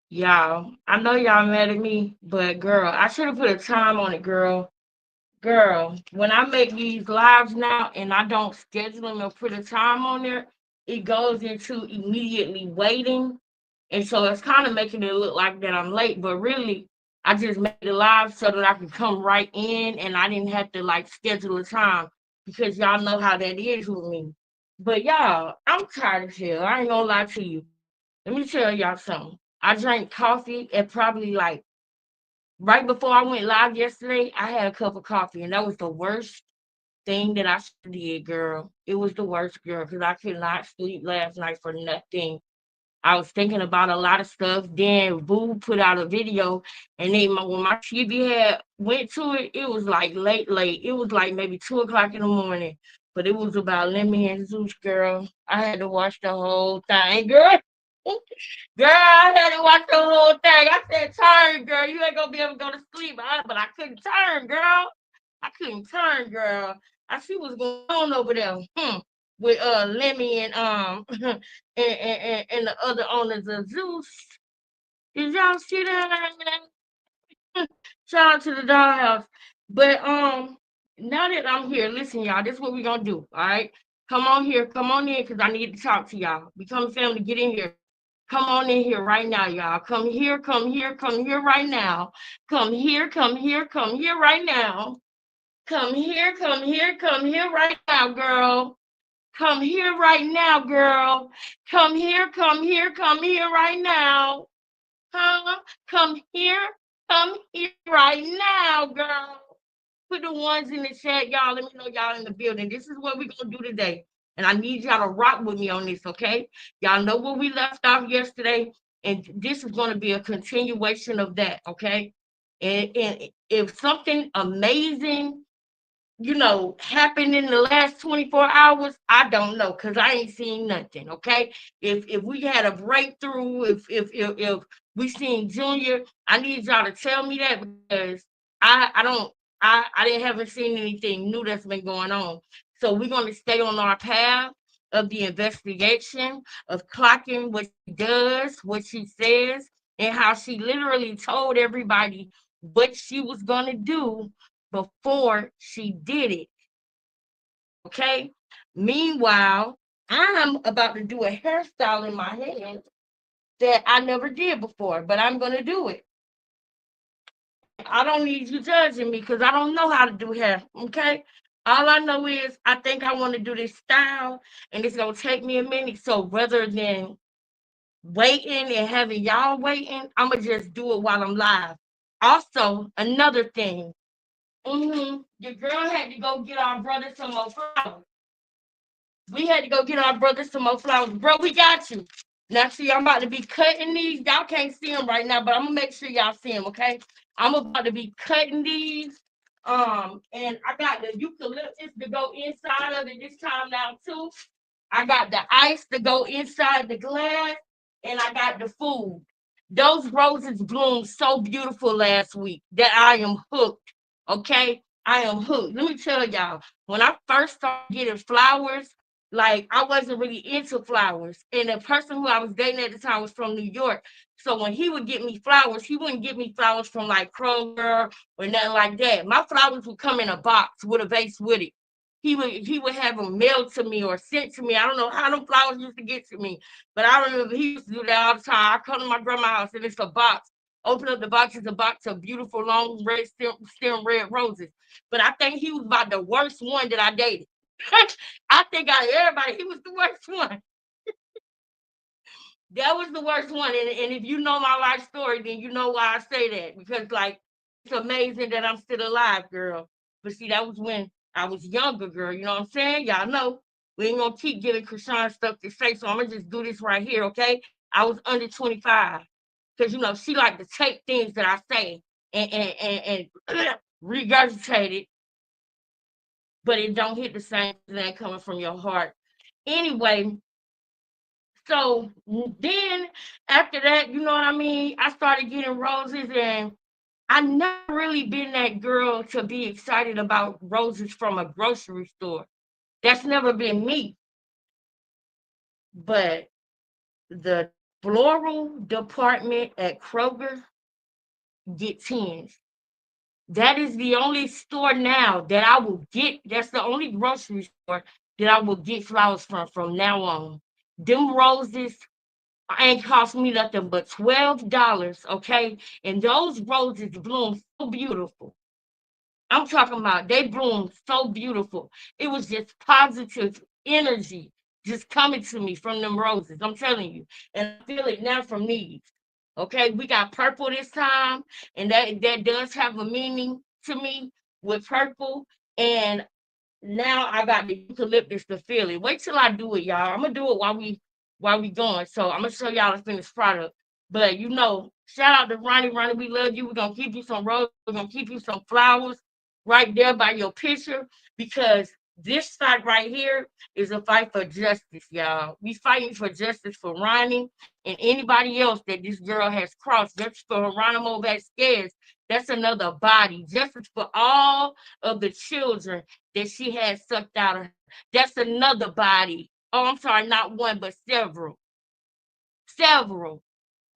Y'all, I know y'all mad at me, but girl, I should have put a time on it, girl. Girl, when I make these lives now and I don't schedule them or put a time on there, it goes into immediately waiting. And so it's kind of making it look like that I'm late, but really, I just made it live so that I could come right in and I didn't have to like schedule a time because y'all know how that is with me. But y'all, I'm tired as hell. I ain't gonna lie to you. Let me tell y'all something. I drank coffee at probably like right before I went live yesterday. I had a cup of coffee, and that was the worst thing that I did, girl. It was the worst, girl, because I could not sleep last night for nothing. I was thinking about a lot of stuff. Then Boo put out a video, and then when my TV had went to it, it was like late, late. It was like maybe 2 o'clock in the morning. But it was about Lemmy and Zeus, girl. I had to watch the whole thing, girl. Girl, I had to watch the whole thing. I said, turn, girl. You ain't gonna be able to go to sleep. But I couldn't turn, girl. I couldn't turn, girl. I see what's going on over there. With Lemmy and and the other owners of Zeus. Did y'all see that? Shout out to the dollhouse. But now that I'm here, listen, y'all, this is what we're gonna do. All right. Come on here, come on in, because I need to talk to y'all. Become family, get in here. Come on in here right now, y'all. Come here, come here, come here right now. Come here, come here, come here right now. Come here, come here, come here right now, girl. Come here right now, girl. Come here, come here right now. Huh? Come here right now, girl. Put the ones in the chat, y'all. Let me know y'all in the building. This is what we're gonna do today. And I need y'all to rock with me on this, okay? Y'all know where we left off yesterday, and this is gonna be a continuation of that, okay? And if something amazing, happened in the last 24 hours, I don't know, because I ain't seen nothing, okay? If we had a breakthrough, if we seen Junior, I need y'all to tell me that because I don't I didn't haven't seen anything new that's been going on. So we're gonna stay on our path of the investigation, of clocking what she does, what she says, and how she literally told everybody what she was gonna do before she did it. Okay. Meanwhile, I'm about to do a hairstyle in my head that I never did before, but I'm going to do it. I don't need you judging me because I don't know how to do hair. Okay. All I know is I think I want to do this style and it's going to take me a minute. So rather than waiting and having y'all waiting, I'm going to just do it while I'm live. Also, another thing. Your girl had to go get our brother some more flowers. We had to go get our brother some more flowers. Bro, we got you. Now, see, I'm about to be cutting these. Y'all can't see them right now, but I'm going to make sure y'all see them, okay? I'm about to be cutting these. And I got the eucalyptus to go inside of it this time now, too. I got the ice to go inside the glass, and I got the food. Those roses bloomed so beautiful last week that I am hooked, okay? I am hooked. Let me tell y'all, when I first started getting flowers, like I wasn't really into flowers. And the person who I was dating at the time was from New York. So when he would get me flowers, he wouldn't get me flowers from like Kroger or nothing like that. My flowers would come in a box with a vase with it. He would have them mailed to me or sent to me. I don't know how them flowers used to get to me, but I remember he used to do that all the time. I come to my grandma's house and it's a box. Open up the box, it's a box of beautiful long red stem red roses. But I think he was about the worst one that I dated. I think out of everybody, he was the worst one. That was the worst one. And if you know my life story, then you know why I say that. Because like it's amazing that I'm still alive, girl. But see, that was when I was younger, girl. You know what I'm saying? Y'all know we ain't gonna keep giving Chrisean stuff to say, so I'm gonna just do this right here, okay? I was under 25. Because she like to take things that I say and regurgitate it, but it don't hit the same thing coming from your heart. Anyway, so then after that, you know what I mean? I started getting roses and I never really been that girl to be excited about roses from a grocery store. That's never been me. But the floral department at Kroger, get 10s. That is the only store now that I will get. That's the only grocery store that I will get flowers from now on. Them roses ain't cost me nothing but $12, okay? And those roses bloom so beautiful. I'm talking about they bloom so beautiful. It was just positive energy just coming to me from them roses. I'm telling you. And I feel it now from these. Okay, we got purple this time, and that does have a meaning to me with purple. And now I got the eucalyptus to feel it. Wait till I do it, y'all. I'm gonna do it while we going. So I'm gonna show y'all the finished product. But shout out to Ronnie. Ronnie, we love you. We're gonna keep you some roses. We're gonna keep you some flowers right there by your picture because this fight right here is a fight for justice, y'all. We fighting for justice for Ronnie and anybody else that this girl has crossed. Justice for Geronimo Vasquez. That's another body. Justice for all of the children that she had sucked out of her. That's another body. Oh, I'm sorry, not one, but several. Several.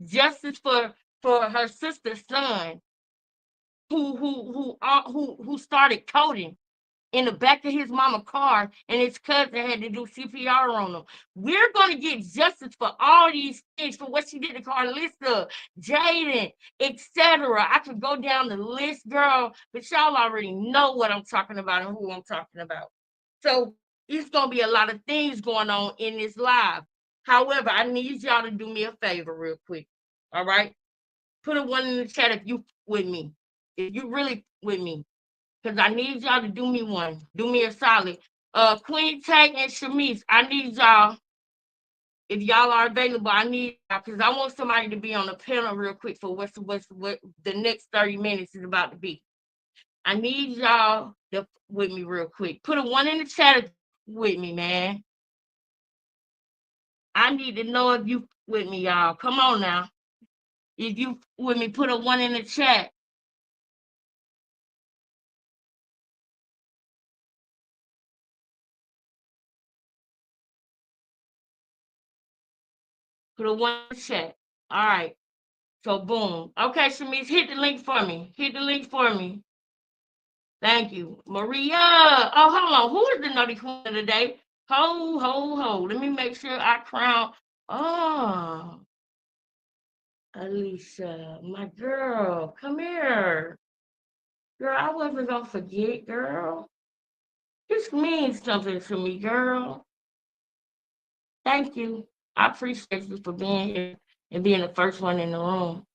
Justice for her sister's son who started coding in the back of his mama car and his cousin had to do CPR on him. We're going to get justice for all these things, for what she did to Carlissa, Jaden, etc. I could go down the list, girl, but y'all already know what I'm talking about and who I'm talking about. So it's going to be a lot of things going on in this live. However, I need y'all to do me a favor real quick. All right? Put a one in the chat if you with me. If you really with me. Because I need y'all to do me one. Do me a solid. Queen Tay and Shamice, I need y'all. If y'all are available, I need y'all because I want somebody to be on the panel real quick for what the next 30 minutes is about to be. I need y'all to with me real quick. Put a one in the chat with me, man. I need to know if you with me, y'all. Come on now. If you with me, put a one in the chat. Put a one in the chat. All right. So boom. Okay, Shamice, hit the link for me. Hit the link for me. Thank you. Maria. Oh, hold on. Who is the naughty queen of the day? Ho. Let me make sure I crown. Oh, Alicia, my girl. Come here. Girl, I wasn't gonna forget, girl. This means something to me, girl. Thank you. I appreciate you for being here and being the first one in the room.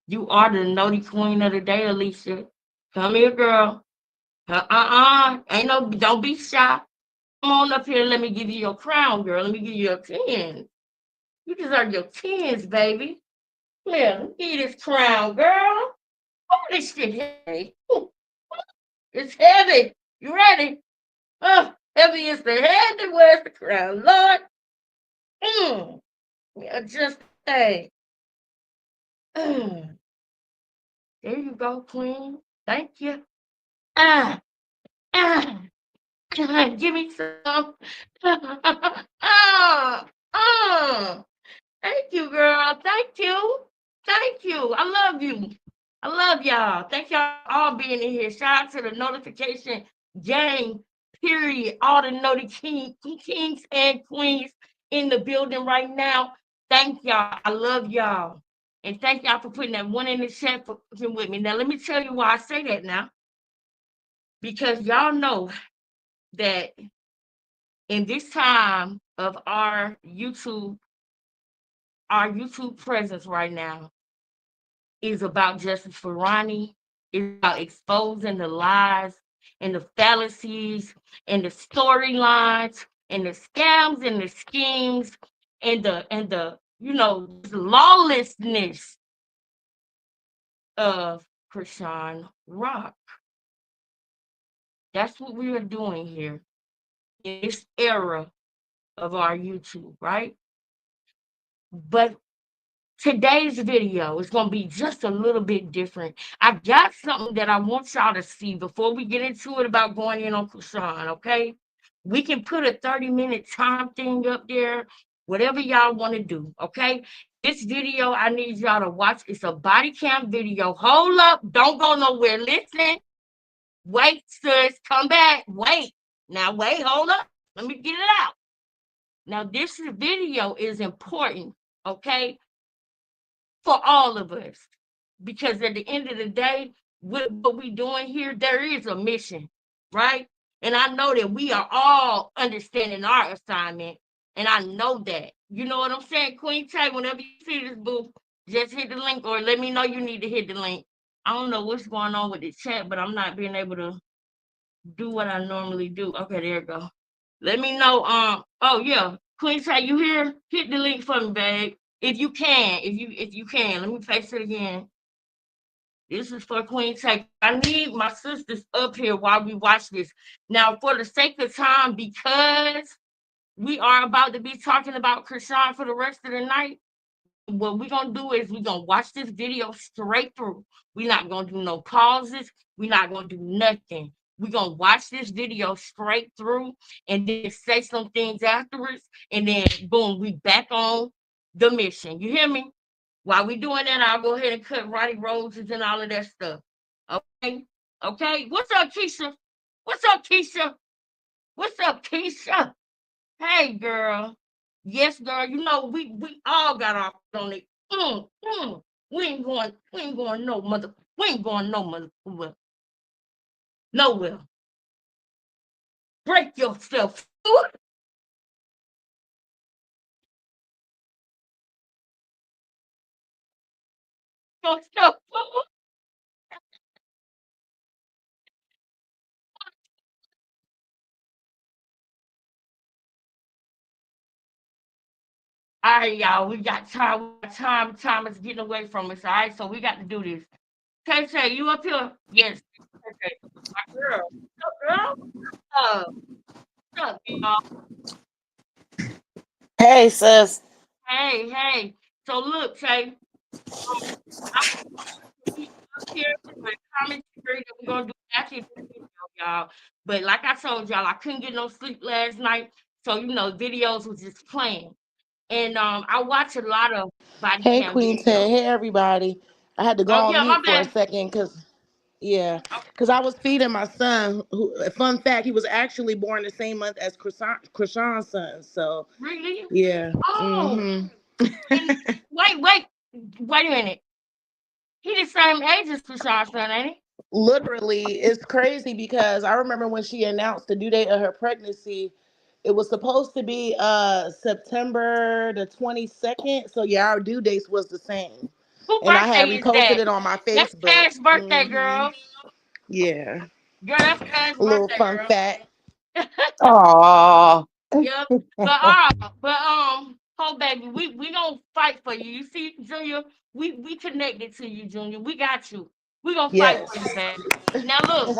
You are the naughty queen of the day, Alicia. Come here, girl. Ain't no, don't be shy. Come on up here. Let me give you your crown, girl. Let me give you your 10. You deserve your 10s, baby. Yeah, let me give you this crown, girl. Oh, this shit heavy. It's heavy. You ready? Oh, heavy is the head that wears the crown, Lord. Yeah, just hey. There you go, queen. Thank you. Ah, ah. Give me some. ah, ah. Thank you, girl. Thank you. Thank you. I love you. I love y'all. Thank y'all all being in here. Shout out to the notification gang, period. All the kings and queens in the building right now. Thank y'all. I love y'all. And thank y'all for putting that one in the chat with me. Now, let me tell you why I say that now. Because y'all know that in this time of our YouTube presence right now is about justice for Ronnie. It's about exposing the lies and the fallacies and the storylines and the scams and the schemes and the lawlessness of Chrisean Rock. That's what we are doing here in this era of our YouTube, right? But today's video is going to be just a little bit different. I got something that I want y'all to see before we get into it about going in on Chrisean, okay? We can put a 30-minute time thing up there, whatever y'all want to do, okay? This video I need y'all to watch. It's a body cam video. Hold up. Don't go nowhere. Listen. Wait, sis. Come back. Wait. Now, wait. Hold up. Let me get it out. Now, this video is important, okay, for all of us. Because at the end of the day, with what we doing here, there is a mission, right? And I know that we are all understanding our assignment. And I know that. You know what I'm saying? Queen Tay, whenever you see this booth, just hit the link or let me know you need to hit the link. I don't know what's going on with the chat, but I'm not being able to do what I normally do. Okay, there you go. Let me know. Oh yeah. Queen Tay, you here? Hit the link for me, babe. If you can, if you can. Let me paste it again. This is for Queen Tay. I need my sisters up here while we watch this. Now, for the sake of time, because we are about to be talking about Chrisean for the rest of the night, what we're gonna do is we're gonna watch this video straight through. We're not gonna do no pauses. We're not gonna do nothing. We're gonna watch this video straight through and then say some things afterwards, and then boom, we back on the mission. You hear me? While we doing that, I'll go ahead and cut Ronnie Roses and all of that stuff. Okay? Okay. What's up, Keisha? What's up, Keisha? What's up, Keisha? Hey, girl. Yes, girl. You know we all got off on it. We ain't going no mother. We ain't going no mother. Nowhere. Break yourself. Yourself. All right, y'all. We got time. We got time. Time is getting away from us. All right, so we got to do this. Tay, you up here? Yes. Okay. My girl. What's up, girl? What's up, y'all? Hey, sis. Hey, hey. So look, Tay, I be up here in my commentary that we're gonna do after this video, y'all. But like I told y'all, I couldn't get no sleep last night, so videos was just playing. And I watch a lot of body Hey, cam Queen videos. Ted. Hey, everybody. I had to go Oh on yeah, my mute for a bad. second because, yeah, Oh, because I was feeding my son. Fun fact, he was actually born the same month as Krishan's son. So, really? yeah. Oh, Mm-hmm. and wait a minute. He the same age as Krishan's son, ain't he? Literally, it's crazy because I remember when she announced the due date of her pregnancy, it was supposed to be September the 22nd. So, yeah, our due dates was the same. Who And I birthday had is reposted that? it on my That's Facebook. Taz's birthday, Mm-hmm. girl. Yeah. Girl, that's Taz's A little birthday, fun girl. fact. Oh. Yep. But oh baby, we gonna fight for you. You see, Junior, we connected to you, Junior. We got you. We gonna fight for you, Yes. baby. Now look,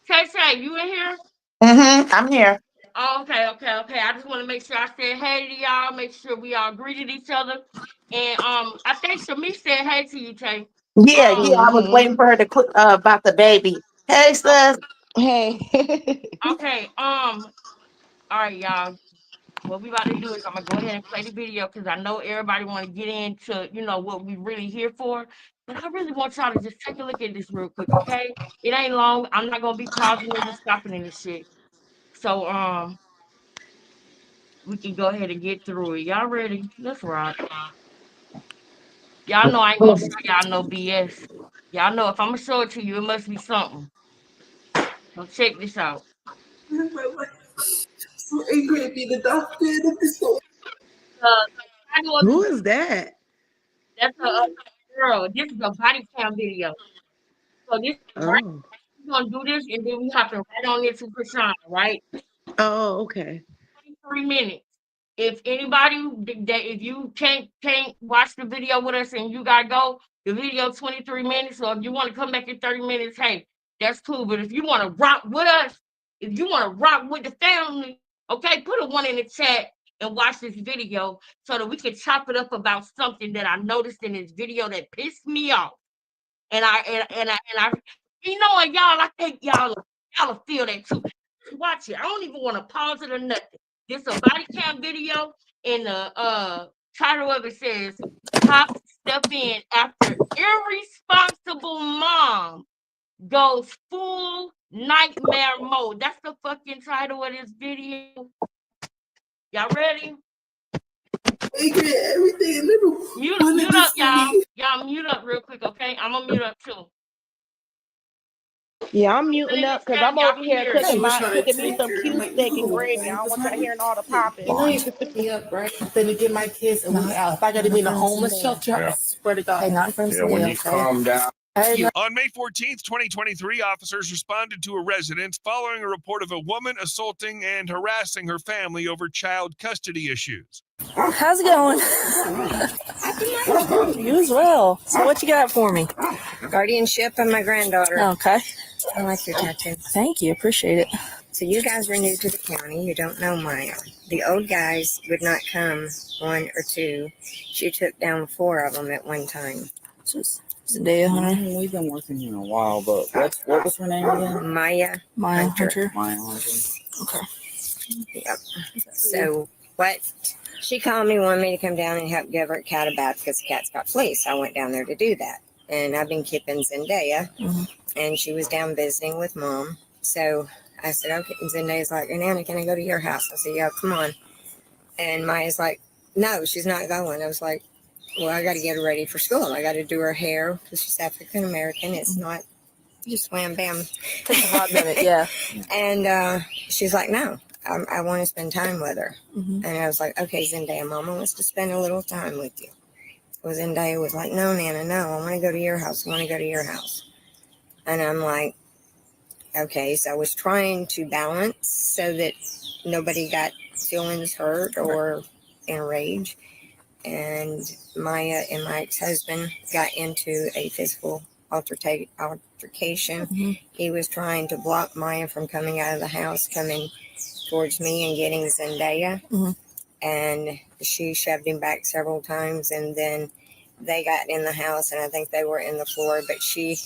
Tay, you in here? I'm here. Oh, okay. I just want to make sure I said hey to y'all. Make sure we all greeted each other. And I think Shami said hey to you, Tay. Yeah, I was Um, waiting for her to click about the baby. Hey, sis. Hey. okay. All right, y'all. What we about to do is I'm gonna go ahead and play the video because I know everybody want to get into what we really here for. But I really want y'all to just take a look at this real quick, okay? It ain't long. I'm not gonna be pausing it and stopping it and shit. So we can go ahead and get through it. Y'all ready? Let's rock. Y'all know I ain't gonna show y'all no BS. Y'all know if I'm gonna show it to you, it must be something. So check this out. So angry at me, the doctor in the store. The title of Who the is that? that's a girl. This is a body cam video. So this right, Oh. we're gonna do this and then we hopping right on into Krishan, right? Oh, okay. 3 minutes. If anybody that if you can't watch the video with us and you gotta go, the video 23 minutes. So if you want to come back in 30 minutes, hey, that's cool. But if you want to rock with us, if you want to rock with the family, okay, put a one in the chat and watch this video so that we can chop it up about something that I noticed in this video that pissed me off. And I, and y'all, I think y'all will feel that too. Just watch it. I don't even want to pause it or nothing. This a body cam video, and Title of it says, "Cops step in after irresponsible mom goes full nightmare mode." That's the fucking title of this video. Y'all ready? Everything little. Mute up, y'all. Y'all mute up real quick, okay? I'm gonna mute up too. Yeah, I'm muting up because I'm over here cooking me some I'm cute like, steak and no, gravy. I don't want y'all hearing all the popping. you know you can pick me up, right? I'm finna get my kids and if I gotta be in a homeless shelter, I swear to God. Hey, not in front of When you calm down. On May 14th, 2023, officers responded to a residence following a report of a woman assaulting and harassing her family over child custody issues. How's it going? You as well. So what you got for me? Guardianship of my granddaughter. Okay. I like your tattoo. Thank you. Appreciate it. So you guys are new to the county. You don't know Maya. The old guys would not come, one or two. She took down 4 of them at one time. Zendaya Hunter. We've been working here a while, but what was her name again? Maya Hunter. Maya Hunter. Okay. Yep. So what? She called me, wanted me to come down and help give her cat a bath because the cat's got fleas. I went down there to do that. And I've been keeping Zendaya. Mm-hmm. And she was down visiting with Mom. So I said, okay. And Zendaya's like, Nana, can I go to your house? I said, yeah, come on. And Maya's like, no, she's not going. I was like, well, I got to get her ready for school. I got to do her hair because she's African American. It's not just wham bam. Takes a hot minute, yeah. And she's like, no, I want to spend time with her. Mm-hmm. And I was like, okay, Zendaya, Mama wants to spend a little time with you. Well, Zendaya was like, no, Nana, no, I want to go to your house. I want to go to your house. And I'm like, okay. So I was trying to balance so that nobody got feelings hurt or enraged. And Maya and my ex-husband got into a physical altercation. Mm-hmm. He was trying to block Maya from coming out of the house, coming towards me and getting Zendaya. Mm-hmm. And she shoved him back several times. And then they got in the house, and I think they were in the floor, but she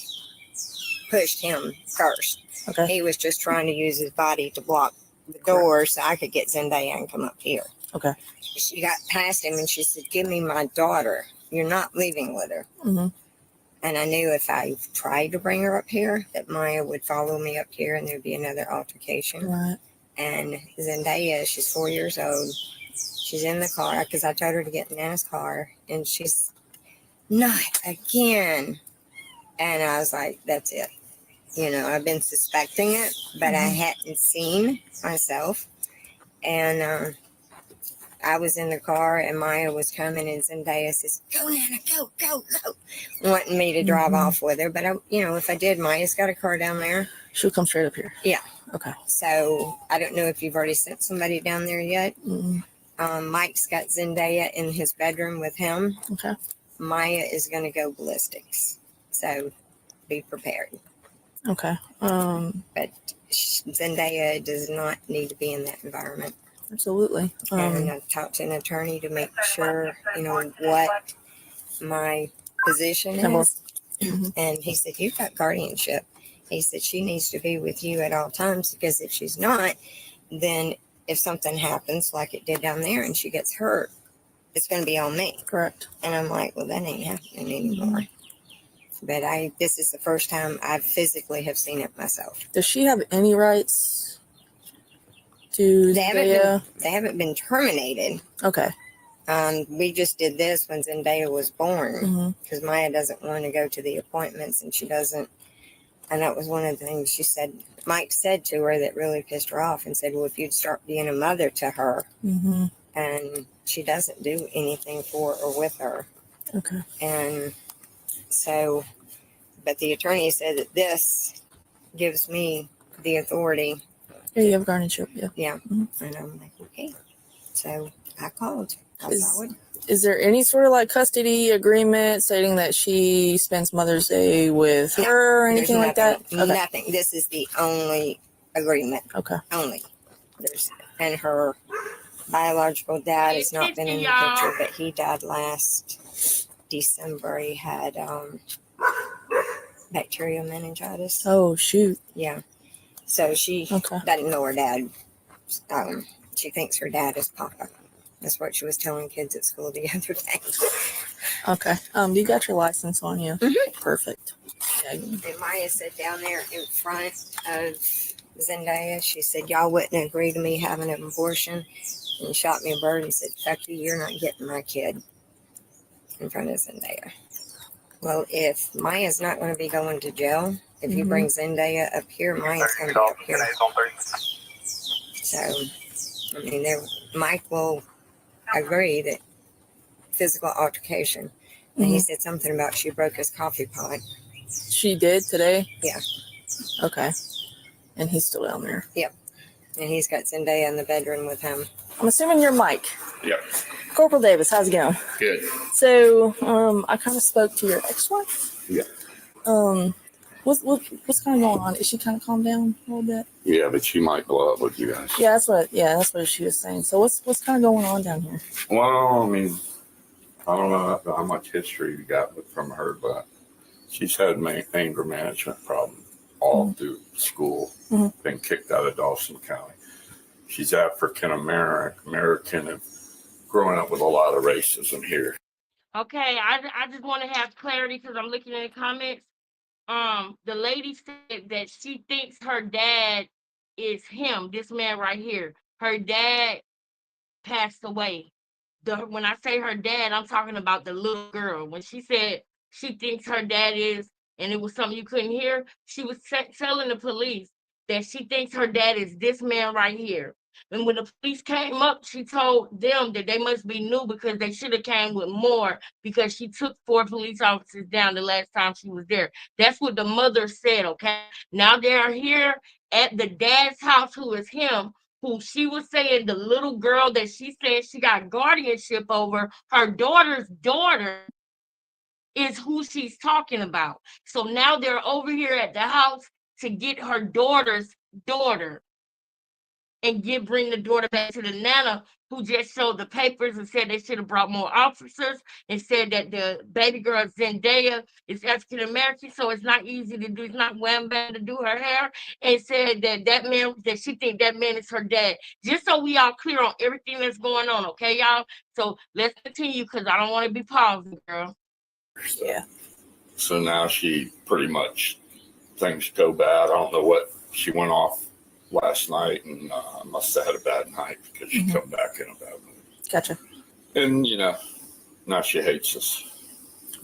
pushed him first. Okay. He was just trying to use his body to block the door so I could get Zendaya and come up here. Okay. She got past him and she said, give me my daughter. You're not leaving with her. Mm-hmm. And I knew if I tried to bring her up here, that Maya would follow me up here and there'd be another altercation. Right. And Zendaya, she's 4 years old. She's in the car because I told her to get in Nana's car. And she's, not again. And I was like, that's it. You know, I've been suspecting it, but I hadn't seen myself. And I was in the car and Maya was coming and Zendaya says, go, Nana, go, go, go. Wanting me to drive off with her. But, if I did, Maya's got a car down there. She'll come straight up here. Yeah. Okay. So I don't know if you've already sent somebody down there yet. Mm-hmm. Mike's got Zendaya in his bedroom with him. Okay. Maya is going to go ballistics. So be prepared. Okay. But Zendaya does not need to be in that environment. Absolutely. And I've talked to an attorney to make sure, what my position is. Mm-hmm. And he said, you've got guardianship. He said, she needs to be with you at all times because if she's not, then if something happens like it did down there and she gets hurt, it's going to be on me. Correct. And I'm like, well, that ain't happening anymore. But this is the first time I physically have seen it myself. Does she have any rights to Zendaya? They haven't been terminated. Okay. We just did this when Zendaya was born because Maya doesn't want to go to the appointments and she doesn't. And that was one of the things she said, Mike said to her that really pissed her off and said, well, if you'd start being a mother to her, and she doesn't do anything for or with her. Okay. And so, but the attorney said that this gives me the authority. Yeah, you have guardianship. Yeah. Yeah. Mm-hmm. And I'm like, okay. So I called. Is there any sort of like custody agreement stating that she spends Mother's Day with her or anything like that? Okay. Nothing. This is the only agreement. Okay. Only. And her biological dad has not been in the picture, but he died last December. He had bacterial meningitis. Oh, shoot. Yeah. So she doesn't know her dad. She thinks her dad is Papa. That's what she was telling kids at school the other day. Okay. You got your license on you. Perfect. Yeah. And Maya said down there in front of Zendaya, she said, y'all wouldn't agree to me having an abortion. And shot me a bird and said, fuck you, you're not getting my kid, in front of Zendaya. Well, if Maya's not going to be going to jail, if you bring Zendaya up here, Maya's going to be up here. So, I mean, Mike will agree that physical altercation. And he said something about she broke his coffee pot. She did today? Yeah. Okay. And he's still down there. Yep. And he's got Zendaya in the bedroom with him. I'm assuming you're Mike. Yep. Corporal Davis, how's it going? Good. So, I kind of spoke to your ex-wife. Yeah. What's kind of going on? Is she kind of calmed down a little bit? Yeah, but she might blow up with you guys. Yeah, that's what she was saying. So what's kind of going on down here? Well, I mean, I don't know how much history you got from her, but she's had anger management problems all through school. Been kicked out of Dawson County. She's African American and growing up with a lot of racism here. Okay, I just want to have clarity because I'm looking in the comments. The lady said that she thinks her dad is him, this man right here. Her dad passed away. When I say her dad, I'm talking about the little girl. When she said she thinks her dad is, and it was something you couldn't hear, she was telling the police that she thinks her dad is this man right here. And when the police came up, she told them that they must be new because they should have came with more because she took 4 police officers down the last time she was there. That's what the mother said, okay? Now they are here at the dad's house, who is him, who she was saying the little girl that she said she got guardianship over, her daughter's daughter is who she's talking about. So now they're over here at the house to get her daughter's daughter and bring the daughter back to the nana, who just showed the papers and said they should have brought more officers, and said that the baby girl Zendaya is African American, so it's not easy to do. It's not wham bam to do her hair, and said that she think that man is her dad. Just so we all clear on everything that's going on, okay, y'all? So let's continue because I don't want to be pausing, girl. Yeah. So now she pretty much, things go bad. I don't know what, she went off last night and must have had a bad night because she come back in a bad mood. Gotcha. And, now she hates us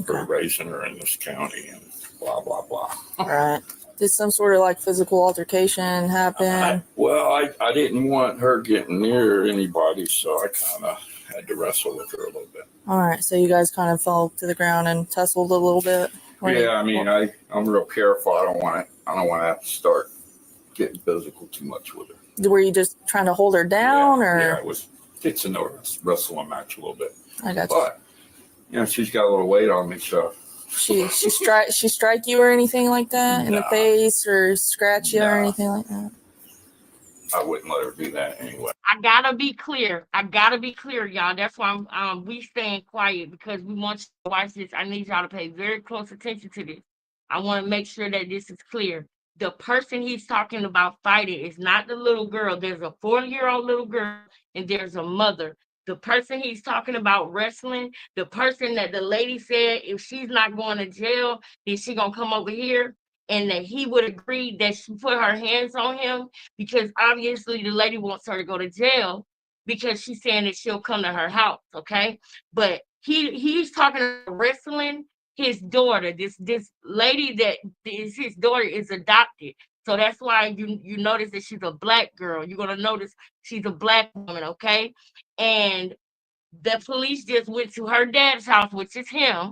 for raising her in this county and blah, blah, blah. All right. Did some sort of like physical altercation happen? I didn't want her getting near anybody, so I kind of had to wrestle with her a little bit. All right. So you guys kind of fell to the ground and tussled a little bit? Yeah, I mean, I'm real careful. I don't want to have to start getting physical too much with her. Were you just trying to hold her down, or? Yeah, it was get to know her, wrestling match a little bit. I got you. But she's got a little weight on me, so. She strike you or anything like that in the face, or scratch you or anything like that? I wouldn't let her do that anyway. I gotta be clear, y'all. That's why we staying quiet, because we want you to watch this. I need y'all to pay very close attention to this. I want to make sure that this is clear. The person he's talking about fighting is not the little girl. There's a 4-year-old little girl and there's a mother. The person he's talking about wrestling, the person that the lady said if she's not going to jail, then she gonna come over here, and that he would agree that she put her hands on him, because obviously the lady wants her to go to jail because she's saying that she'll come to her house, okay? But he's talking about wrestling his daughter. This lady that is his daughter is adopted. So that's why you notice that she's a black girl. You're going to notice she's a black woman, okay? And the police just went to her dad's house, which is him,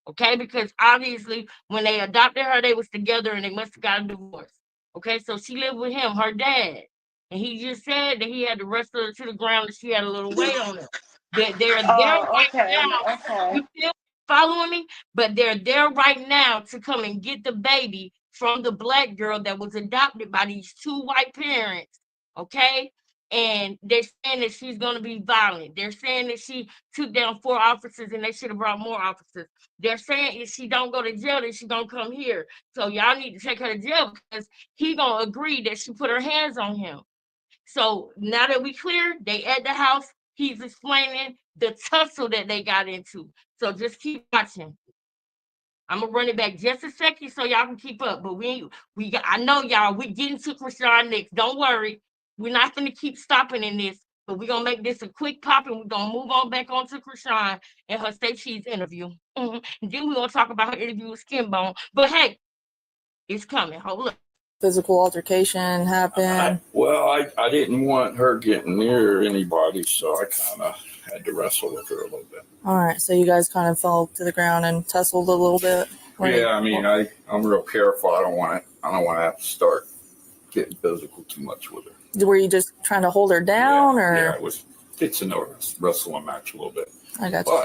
okay? Because obviously when they adopted her, they was together and they must have got a divorce, okay? So she lived with him, her dad. And he just said that he had to wrestle her to the ground and she had a little weight on her. They're there right now. You still following me? But they're there right now to come and get the baby from the black girl that was adopted by these 2 white parents, okay? And they're saying that she's going to be violent. They're saying that she took down 4 officers and they should have brought more officers. They're saying if she don't go to jail, then she's going to come here. So y'all need to take her to jail because he going to agree that she put her hands on him. So now that we clear, they at the house. He's explaining the tussle that they got into. So just keep watching. I'm gonna run it back just a second so y'all can keep up. But I know y'all, we getting to Chrisean next. Don't worry. We're not gonna keep stopping in this, but we're gonna make this a quick pop and we're gonna move on back on to Chrisean and her Say Cheese interview. And then we're gonna talk about her interview with Skinbone. But hey, it's coming. Hold up. Physical altercation happened. I didn't want her getting near anybody, so I kind of had to wrestle with her a little bit. All right, so you guys kind of fell to the ground and tussled a little bit. Yeah, I mean, I'm real careful. I don't want to have to start getting physical too much with her. Were you just trying to hold her down, or? Yeah, it was get to know her, wrestling match a little bit. I got you.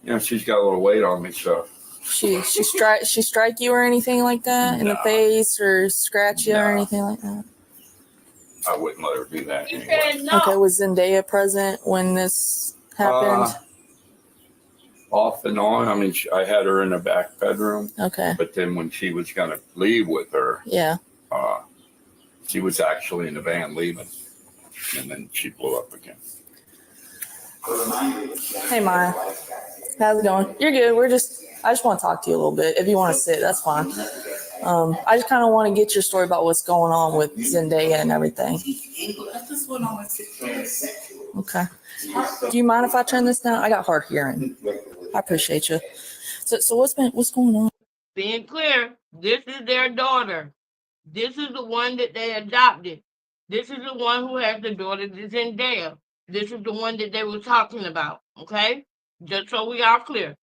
But she's got a little weight on me, so. She strike you or anything like that in the face, or scratch you or anything like that? I wouldn't let her do that anyway. No. Okay, was Zendaya present when this happened? Off and on. I mean, I had her in the back bedroom. Okay. But then when she was going to leave with her, she was actually in the van leaving, and then she blew up again. Hey, Maya. How's it going? You're good. I just want to talk to you a little bit. If you want to sit, that's fine. I just kind of want to get your story about what's going on with Zendaya and everything. Okay. Do you mind if I turn this down? I got hard hearing. I appreciate you. So what's going on? Being clear, this is their daughter. This is the one that they adopted. This is the one who has the daughter that's Zendaya. This is the one that they were talking about. Okay? Just so we are clear.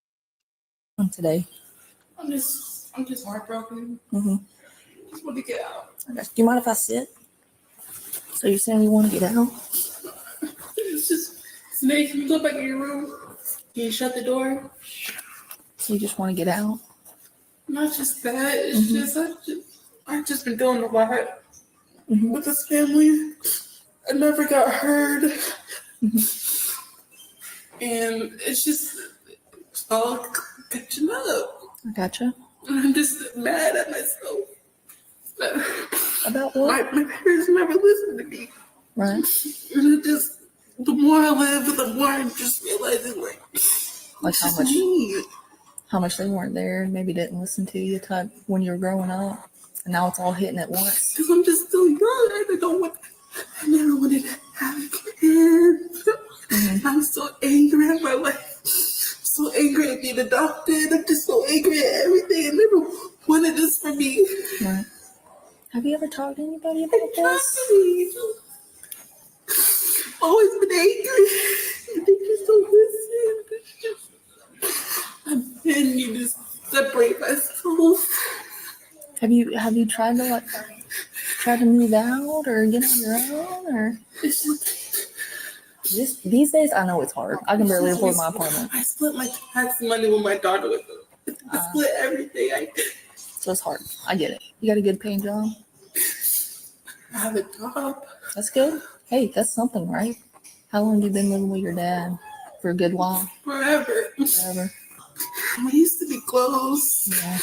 Today. I'm just heartbroken. Just want to get out. Do you mind if I sit? So you're saying you want to get out? It's just, Snake, can you go back in your room? Can you shut the door? So you just want to get out? Not just that. It's I've just been doing a lot with this family. I never got heard. And it's all catching up. I gotcha. I'm just mad at myself. About what? My parents never listened to me. Right. And the more I live, the more I'm just realizing, like how much they weren't there, maybe didn't listen to you type when you were growing up, and now it's all hitting at once. Because I'm just still young. I never wanted to have kids. I'm so angry at my life. So angry at being adopted. I'm just so angry at everything. I never wanted this for me. Right. Have you ever talked to anybody about this? Always been angry. They just don't listen. And then you just separate myself. Have you tried to move out or get on your own, or these days? I know it's hard. I can barely afford my apartment. I split my tax money with my daughter with them. I split everything I did. So it's hard. I get it. You got a good paying job? I have a job. That's good. Hey, that's something, right? How long have you been living with your dad? For a good while? Forever. We used to be close. Yeah.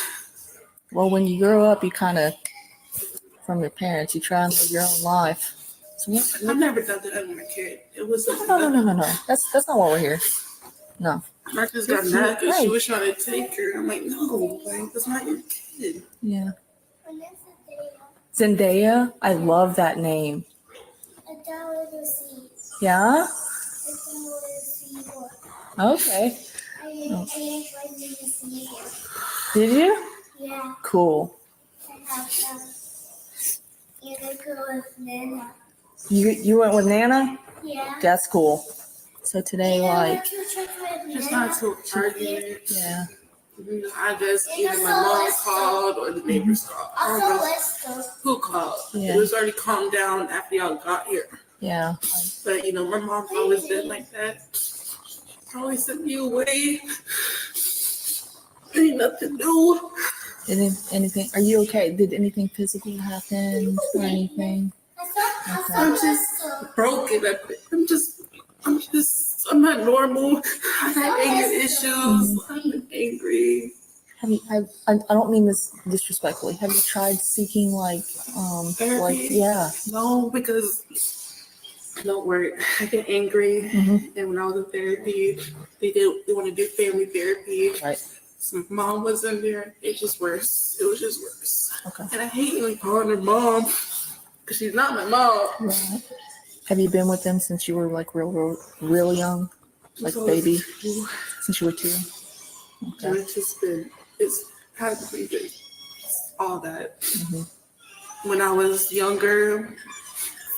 Well, when you grow up, you kind of, from your parents, you try and live your own life. So I've never done that as a kid. It was no. That's not why we're here. No. I just got mad because she was trying to take her. I'm like, no, that's not your kid. Yeah. Zendaya, I love that name. Yeah? Okay. Did you? Yeah. Cool. You went with Nana? Yeah. That's cool. So today, just not to argue. Yeah. I guess either my mom called or the neighbors called. I don't know who called. Yeah. It was already calmed down after y'all got here. Yeah. But my mom's always been like that. Always sent me away. Ain't nothing new. Anything? Are you okay? Did anything physical happen or anything? Okay. I'm just broken. I'm not normal. I have anger issues. I'm angry. I don't mean this disrespectfully. Have you tried seeking therapy? Yeah. No, because don't work. I get angry. And when I was in therapy, they want to do family therapy. Right. So my mom was in there. It was just worse. It was just worse. Okay. And I hate like calling her mom because she's not my mom. Right. Have you been with them since you were like real young? Like So baby? Since you were 2? And it's just been, it's had to be all that. When I was younger,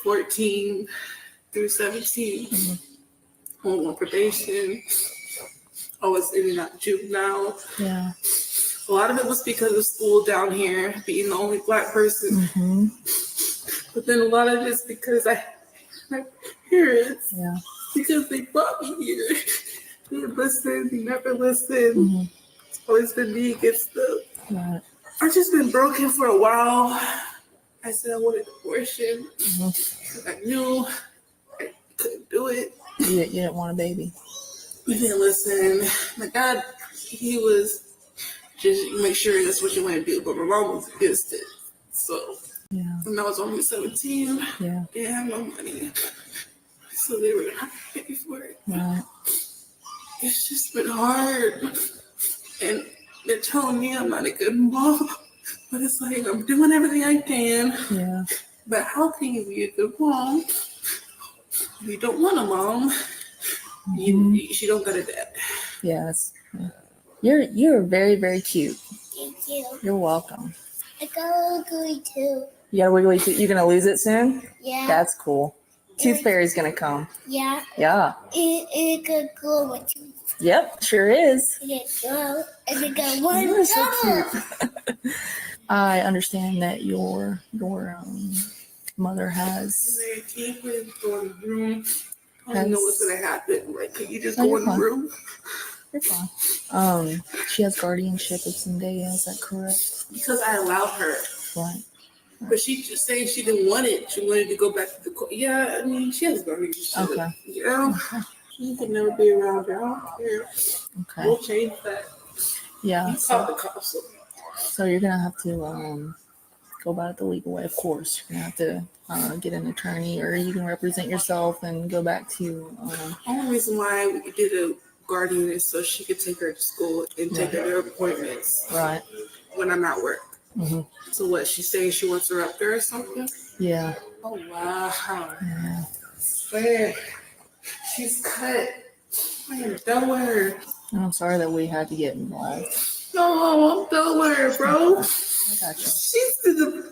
14 through 17, on probation, I was in and out juvenile. Yeah. A lot of it was because of school down here, being the only Black person. But then a lot of it's because my parents, because they brought me here. They listened, they never listened. It's always been me against them. Right. I've just been broken for a while. I said I wanted an abortion. I knew I couldn't do it. You didn't want a baby. You didn't listen. My dad, he was just make sure that's what you want to do, but my mom was against it. So when I was only 17, they had no money. So they were gonna have to pay for it. Right. It's just been hard. And they're telling me I'm not a good mom. But it's like I'm doing everything I can. Yeah. But how can you be a good mom if you don't want a mom? She don't got a dad. Yes. You're very, very cute. Thank you. You're welcome. I got a wiggly too. You got a wiggly tooth. You gonna lose it soon? Yeah. That's cool. Tooth fairy's gonna come. Yeah. Yeah. It could go with you. Yep, sure is. It go. And it got one You're so double. cute. I understand that your mother has. They can't go in the room. I don't know what's gonna happen. Like, can you just go in the room? You're fine. She has guardianship of Zendaya. Is that correct? Because I allowed her. Right. But she just saying she didn't want it. She wanted to go back to the court. Yeah, I mean, she has guardianship. Okay. You know, she can never be around her. I don't care. Okay. We'll change that. Yeah. You call the cops. So you're gonna have to go about it the legal way. Of course, you're gonna have to get an attorney, or you can represent yourself and go back to. The only reason why we did a guardian is so she could take her to school and take her to her appointments. Right. When I'm at work. So what? She's saying she wants her up there or something? Yeah. Oh wow. Yeah. Man, she's cut. I am done with her. I'm sorry that we had to get involved. No, I'm done with her, bro. I got you. She's the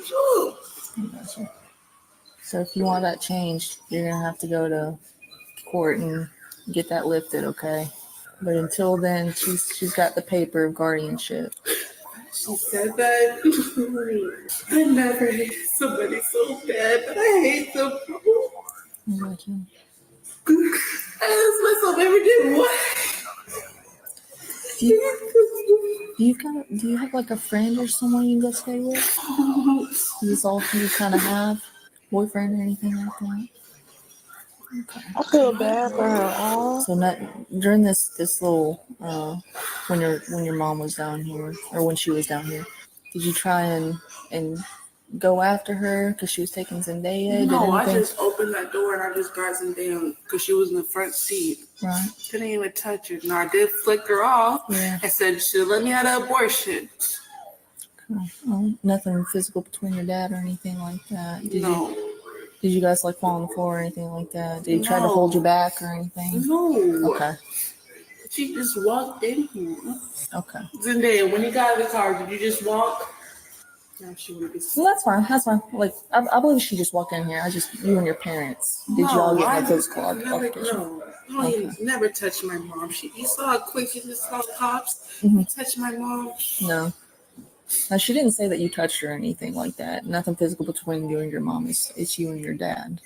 job. I got you. So if you want that changed, you're gonna have to go to court and get that lifted, okay? But until then, she's got the paper of guardianship. She said that. I never hate somebody so bad, but I hate them. I got you. I ask myself every day, what? Do you have like a friend or someone you can go stay with? Is all you kind of have? Boyfriend or anything like that? Okay. I feel bad for her. So not during this little when your mom was down here, or when she was down here, did you try and go after her because she was taking Zendaya? No, I just opened that door and I just got Zendaya because she was in the front seat. Right. Couldn't even touch her. No, I did flick her off. Yeah. I said, she let me have an abortion. Nothing physical between your dad or anything like that. Did you guys like fall on the floor or anything like that? Did he try to hold you back or anything? No. Okay. She just walked in here. Okay. Zendaya, when you got out of the car, did you just walk? No, she would be. So that's fine. That's fine. Like I believe she just walked in here. You and your parents. Did you all get no physical altercation? No, never touched my mom. You saw how quick she just saw the cops. Touch my mom. No. Now, she didn't say that you touched her or anything like that. Nothing physical between you and your mom. It's you and your dad.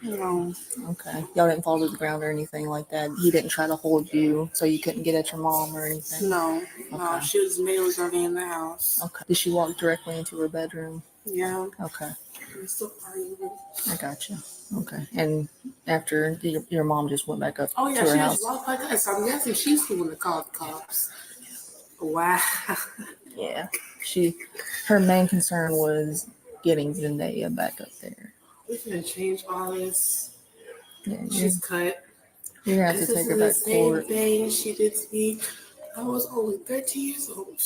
No. Okay. Y'all didn't fall to the ground or anything like that. He didn't try to hold you so you couldn't get at your mom or anything? No. Okay. No, maid was already in the house. Okay. Did she walk directly into her bedroom? Yeah. Okay. I got you. Okay. And after your mom just went back up to her she house? just walked like that. So I'm guessing she's the one that called the cops. Wow. Yeah. Her main concern was getting Zendaya back up there. we're gonna change all this. Yeah, She's cut. you're gonna have to This take is her the back to same court. thing she did to me. I was only 13 years old.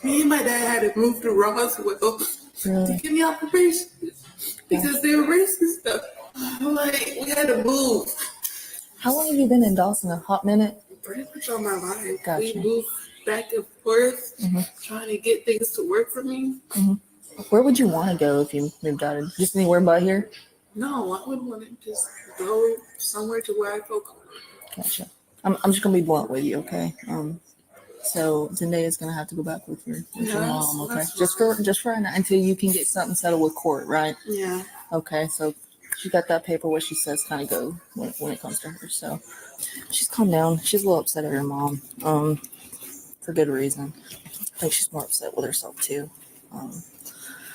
Me and my dad had to move to Roswell to get me operation because they were racist stuff. Like, we had to move. How long have you been in Dawson? A hot minute? Pretty much all my life. Gotcha. We moved back and forth, trying to get things to work for me. Where would you want to go if you moved out of just anywhere but here? No, I would want to just go somewhere to where I feel comfortable. Gotcha. I'm just gonna be blunt with you, okay? So Zendaya's gonna have to go back with your mom, okay? Just for right now until you can get something settled with court, right? Yeah. Okay, so she got that paper where she says kind of go when it comes to her. So she's calmed down. She's a little upset at her mom, for good reason. I think she's more upset with herself too.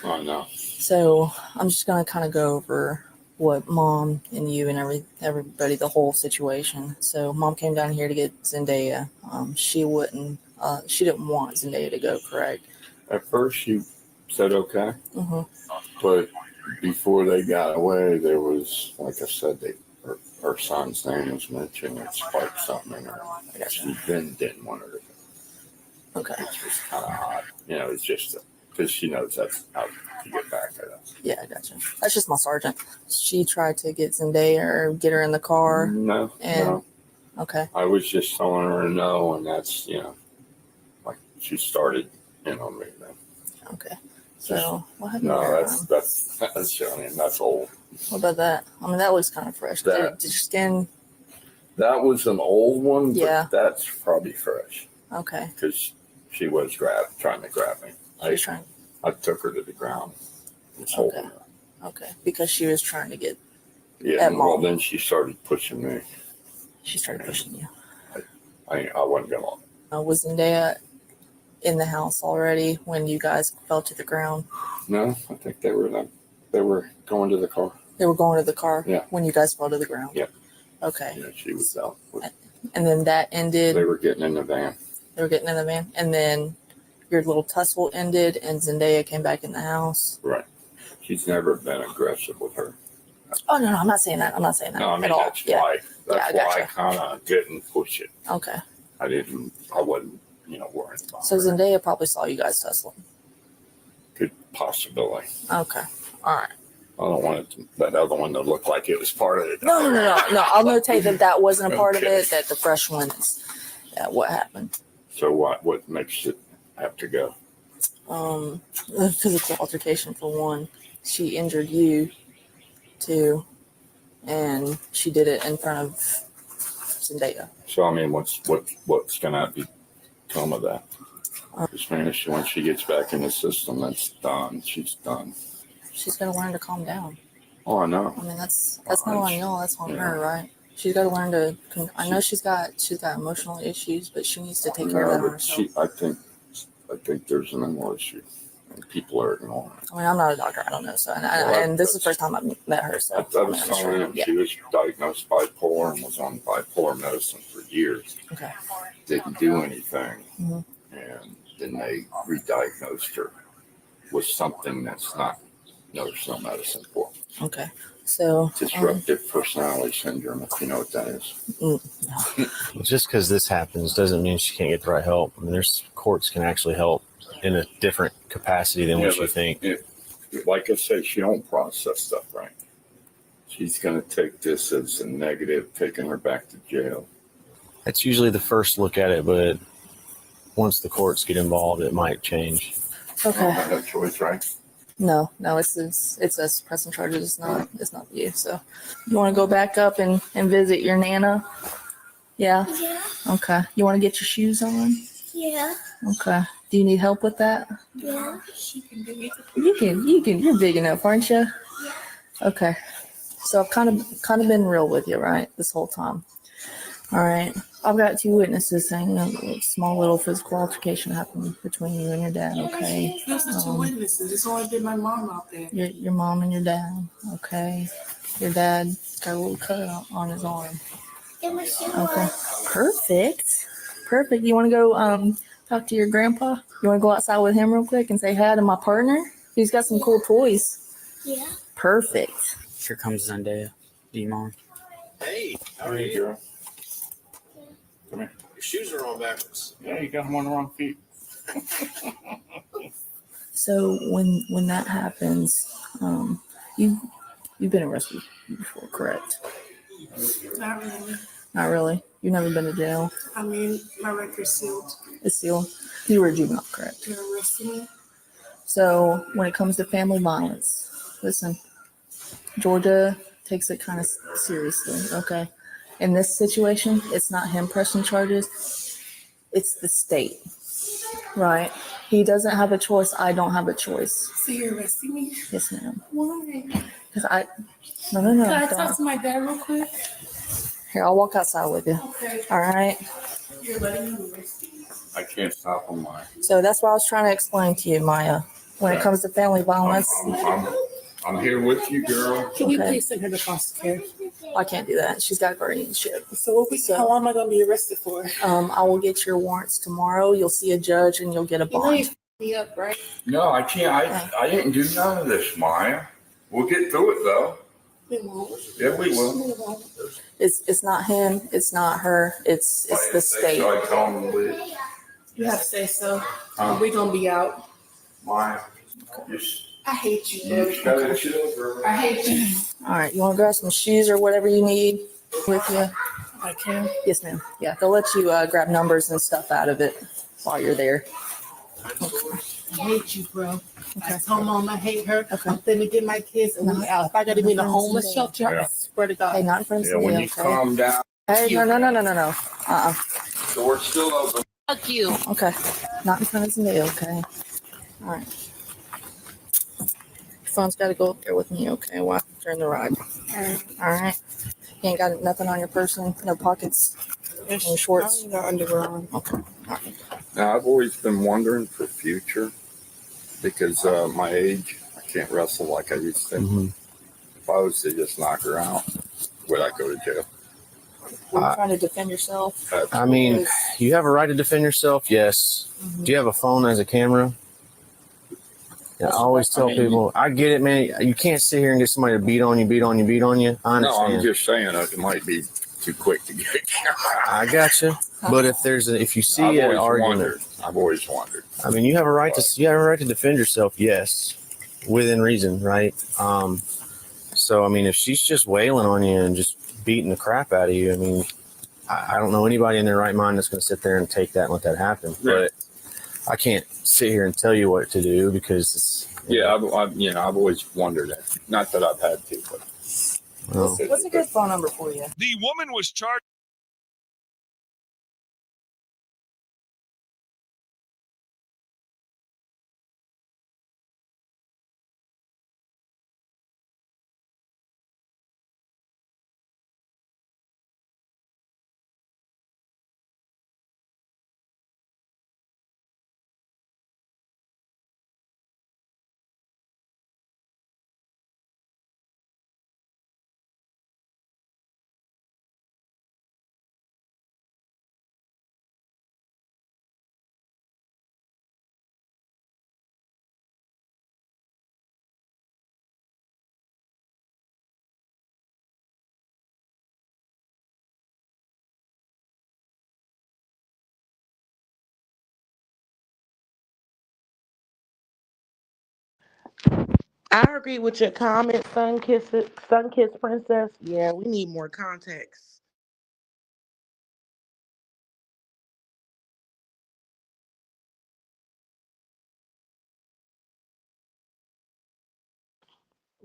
I know. So I'm just gonna kind of go over what mom and you and everybody, the whole situation. So mom came down here to get Zendaya. She didn't want Zendaya to go, correct? At first, she said okay, Mm-hmm. but before they got away, there was, like I said, her son's name was mentioned. It sparked something in her. She then didn't want her to go. Okay. Which was kind of odd. You know, it's just because she knows that's how to get back at us. Yeah, I gotcha. That's just my sergeant. She tried to get Zendaya or get her in the car. No. Okay. I was just telling her no, and that's, like she started, me then. Okay. So what happened? No, that's that's old. What about that? I mean, that looks kind of fresh. Did your skin? That was an old one, but Yeah. that's probably fresh. Okay. Because she was trying to grab me. I took her to the ground. Holding her. Okay. Because she was trying to get. Yeah. Well, then she started pushing me. She started pushing you. I wasn't gonna. Was Zendaya in the house already when you guys fell to the ground? No, I think they were going to the car. They were going to the car. Yeah. When you guys fell to the ground. Yeah. Okay. Yeah, she was out. And then that ended. They were getting in the van. And then your little tussle ended, and Zendaya came back in the house. Right. She's never been aggressive with her. Oh no, I'm not saying that. No, I mean at all. that's why. That's why I gotcha. kind of didn't push it. Okay. I wasn't, worried about. So Zendaya probably saw you guys tussling. Could possibly. Okay. All right. I don't want that other one to look like it was part of it. No. I'll notate that wasn't a part of it. That the fresh one is. What happened? So what makes it have to go? Physical altercation for one. She injured you, too, and she did it in front of Zendaya. So I mean, what's gonna become of that? When she gets back in the system, that's done. She's done. She's got to learn to calm down. Oh, I know. I mean, that's not on y'all. That's on her, right? She's got to learn to. I know she's got emotional issues, but she needs to take care of that herself. I think there's an mental issue, and people are ignoring it. I mean, I'm not a doctor. I don't know. So, and this is the first time I've met her. So I was telling him she was diagnosed bipolar and was on bipolar medicine for years. Okay. Didn't do anything, Mm-hmm. and then they re-diagnosed her with something that's not there's no medicine for. Okay. So disruptive personality syndrome, if you know what that is. No. Just because this happens doesn't mean she can't get the right help. I mean, there's courts can actually help in a different capacity than what you think. Like I said, she don't process stuff right. She's going to take this as a negative, taking her back to jail. That's usually the first look at it, but once the courts get involved, it might change. Okay. No choice, right? No, it's us pressing charges. It's not you. So you want to go back up and visit your Nana? Yeah. Yeah. Okay. You want to get your shoes on? Yeah. Okay. Do you need help with that? Yeah. You can. You're big enough, aren't you? Yeah. Okay. So I've kind of been real with you, right? This whole time. All right. I've got two witnesses saying a small little physical altercation happened between you and your dad. Okay. There's the two witnesses. It's only been my mom out there. Your mom and your dad. Okay. Your dad got a little cut on his arm. Okay. Perfect. You want to go talk to your grandpa? You want to go outside with him real quick and say hi to my partner? He's got some cool toys. Yeah. Perfect. Here comes Zendaya. Do you mind? Hey, How are you, girl? Come here. Your shoes are on backwards. Yeah, you got them on the wrong feet. So when that happens, you've been arrested before, correct? Not really. Not really. You've never been to jail. I mean, my record's sealed. It's sealed. You were a juvenile, correct? They're arresting me. So when it comes to family violence, listen, Georgia takes it kind of seriously, okay? In this situation, it's not him pressing charges, it's the state, right? He doesn't have a choice, I don't have a choice. So you're arresting me? Yes, ma'am. Why? Because no, Can I don't. talk to my dad real quick? Here, I'll walk outside with you. Okay. All right? You're letting me arrest you. I can't stop on mine. So that's what I was trying to explain to you, Maya. When it comes to family violence, I'm here with you, girl. Can we Okay. please send her to foster care? I can't do that. She's got guardianship. So how long am I going to be arrested for? I will get your warrants tomorrow. You'll see a judge and you'll get a You know you bond. f***ed me up, right? No, I can't. I didn't do none of this, Maya. We'll get through it, though. We won't. Yeah, we will. We won't. It's not him. It's not her. It's the state. So I tell them to leave. You have to say so. We're going to be out. Maya, I hate you, you just bro. gotta chill, girl. I hate you. All right. You want to grab some shoes or whatever you need with you? I can. Yes, ma'am. Yeah, they'll let you grab numbers and stuff out of it while you're there. I hate you, bro. I told mom I hate her. Okay. I'm finna get my kids and we out. If I gotta be in a homeless shelter, I swear to God. Hey, not in front of Yeah, when somebody, you okay? calm down, Hey, no. door's still open. Fuck you. Okay. Not in front of somebody, okay? All right. Your phone's got to go up there with me, okay? While during the ride. All right. You ain't got nothing on your person, no pockets, no shorts. I got underwear on. Okay. All right. Now, I've always been wondering for future because my age, I can't wrestle like I used to. Mm-hmm. If I was to just knock her out, would I go to jail? We're trying to defend yourself. I mean, you have a right to defend yourself, yes. Mhm. Do you have a phone as a camera? Yeah, I always tell people, I get it, man. You can't sit here and get somebody to beat on you. I understand. No, I'm just saying it might be too quick to get. I got you. But if you see an argument, I've always wondered. I mean, you have a right to defend yourself, yes, within reason, right? So I mean, if she's just wailing on you and just beating the crap out of you, I mean, I don't know anybody in their right mind that's going to sit there and take that and let that happen. Yeah. But I can't sit here and tell you what to do because I've always wondered that. Not that I've had to, but What's a good phone number for you? The woman was charged. I agree with your comment, Sun Kiss Princess. Yeah, we need more context.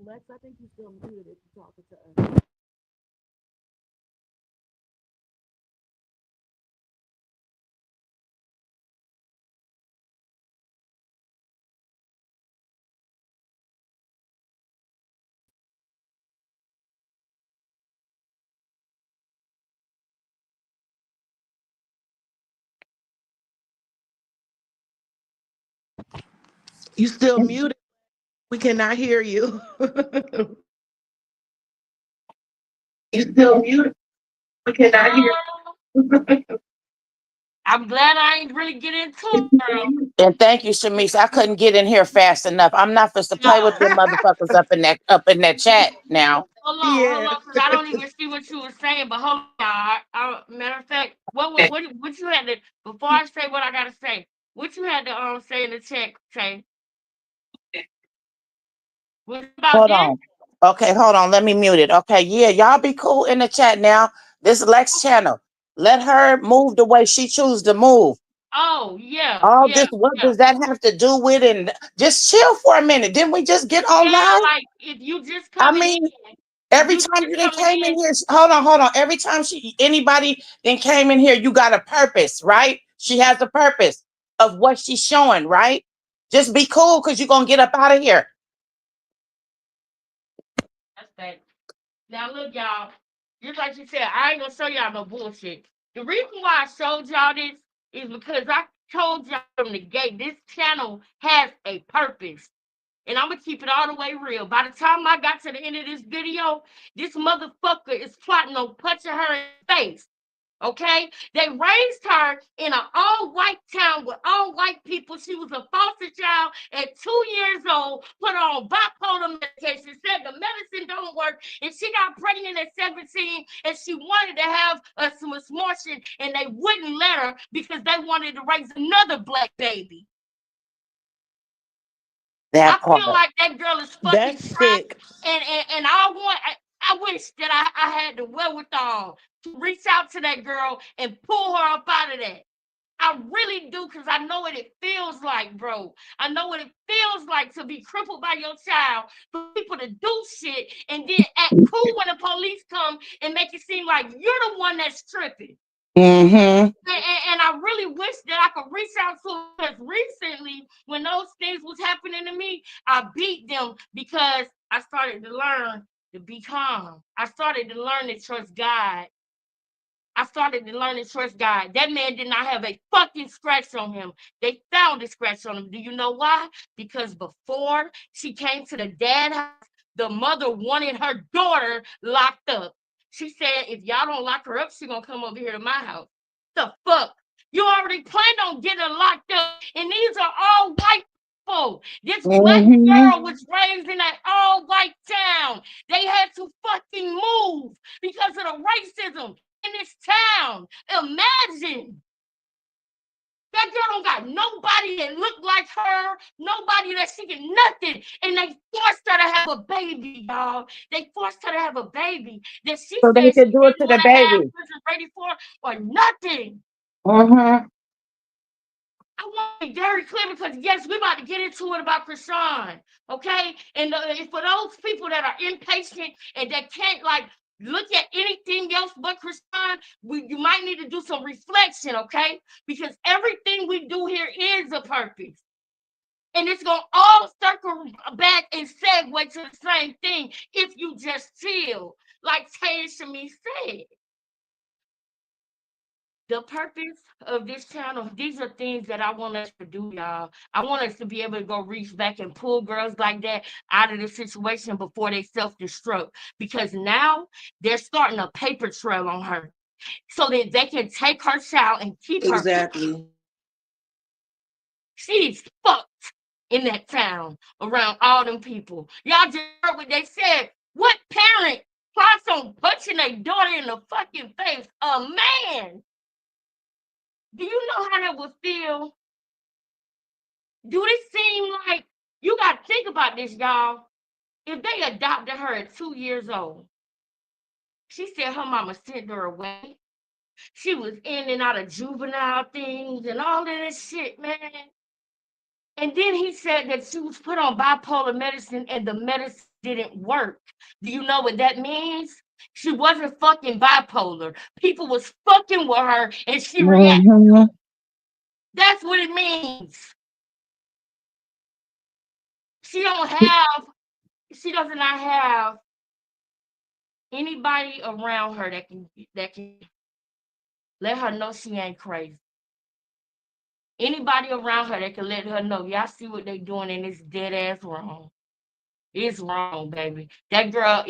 Lex, I think you still muted if you're talking to us. You still muted. We cannot hear you. You still muted. We cannot hear you. I'm glad I ain't really get into it, girl. And thank you, Shamish. I couldn't get in here fast enough. I'm not supposed to play with them motherfuckers up in that chat now. Hold on, because I don't even see what you were saying. But hold on, matter of fact, what you had to before I say what I gotta say? What you had to say in the chat? Say what about Hold this? on. Okay, hold on. Let me mute it. Okay, yeah, y'all be cool in the chat now. This Lex channel. Let her move the way she chooses to move. Oh yeah, All yeah, this, what yeah. does that have to do with it? And just chill for a minute. Didn't we just get on Yeah, live? like if you just I coming in, mean, if every you time just you done coming came in in, here, hold on. Every time anybody then came in here, you got a purpose, right? She has a purpose of what she's showing, right? Just be cool because you're gonna get up out of here. that's that. Now look, y'all. Just like you said, I ain't gonna show y'all no bullshit. The reason why I showed y'all this is because I told y'all from the gate, this channel has a purpose. And I'm gonna keep it all the way real. By the time I got to the end of this video, this motherfucker is plotting on punching her in the face. Okay? They raised her in an all-white town with all-white people. She was a foster child at 2 years old, put her on bipolar medication, said the medicine don't work, and she got pregnant at 17, and she wanted to have some abortion, and they wouldn't let her because they wanted to raise another black baby. I feel like that girl is fucking That's trapped, sick. and I wish that I had the wherewithal to reach out to that girl and pull her up out of that. I really do, because I know what it feels like, bro. I know what it feels like to be crippled by your child, for people to do shit and then act cool when the police come and make it seem like you're the one that's tripping. Mm-hmm. And I really wish that I could reach out to them, because recently, when those things was happening to me, I beat them because I started to learn to be calm. I started to learn to trust God. I started to learn to trust God. That man did not have a fucking scratch on him. They found a scratch on him. Do you know why? Because before she came to the dad house, the mother wanted her daughter locked up. She said, if y'all don't lock her up, she's gonna come over here to my house. The fuck? You already planned on getting her locked up, and these are all white people. This black girl was raised in an all-white town. They had to fucking move because of the racism in this town. Imagine. That girl don't got nobody that look like her, nobody that she can nothing. And they forced her to have a baby, y'all. They forced her to have a baby that she So they said could she do it didn't to the want to have, baby. wasn't ready for, or nothing. Mm-hmm. I want to be very clear, because yes, we're about to get into it about Chrisean, okay? And for those people that are impatient and that can't like look at anything else but Chrisean, you might need to do some reflection, okay? Because everything we do here is a purpose. And it's gonna all circle back and segue to the same thing if you just chill, like Tay and Shami said. The purpose of this channel, these are things that I want us to do, y'all. I want us to be able to go reach back and pull girls like that out of the situation before they self-destruct. Because now they're starting a paper trail on her, so that they can take her child and keep her. Exactly. She's fucked in that town around all them people. Y'all just heard what they said. What parent plots on punching their daughter in the fucking face? A man. Do you know how that would feel? Do it seem like, you got to think about this, y'all? If they adopted her at 2 years old, she said her mama sent her away. She was in and out of juvenile things and all of this shit, man. And then he said that she was put on bipolar medicine and the medicine didn't work. Do you know what that means? She wasn't fucking bipolar. People was fucking with her and she reacted. Mm-hmm. That's what it means. She does not have anybody around her that can let her know she ain't crazy. Anybody around her that can let her know, y'all see what they doing and it's dead ass wrong. It's wrong, baby. That girl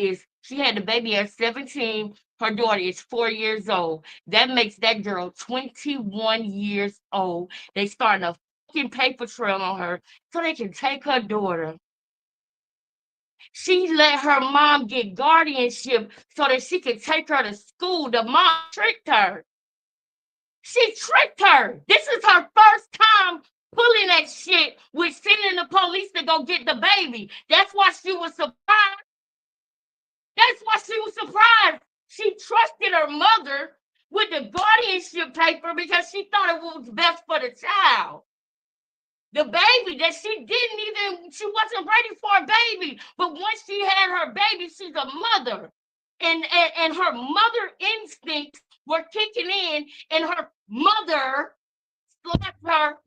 she had the baby at 17. Her daughter is 4 years old. That makes that girl 21 years old. They starting a fucking paper trail on her so they can take her daughter. She let her mom get guardianship so that she could take her to school. The mom tricked her. She tricked her. This is her first time pulling that shit with sending the police to go get the baby. That's why she was surprised. That's why she was surprised. She trusted her mother with the guardianship paper because she thought it was best for the child. The baby that she wasn't ready for a baby. But once she had her baby, she's a mother. And her mother instincts were kicking in, and her mother slapped her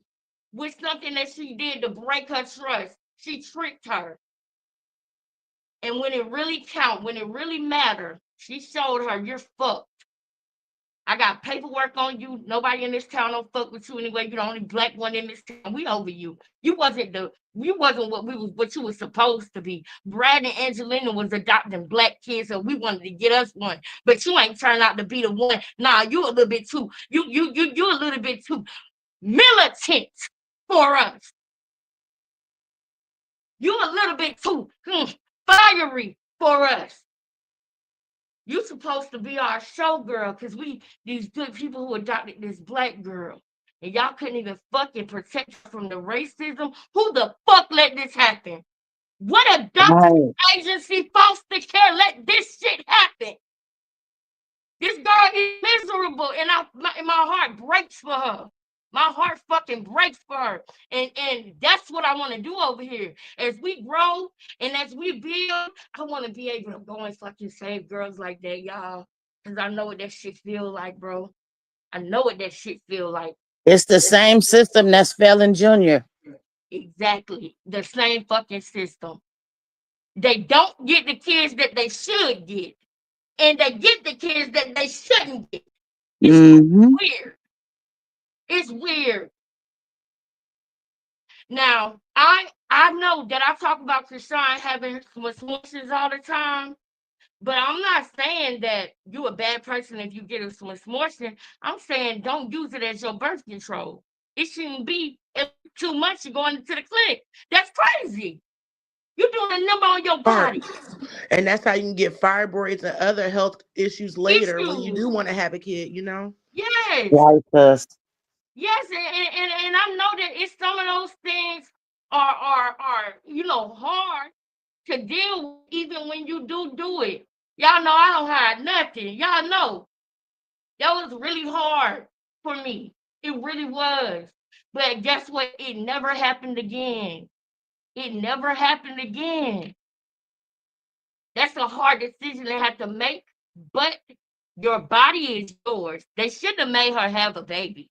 with something that she did to break her trust. She tricked her. And when it really counted, when it really mattered, she showed her, you're fucked. I got paperwork on you. Nobody in this town don't fuck with you anyway. You're the only black one in this town. We over you. You wasn't what you was supposed to be. Brad and Angelina was adopting black kids, so we wanted to get us one. But you ain't turned out to be the one. Nah, you a little bit too. You a little bit too militant for us. You a little bit too fiery for us. You supposed to be our showgirl because we these good people who adopted this black girl. And y'all couldn't even fucking protect her from the racism. Who the fuck let this happen? What adoption agency, foster care let this shit happen? This girl is miserable and my heart breaks for her. My heart fucking breaks for her. And that's what I want to do over here. As we grow and as we build, I want to be able to go and fucking save girls like that, y'all. Because I know what that shit feel like, bro. I know what that shit feel like. It's the same system that's failing Junior. Exactly. The same fucking system. They don't get the kids that they should get. And they get the kids that they shouldn't get. It's weird. It's weird. Now, I know that I talk about Chrisean having smushes all the time, but I'm not saying that you're a bad person if you get a smushing. I'm saying don't use it as your birth control. It shouldn't be too much you're going into the clinic. That's crazy. You're doing a number on your body. And that's how you can get fibroids and other health issues later when you do want to have a kid, you know? Yes. Yes. Yes, and I know that it's some of those things are hard to deal with even when you do it. Y'all know I don't hide nothing. Y'all know that was really hard for me. It really was. But guess what? It never happened again. It never happened again. That's a hard decision to have to make, but your body is yours. They should have made her have a baby.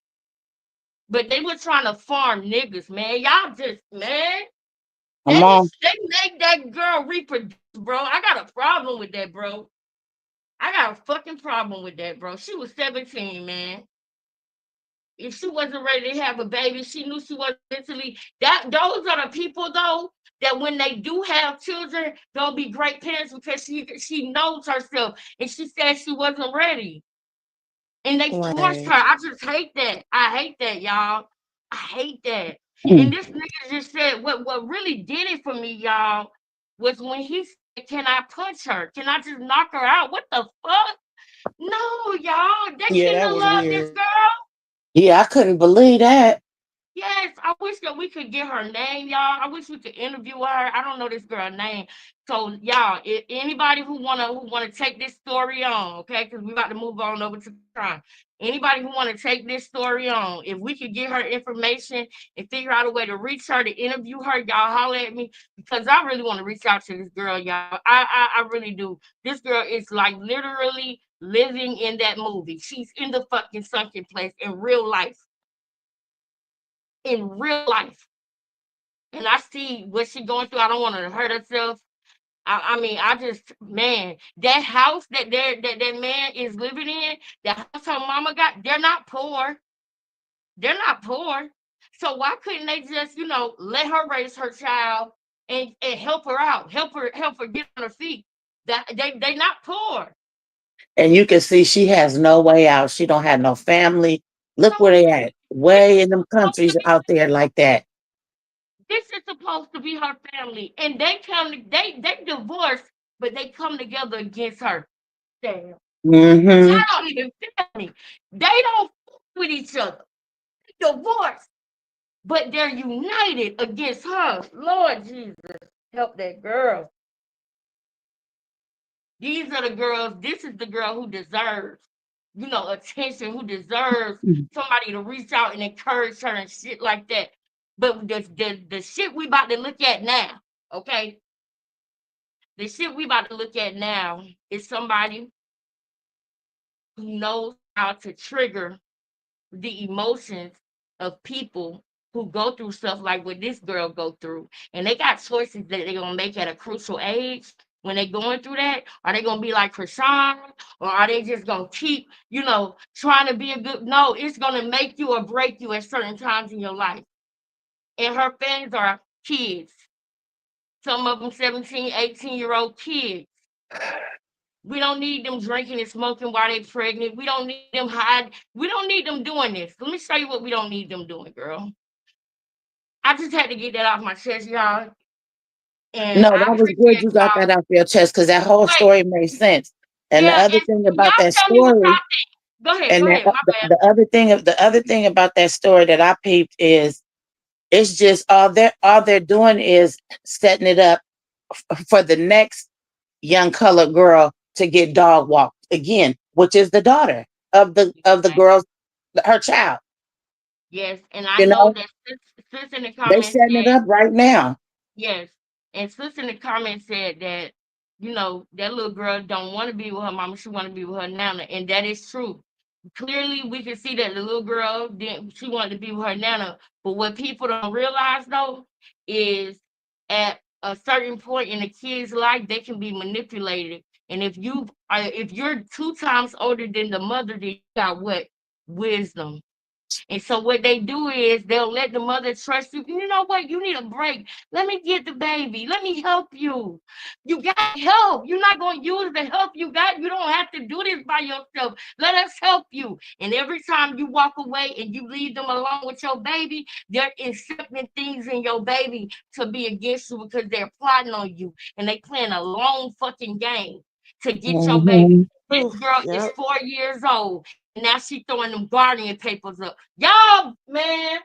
But they were trying to farm niggas, man. Y'all just, man. They made that girl reproduce, bro. I got a problem with that, bro. I got a fucking problem with that, bro. She was 17, man. If she wasn't ready to have a baby, she knew she wasn't mentally. Those are the people, though, that when they do have children, they'll be great parents because she knows herself. And she said she wasn't ready. And they forced her. I just hate that. I hate that, y'all. I hate that. And this nigga just said what really did it for me, y'all, was when he said, can I punch her? Can I just knock her out? What the fuck? No, y'all. They shouldn't have loved this girl. Yeah, I couldn't believe that. Yes, I wish that we could get her name, y'all. I wish we could interview her. I don't know this girl's name. So, y'all, if anybody who wanna take this story on, okay, because we're about to move on over to crime. Anybody who wanna take this story on, if we could get her information and figure out a way to reach her to interview her, y'all holler at me because I really want to reach out to this girl, y'all. I really do. This girl is like literally living in that movie. She's in the fucking sunken place in real life. In real life. And I see what she's going through. I don't want her to hurt herself. I mean, I just, man, that house that man is living in, the house her mama got, they're not poor. They're not poor. So why couldn't they just, let her raise her child and help her out, help her get on her feet? That they not poor. And you can see she has no way out. She don't have no family. Look where they at. Way in them countries out there like that. This is supposed to be her family, and they divorced, but they come together against her. Damn, Mm-hmm. I don't even family. They don't fuck with each other. They divorced, but they're united against her. Lord Jesus, help that girl. These are the girls. This is the girl who deserves, attention. Who deserves somebody to reach out and encourage her and shit like that. But the shit we about to look at now, okay? The shit we about to look at now is somebody who knows how to trigger the emotions of people who go through stuff like what this girl go through. And they got choices that they're going to make at a crucial age when they're going through that. Are they going to be like Chrisean, or are they just going to keep, trying to be a good... No, it's going to make you or break you at certain times in your life. And her fans are kids. Some of them 17, 18-year-old kids. We don't need them drinking and smoking while they're pregnant. We don't need them hiding. We don't need them doing this. Let me show you what we don't need them doing, girl. I just had to get that off my chest, y'all. And No, I that was good. You got that off your chest because that whole story made sense. And the Yeah, other and thing y'all about that tell me what y'all story, think. Go ahead, and my bad. the other thing about that story that I peeped is, it's just all they're doing is setting it up for the next young colored girl to get dog walked again, which is the daughter of the girls, her child. Yes, and I You know know, that sis in the they comments setting it said, up right now. yes, and sis in the comments said that, that little girl don't want to be with her mama, she want to be with her nana, and that is true. Clearly, we can see that the little girl didn't. She wanted to be with her nana, but what people don't realize though is at a certain point in a kid's life, they can be manipulated. And if you're 2 times older than the mother, then you got what? Wisdom. And so what they do is they'll let the mother trust you. You know what? You need a break. Let me get the baby. Let me help you. You got help. You're not going to use the help you got. You don't have to do this by yourself. Let us help you. And every time you walk away and you leave them alone with your baby, they're inserting things in your baby to be against you because they're plotting on you. And they playing a long fucking game to get your baby. This girl is 4 years old. And now she throwing them guardian papers up. Y'all, man.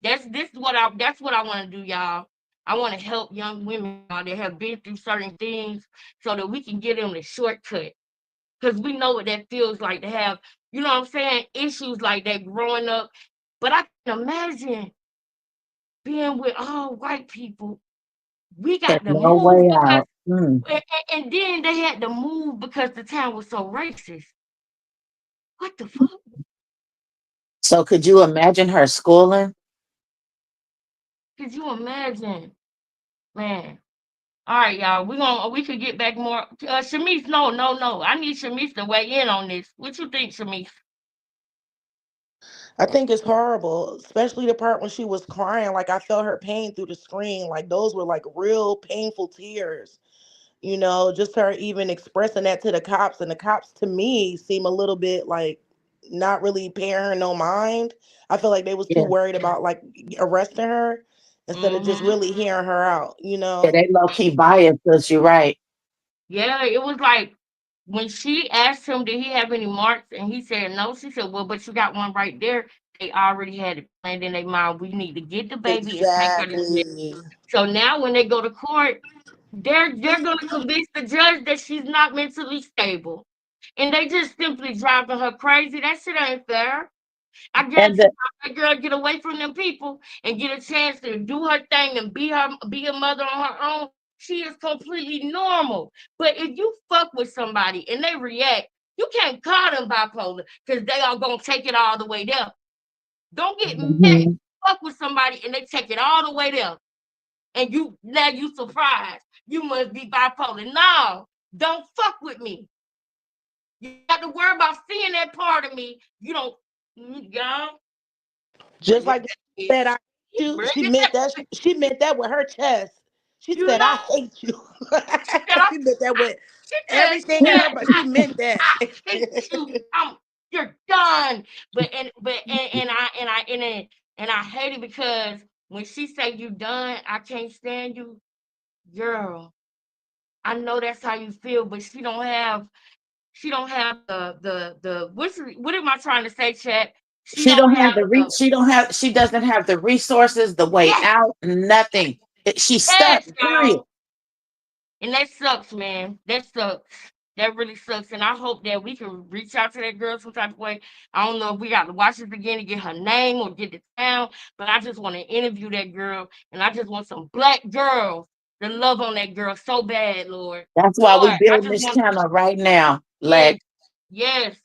That's what I want to do, y'all. I want to help young women that have been through certain things so that we can get them the shortcut. Because we know what that feels like to have, you know what I'm saying, issues like that growing up. But I can imagine being with all white people. We There's got to no move way because, out. Mm. and then they had to move because the town was so racist. What the fuck? So could you imagine her schooling? Could you imagine? Man. All right, y'all. We could get back more. Shamice, no. I need Shamice to weigh in on this. What you think, Shamice? I think it's horrible, especially the part when she was crying. Like I felt her pain through the screen. Like those were like real painful tears. Just her even expressing that to the cops. And the cops to me seem a little bit like not really paying her no mind. I feel like they was too Yeah. worried about like arresting her instead of just really hearing her out, Yeah, they low key biased us. You're right. Yeah, it was like when she asked him, did he have any marks? And he said no. She said, well, but you got one right there. They already had it planned in their mind. We need to get the baby and take her to jail. Exactly. So now when they go to court, they're gonna convince the judge that she's not mentally stable. And they just simply driving her crazy. That shit ain't fair. I And guarantee the, that girl get away from them people and get a chance to do her thing and be a mother on her own. She is completely normal. But if you fuck with somebody and they react, you can't call them bipolar because they are gonna take it all the way there. Don't get mad. Mhm. Fuck with somebody and they take it all the way there. And now you surprised. You must be bipolar. No, don't fuck with me. You got to worry about seeing that part of me. You don't, y'all. Just like said, I you. Bring She it meant back. that. She meant that with her chest. She You said, know, I hate you. she said, She meant that with she everything in her, but she I meant that. hate you. You're done. And I hate it because when she say you done, I can't stand you, girl. I know that's how you feel, but she don't have what am I trying to say, chat? She She don't don't have have the the she doesn't have the resources, the way yes, out, nothing. She's stuck, yes, period. y'all. And that sucks, man. That sucks. That really sucks. And I hope that we can reach out to that girl some type of way. I don't know if we got to watch this again to get her name or get the town, but I just want to interview that girl. And I just want some black girls to love on that girl so bad, Lord. That's why we Lord, I building just this want, channel right now, yes, Lex. yes.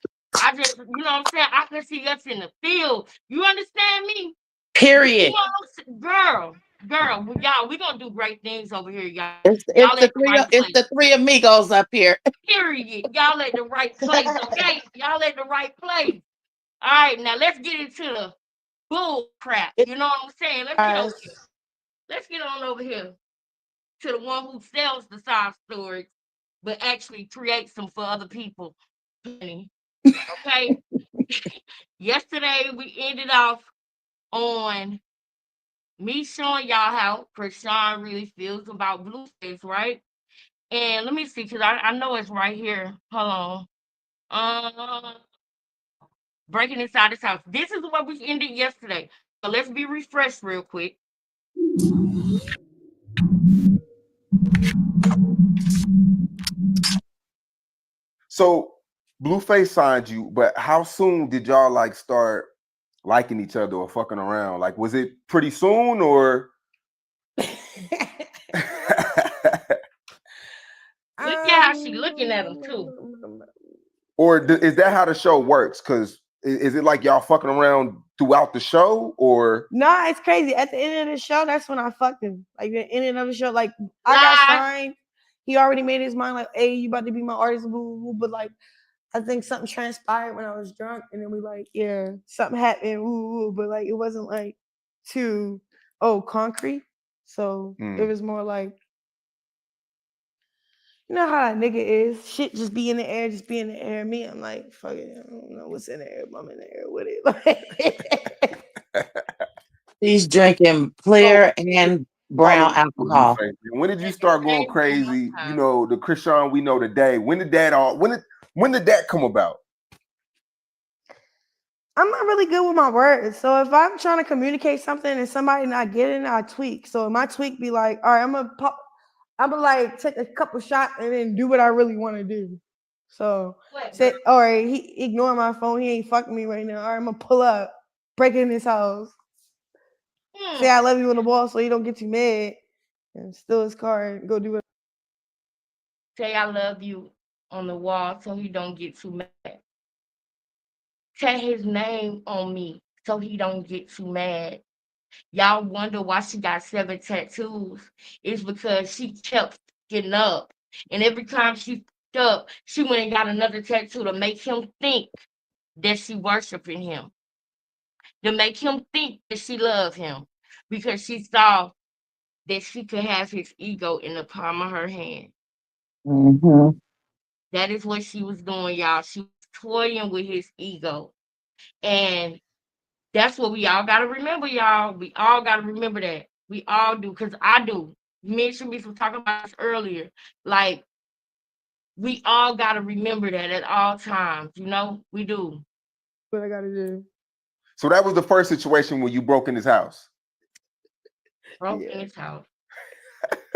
I just, you know what I'm saying? I can see us in the field. You understand me? You Period. know what I'm saying? Girl, y'all, we going to do great things over here, y'all. It's Y'all at the right it's place. the three amigos up here. Period. Y'all at the right place, okay? Y'all at the right place. All right, now let's get into the bull crap. You know what I'm saying? Let's get over Guys, here. Let's get on over here to the one who sells the sob stories, but actually creates them for other people. Okay? Yesterday, we ended off on me showing y'all how Chrisean really feels about Blueface, right? And let me see, because I know it's right here. Hold on. Breaking inside this house. This is what we ended yesterday. So let's be refreshed real quick. So Blueface signed you, but how soon did y'all like start liking each other or fucking around? Like, was it pretty soon or? Look at how she looking at him too. Or is that how the show works? Because is it like y'all fucking around throughout the show or? Nah, it's crazy. At the end of the show, that's when I fucked him. Like the ending of the show, like I got Lie. signed. He already made his mind, like, hey, you about to be my artist, boo, boo, boo. But like, I think something transpired when I was drunk, and then we like, yeah, something happened, woo, woo. But like, it wasn't like too concrete. So it was more like, you know how that nigga is. Shit just be in the air, just be in the air. Me, I'm like, fuck it, I don't know what's in the air, but I'm in the air with it. She's drinking clear and brown alcohol. When did you start going crazy? You know, the Chrisean we know today. When did that come about? I'm not really good with my words. So if I'm trying to communicate something and somebody not getting it, I tweak. So my tweak be like, all right, I'm gonna like take a couple shots and then do what I really want to do. So say, all right, he ignoring my phone, he ain't fucking me right now. All right, I'm gonna pull up, break in his house, say I love you on the wall so he don't get too mad, and steal his car and go do it. Say I love you on the wall so he don't get too mad. Say his name on me so he don't get too mad. Y'all wonder why she got 7 tattoos. It's because she kept getting up. And every time she fucked up, she went and got another tattoo to make him think that she worshiping him. To make him think that she loved him. Because she saw that she could have his ego in the palm of her hand. Mm-hmm. That is what she was doing, y'all. She was toying with his ego. And that's what we all gotta remember, y'all. We all gotta remember that. We all do, because I do. Me and Shamice was talking about this earlier. Like, we all gotta remember that at all times, you know? We do. What I gotta do. So that was the first situation when you broke in his house. Broke in his house.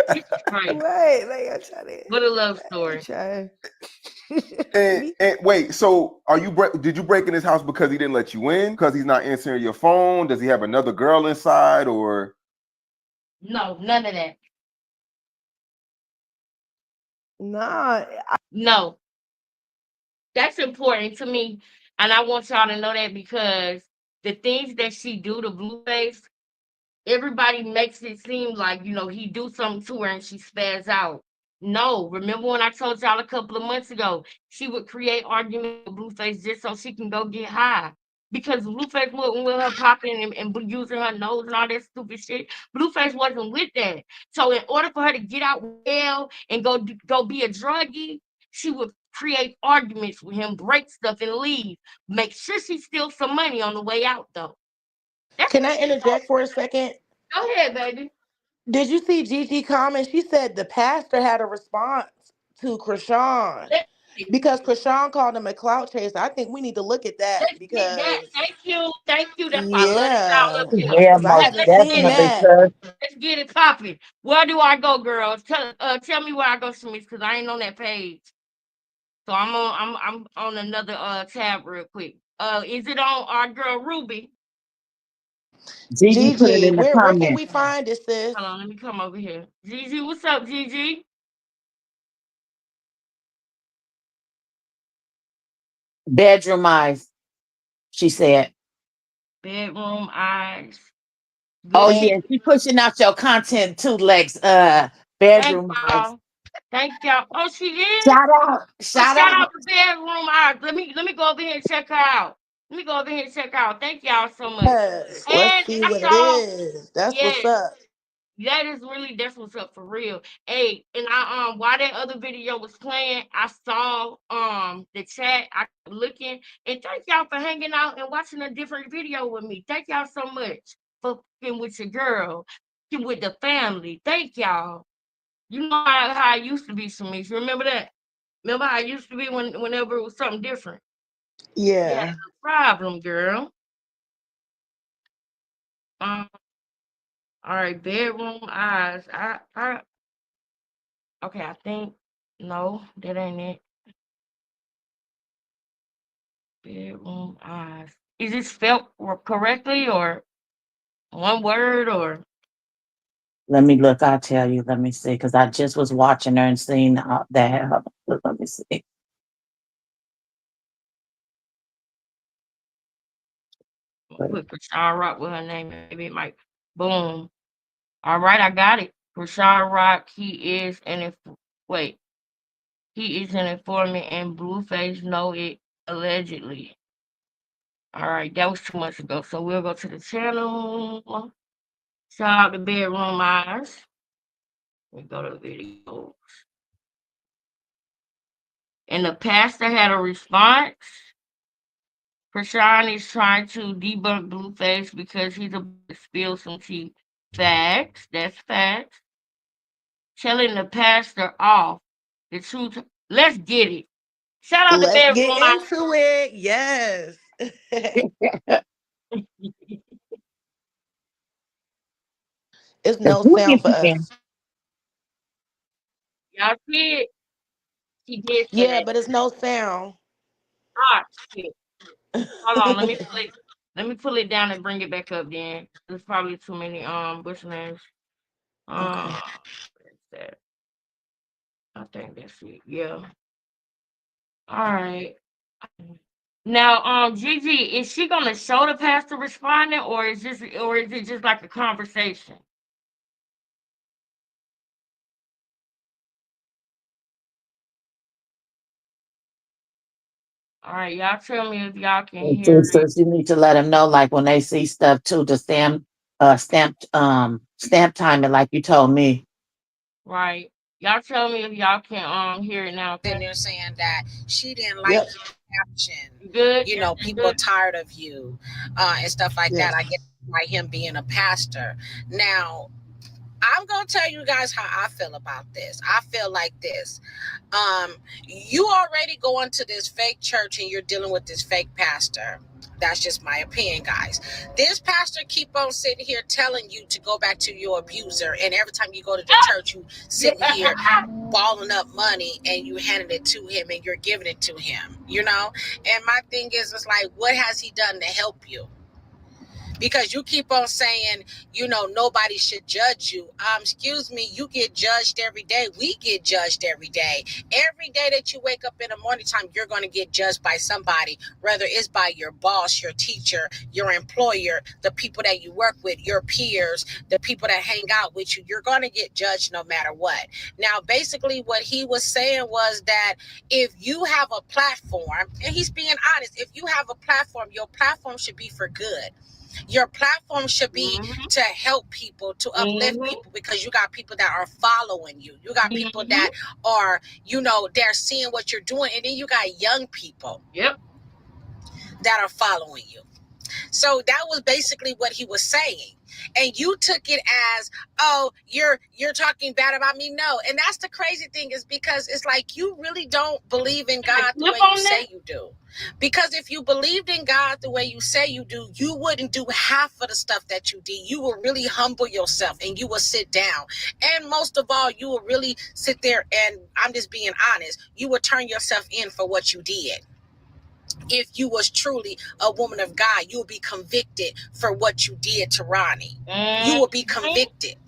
Wait, like I try to. What a love story. And wait, so did you break in his house because he didn't let you in? Because he's not answering your phone? Does he have another girl inside or? No, none of that. Nah. No. That's important to me. And I want y'all to know that because the things that she do to Blueface, everybody makes it seem like, you know, he do something to her and she spaz out. No, remember when I told y'all a couple of months ago, she would create arguments with Blueface just so she can go get high. because Blueface wasn't with her popping and using her nose and all that stupid shit. Blueface wasn't with that. So in order for her to get out well and go be a druggie, she would create arguments with him, break stuff, and leave. Make sure she steals some money on the way out, though. That's Can what I she does. interject for a second? Go ahead, baby. Did you see Gigi comment? She said the pastor had a response to Chrisean Let's because Chrisean called him a clout chaser. I think we need to look at that get that. because, Thank you. Thank you. That's why I love that y'all yeah, up here. Yeah, because I most haven't Let's seen get it. definitely, that. cuz. Let's get it popping. Where do I go, girls? Tell me where I go, Shamice, because I ain't on that page. So I'm on another tab real quick. Is it on our girl Ruby? Gigi put it Gigi, in the where can comments. we find it, sis? Hold on, let me come over here. Gigi, what's up, Gigi? Bedroom eyes, she said. Bedroom eyes. Oh Good. And yeah, she pushing out your content too, Lex. Thank Bedroom eyes. y'all. Thank y'all. Oh, she is? Shout out. Oh, Shout shout out. out to Bedroom Eyes. Let me go over here and check her out. Let me go over here and check her out. Thank y'all so much. yes, let's And see thank what it y'all. is. That's what's Yes, up. that's what's up for real. Hey, and I while that other video was playing, I saw the chat. I kept looking, and thank y'all for hanging out and watching a different video with me. Thank y'all so much for fucking with your girl, fucking with the family. Thank y'all. You know how I used to be, Shamish. Remember that? Remember how I used to be whenever it was something different? Yeah, Yeah. no problem, girl. Um, all right, bedroom eyes. I okay, I think no, that ain't it. Bedroom eyes. Is it spelled correctly or one word or Let me look. I'll tell you. Let me see, because I just was watching her and seeing that. Let me see. put Krishan Rock with her name? Maybe it might. Boom. All right, I got it. Krishan Rock. Wait. He is an informant, and Blueface know it allegedly. All right, that was 2 months ago. So we'll go to the channel. Shout out to Bedroom Eyes. We go to video. And the pastor had a response. Chrisean is trying to debunk Blueface because he's about to spill some tea. Facts. That's facts. Telling the pastor off. The truth. Let's get it. Shout out to Let's get Bedroom Eyes. into it. Yes. It's Because no who sound is for us. Y'all see it? He did say Yeah, that. but it's no sound. Ah, shit. Hold on, let me pull it down and bring it back up then. There's probably too many bush names. Okay. Where's that? I think that's it. Yeah. All right. Now, Gigi, is she gonna show the pastor responding, or is it just like a conversation? All right, y'all tell me if y'all can hear So it. you need to let them know, like when they see stuff too, to stamp time it like you told me. Right. Y'all tell me if y'all can hear it now, In okay? there saying that she didn't like Yep. your caption. You good? You know, Everything people good? tired of you, and stuff like that. Yes. I get by him being a pastor. Now, I'm gonna tell you guys how I feel about this. I feel like this. You already going to this fake church and you're dealing with this fake pastor. That's just my opinion, guys. This pastor keep on sitting here telling you to go back to your abuser, and every time you go to the church, you sitting here balling up money and you handing it to him and you're giving it to him, you know? And my thing is, it's like, what has he done to help you? because you keep on saying, nobody should judge you. Excuse me, you get judged every day. We get judged every day. Every day that you wake up in the morning time, you're going to get judged by somebody, whether it's by your boss, your teacher, your employer, the people that you work with, your peers, the people that hang out with you. You're going to get judged no matter what. Now, basically what he was saying was that if you have a platform, and he's being honest, if you have a platform, your platform should be for good. Your platform should be to help people, to uplift people, because you got people that are following you. You got people that are, they're seeing what you're doing. And then you got young people that are following you. So that was basically what he was saying. And you took it as, oh, you're talking bad about me. No. And that's the crazy thing, is because it's like you really don't believe in God the way you say you do. Because if you believed in God the way you say you do, you wouldn't do half of the stuff that you did. You will really humble yourself and you will sit down. And most of all, you will really sit there, and I'm just being honest, you will turn yourself in for what you did. If you was truly a woman of God, you will be convicted for what you did to Ronnie. You will be convicted.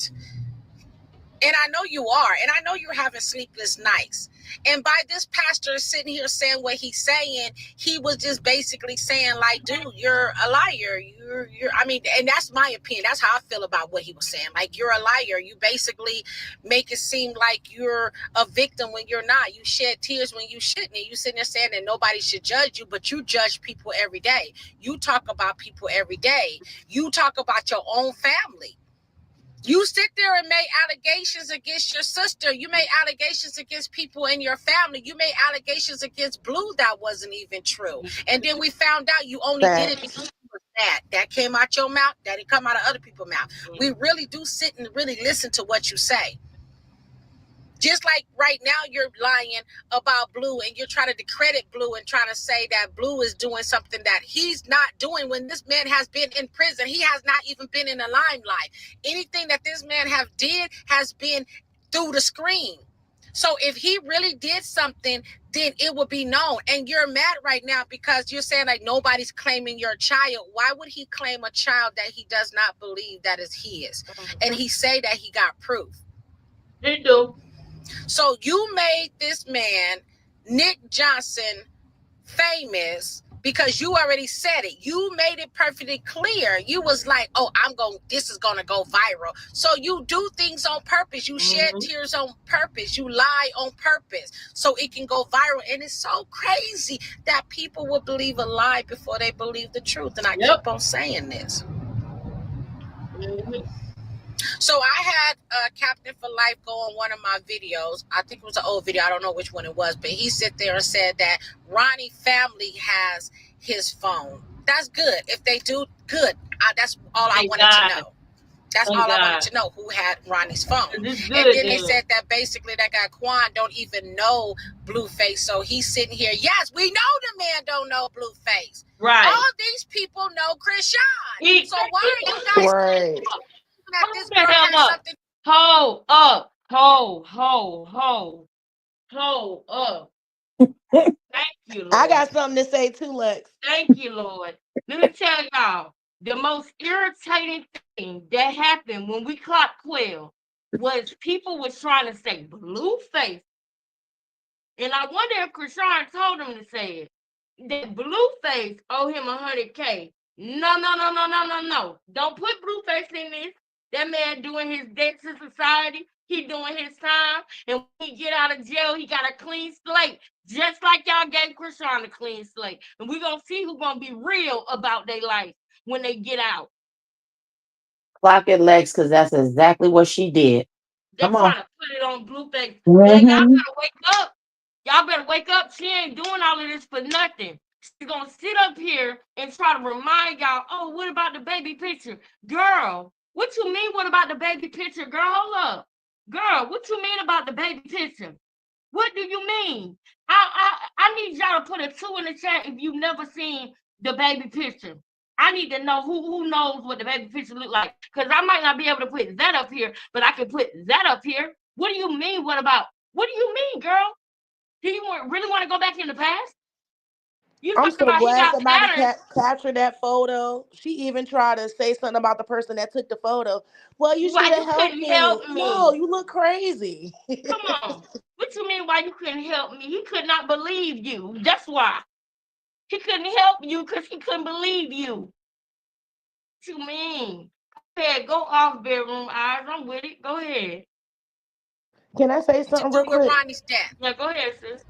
And I know you are. And I know you're having sleepless nights. And by this pastor sitting here saying what he's saying, he was just basically saying, like, dude, you're a liar. And that's my opinion. That's how I feel about what he was saying. Like, you're a liar. You basically make it seem like you're a victim when you're not. You shed tears when you shouldn't. And you sitting there saying that nobody should judge you, but you judge people every day. You talk about people every day. You talk about your own family. You sit there and make allegations against your sister. You made allegations against people in your family. You made allegations against Blue that wasn't even true. And then we found out you only did it because you were mad. That came out your mouth. That didn't come out of other people's mouth. We really do sit and really listen to what you say. Just like right now you're lying about Blue and you're trying to discredit Blue and trying to say that Blue is doing something that he's not doing when this man has been in prison. He has not even been in the limelight. Anything that this man have did has been through the screen. So if he really did something, then it would be known. And you're mad right now because you're saying like nobody's claiming your child. Why would he claim a child that he does not believe that is his? And he say that he got proof. He do. So you made this man, Nick Johnson, famous because you already said it. You made it perfectly clear. You was like, oh, this is going to go viral. So you do things on purpose. You shed tears on purpose. You lie on purpose so it can go viral. And it's so crazy that people will believe a lie before they believe the truth. And I keep on saying this. So I had Captain for Life go on one of my videos. I think it was an old video. I don't know which one it was. But he sit there and said that Ronnie family has his phone. That's good. If they do, good. That's all I wanted to know. That's all I wanted to know, who had Ronnie's phone. And then they said that basically that guy Quan don't even know Blueface. So he's sitting here. Yes, we know the man don't know Blueface. Right. All these people know Chrisean. So why are you guys... This girl has something. Hold up. Thank you, Lord. I got something to say too, Lex. Thank you, Lord. Let me tell y'all, the most irritating thing that happened when we clocked 12 was people was trying to say Blueface. And I wonder if Chrisean told him to say it. That Blueface owe him $100K. No. Don't put Blueface in this. That man doing his debt to society. He doing his time. And when he get out of jail, he got a clean slate. Just like y'all gave Chrisean a clean slate. And we're going to see who's going to be real about their life when they get out. Clock it, Lex, because that's exactly what she did. They're Come trying on. to put it on Blueface. Y'all better wake up. Y'all better wake up. She ain't doing all of this for nothing. She's going to sit up here and try to remind y'all, oh, what about the baby picture? Girl, what you mean, what about the baby picture? Girl, hold up. Girl, what you mean about the baby picture? What do you mean? I need y'all to put a 2 in the chat if you've never seen the baby picture. I need to know who knows what the baby picture look like. Because I might not be able to put that up here, but I can put that up here. What do you mean? What do you mean, girl? Do you really want to go back in the past? You I'm talking so about he glad got somebody patterns. captured that photo. She even tried to say something about the person that took the photo. Well, you Why should have you helped couldn't me. help No, me? you look crazy. Come on. What you mean why you couldn't help me? He could not believe you. That's why. He couldn't help you because he couldn't believe you. What you mean? Go ahead, go off bedroom eyes. I'm with it. Go ahead. Can I say To something do real with quick? Ronnie's death. Yeah, go ahead, sis.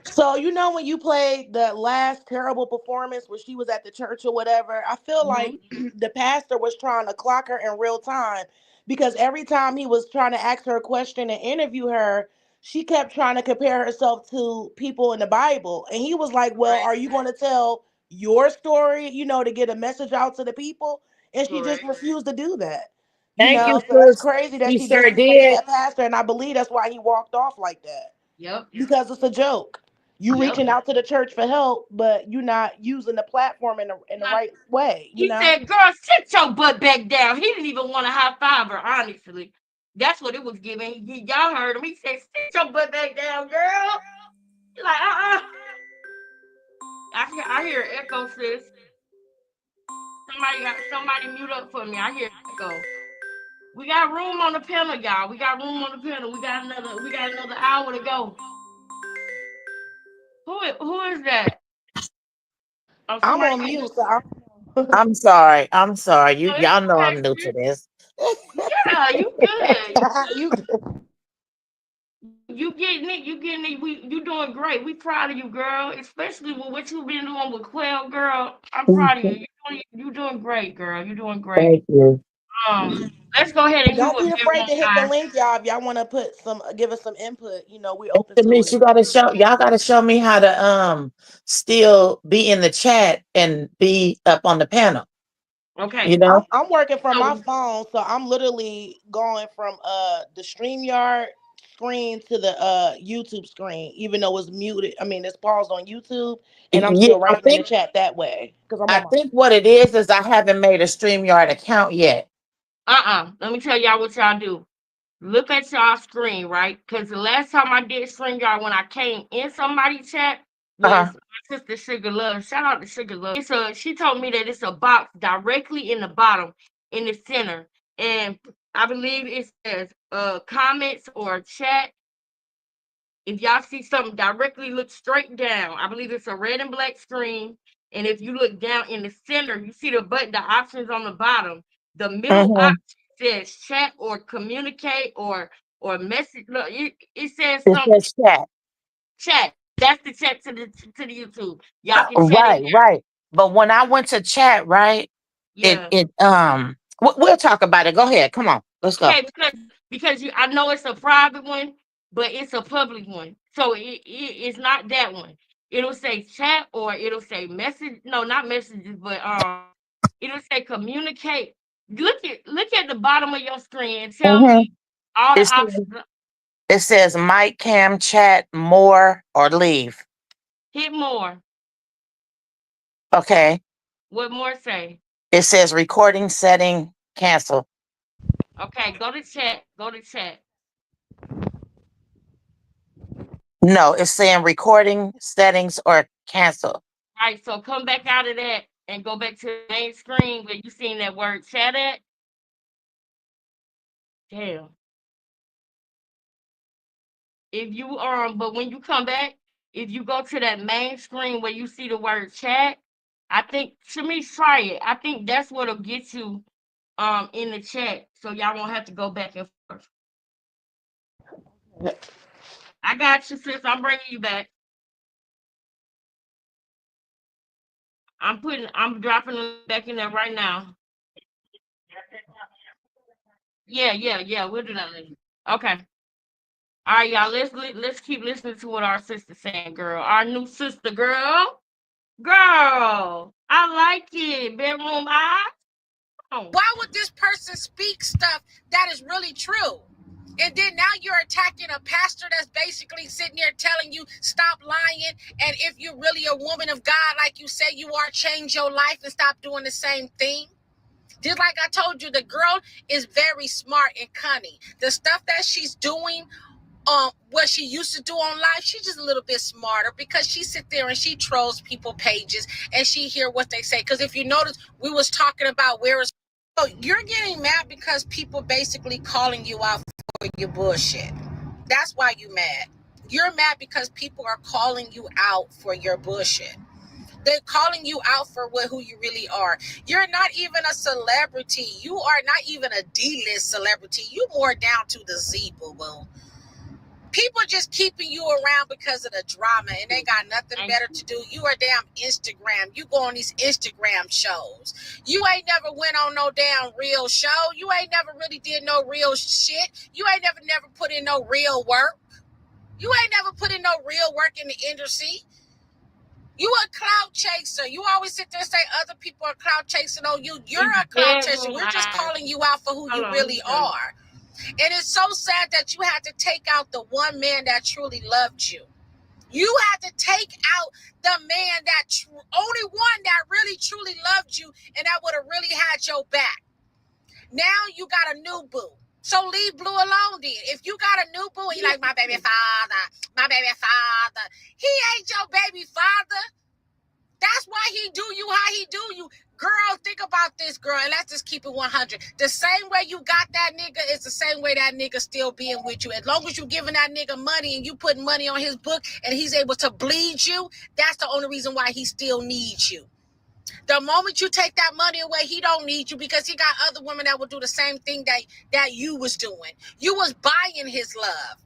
So you know when you played the last terrible performance where she was at the church or whatever, I feel like the pastor was trying to clock her in real time because every time he was trying to ask her a question and interview her, she kept trying to compare herself to people in the Bible. And he was like, well, Right. are you going to tell your story, to get a message out to the people? And she just Correct. refused to do that. Thank you, So that's sis. crazy that You she sure disrespected did. that pastor. And I believe that's why he walked off like that Yep. because it's a joke. You Yep. reaching out to the church for help, but you're not using the platform in the right way. He said, girl, sit your butt back down. He didn't even want to high five her, honestly. That's what it was giving. Y'all heard him. He said, sit your butt back down, girl. He's like, I hear echo, sis. Somebody mute up for me. I hear echo. We got room on the panel, y'all. We got room on the panel. We got another hour to go. Who is that? Oh, I'm somebody. on mute, so I'm sorry. I'm sorry. No, it's Y'all know okay, I'm new to sis. this. Yeah, you good. you You getting it. You getting it. You doing great. We proud of you, girl. Especially with what you've been doing with Quell, girl. I'm proud of you. You doing great, girl. You doing great. Thank you. Let's go ahead and hear don't what be afraid Bedroom to hit the Eyes. link, y'all. If y'all want to give us some input, we open to Denise, it. y'all gotta show me how to still be in the chat and be up on the panel. Okay. You know? I'm working from my So phone, so I'm literally going from the StreamYard screen to the YouTube screen, even though it's muted. I mean, it's paused on YouTube, and I'm Yeah, still writing in the chat that way because I'm I on my. think what it is I haven't made a StreamYard account yet. Let me tell y'all what y'all do. Look at y'all screen, right? Because the last time I did StreamYard, when I came in somebody's chat, was my sister Sugar Love. Shout out to Sugar Love. She told me that it's a box directly in the bottom, in the center. And I believe it says comments or chat. If y'all see something directly, look straight down. I believe it's a red and black screen. And if you look down in the center, you see the button, the options on the bottom. The middle option says chat or communicate or message. Look, it says It something. says chat. Chat. That's the chat to the YouTube. Y'all can chat in there. Right. But when I went to chat, right, Yeah. we'll talk about it. Go ahead. Come on. Let's go. Okay, because I know it's a private one, but it's a public one. So it's not that one. It'll say chat or it'll say message. No, not messages, but it'll say communicate. Look at the bottom of your screen and tell me all the It options. says mic, cam, chat, more, or leave. Hit more. Okay. What more say? It says recording setting, cancel. Okay, go to chat. Go to chat. No, it's saying recording settings or cancel. All right, so come back out of that and go back to the main screen where you seen that word chat at. Damn. If you but when you come back, if you go to that main screen where you see the word chat, I think Shamish, try it. I think that's what'll get you in the chat, so y'all won't have to go back and forth. I got you, sis. I'm bringing you back. I'm dropping it back in there right now. Yeah. We'll do that later. Okay. All right, y'all. Let's keep listening to what our sister's saying, girl. Our new sister, girl. Girl, I like it. Bedroom eyes. Why would this person speak stuff that is really true? And then now you're attacking a pastor that's basically sitting there telling you stop lying. And if you're really a woman of God, like you say you are, change your life and stop doing the same thing. Just like I told you, the girl is very smart and cunning. The stuff that she's doing what she used to do on live. She's just a little bit smarter because she sit there and she trolls people pages and she hear what they say. Because if you notice, we was talking about where is. So you're getting mad because people basically calling you out for your bullshit. That's why you mad. You're mad because people are calling you out for your bullshit. They're calling you out for who you really are. You're not even a celebrity. You are not even a D-list celebrity. You more down to the Z, boo-boo. People just keeping you around because of the drama and they got nothing better to do. You are damn Instagram. You go on these Instagram shows. You ain't never went on no damn real show. You ain't never really did no real shit. You ain't never put in no real work. You ain't never put in no real work in the industry. You a clout chaser. You always sit there and say other people are clout chasing on you. You're a clout chaser. We're just calling you out for who you really are. And it's so sad that you had to take out the one man that truly loved you. You had to take out the man that only one that really truly loved you and that would have really had your back. Now you got a new boo. So leave Blue alone then. If you got a new boo and you like, my baby father. He ain't your baby father. That's why he do you how he do you. Girl, think about this, girl, and let's just keep it 100. The same way you got that nigga is the same way that nigga still being with you. As long as you giving that nigga money and you putting money on his book and he's able to bleed you, that's the only reason why he still needs you. The moment you take that money away, he don't need you because he got other women that will do the same thing that you was doing. You was buying his love.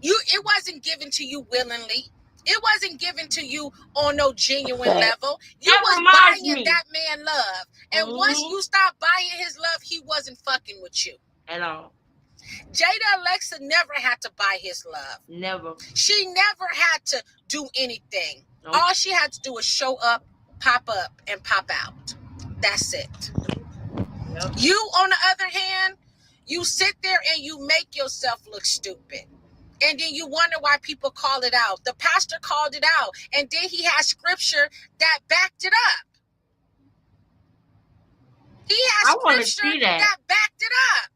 It wasn't given to you willingly. It wasn't given to you on no genuine level. You was buying that man love. And once you stopped buying his love, he wasn't fucking with you. At all. Jada Alexa never had to buy his love. Never. She never had to do anything. Nope. All she had to do was show up, and pop out. That's it. Yep. You, on the other hand, you sit there and you make yourself look stupid. And then you wonder why people call it out. The pastor called it out. And then he had scripture that backed it up. He had scripture that backed it up.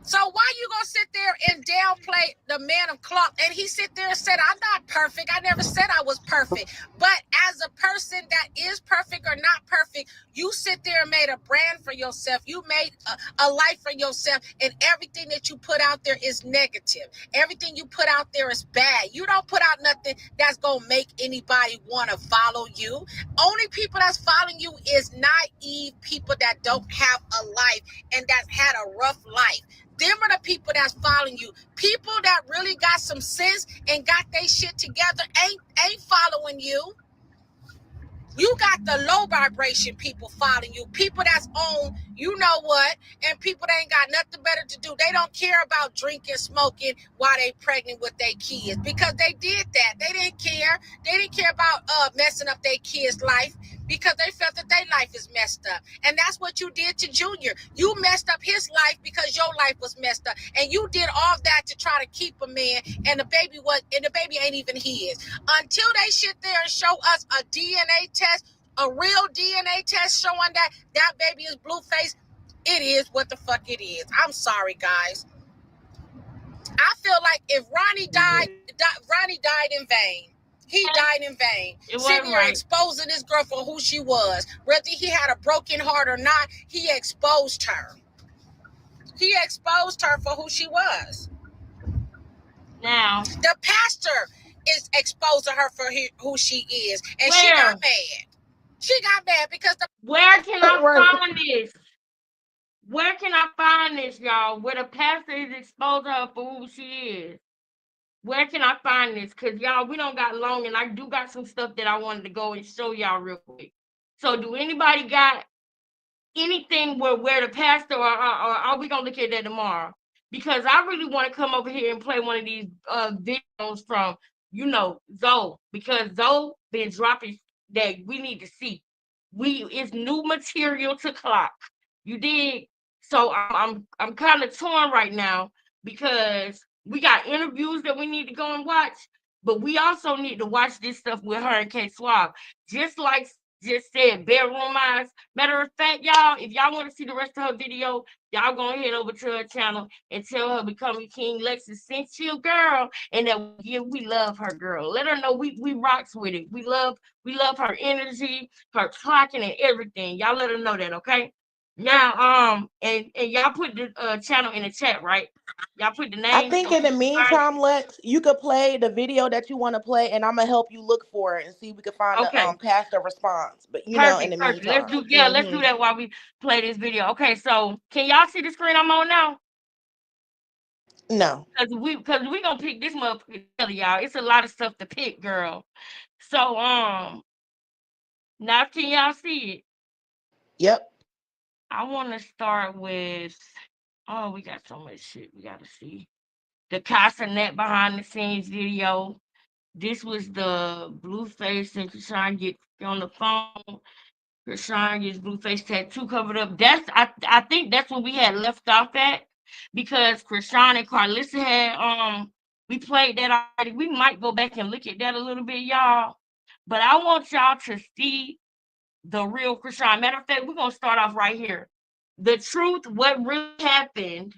So why you gonna sit there and downplay the man of cloth? And he sit there and said, I'm not perfect. I never said I was perfect. But as a person that is perfect or not perfect, you sit there and made a brand for yourself. You made a life for yourself. And everything that you put out there is negative. Everything you put out there is bad. You don't put out nothing that's gonna make anybody want to follow you. Only people that's following you is naive people that don't have a life and that had a rough life. Them are the people that's following you. People that really got some sense and got their shit together ain't following you. You got the low vibration people following you. People that's on, you know what, and people that ain't got nothing better to do. They don't care about drinking, smoking while they pregnant with their kids because they did that. They didn't care. They didn't care about messing up their kids' life because they felt that their life is messed up. And that's what you did to Junior. You messed up his life because your life was messed up. And you did all that to try to keep a man, and the baby ain't even his. Until they sit there and show us a DNA test, a real DNA test showing that baby is Blueface, it is what the fuck it is. I'm sorry, guys. I feel like if Ronnie died in vain. He died in vain. Sitting here exposing this girl for who she was. Whether he had a broken heart or not, he exposed her. He exposed her for who she was. Now, the pastor is exposing her for who she is. And she got mad. She got mad because where can I find this? Where can I find this, y'all? Where the pastor is exposing her for who she is. Where can I find this? Because, y'all, we don't got long, and I do got some stuff that I wanted to go and show y'all real quick. So, do anybody got anything where the pastor, or are we going to look at that tomorrow? Because I really want to come over here and play one of these videos from, Zoe. Because Zoe been dropping that we need to see. It's new material to clock. You did. So, I'm kind of torn right now because we got interviews that we need to go and watch, but we also need to watch this stuff with her and K Swab. Just like just said bedroom eyes. Matter of fact, y'all, if y'all want to see the rest of her video, y'all gonna head over to her channel and tell her Becoming King Lexus sent you, girl, and that we love her, girl. Let her know we rocks with it. We love her energy, her clocking, and everything. Y'all let her know that, okay? Now, and y'all put the channel in the chat, right? Y'all put the I name. think in the meantime, Lex, you could play the video that you want to play, and I'm gonna help you look for it and see if we can find the Okay. pastor response. But in Perfect, the perfect. meantime, Let's do that while we play this video. Okay, so can y'all see the screen I'm on now? No. Cause we gonna pick this motherfucker together, y'all. It's a lot of stuff to pick, girl. So now can y'all see it? Yep. I want to start with. Oh, we got so much shit we gotta see. The Castanet behind the scenes video. This was the Blueface and Chrisean get on the phone. Chrisean gets Blueface tattoo covered up. I think that's what we had left off at because Chrisean and Carlissa had we played that already. We might go back and look at that a little bit, y'all. But I want y'all to see the real Chrisean. Matter of fact, we're gonna start off right here. The truth, what really happened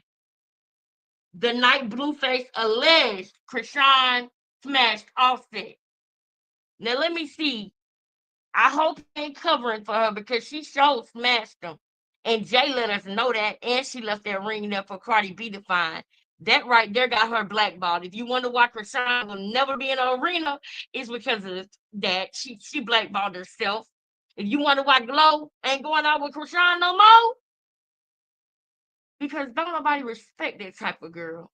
the night Blueface alleged Chrisean smashed Offset. Now let me see. I hope he ain't covering for her because she sure smashed him. And Jay let us know that, and she left that ring there for Cardi B to find. That right there got her blackballed. If you wonder why Chrisean will never be in an arena, it's because of that. She blackballed herself. If you wonder why Glow ain't going out with Chrisean no more, because don't nobody respect that type of girl.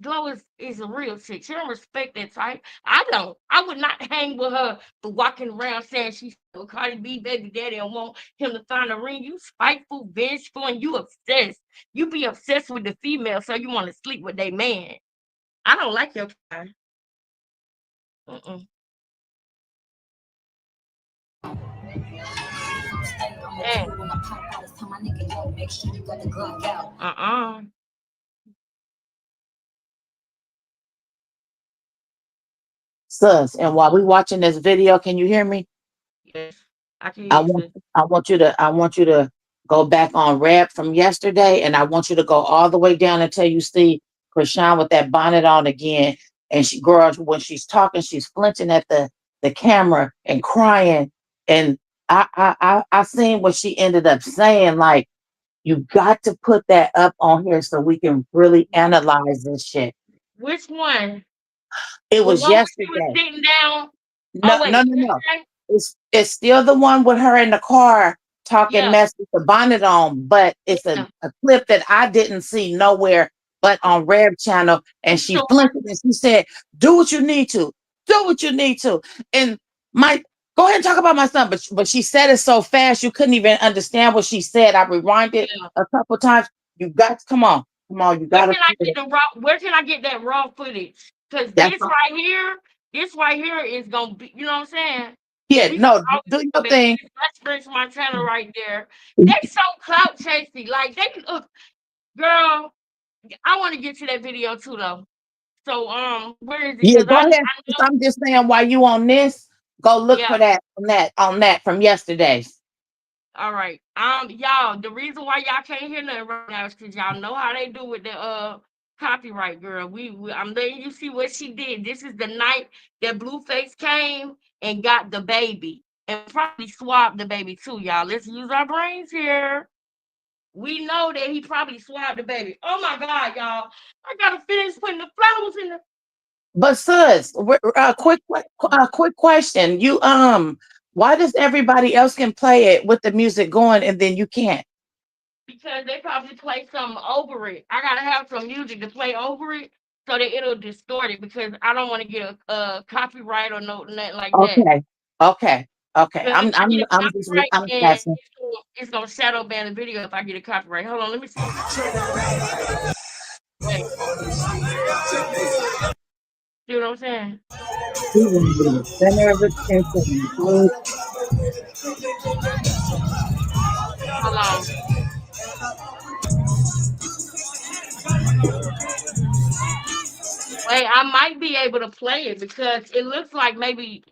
Glow is a real chick. She don't respect that type. I don't. I would not hang with her for walking around saying she's Cardi B baby daddy and want him to find a ring. You spiteful, vengeful, and you obsessed. You be obsessed with the female, so you want to sleep with their man. I don't like your kind. Mm-mm. Uh-uh. Sus, and while we watching this video, can you hear me? Yes, I can hear you. I want you to go back on Reb from yesterday, and I want you to go all the way down until you see Chrisean with that bonnet on again. And she, girl, when she's talking, she's flinching at the camera and crying. And I seen what she ended up saying. Like, you got to put that up on here so we can really analyze this shit. Which one? It was yesterday. She was sitting down. No. It's still the one with her in the car talking mess with the bonnet on, but it's a clip that I didn't see nowhere but on Reb channel. And she flipped it and she said, "Do what you need to. Do what you need to." And go ahead and talk about my son, but she said it so fast you couldn't even understand what she said. I rewinded a couple times. You got to come on. You got to. Where can I get that raw footage? Because this right here is gonna be. You know what I'm saying? Yeah, no, do your thing. Let's bring my channel right there. They so clout chasing, like they look, girl. I want to get to that video too, though. So, where is it? Yeah, go ahead. I'm just saying, while you on this, go look for that on that from yesterday's. All right. Y'all, the reason why y'all can't hear nothing right now is because y'all know how they do with the copyright, girl. I'm letting you see what she did. This is the night that Blueface came and got the baby. And probably swabbed the baby too, y'all. Let's use our brains here. We know that he probably swabbed the baby. Oh my God, y'all. I gotta finish putting the flowers in the. But sis, quick question. You why does everybody else can play it with the music going and then you can't? Because they probably play something over it. I gotta have some music to play over it so that it'll distort it because I don't want to get a copyright or nothing like that. Okay. I'm asking. It's gonna shadow ban the video if I get a copyright. Hold on, let me see. Wait. See what I'm saying? Center of attention. Hold on. Wait, I might be able to play it because it looks like maybe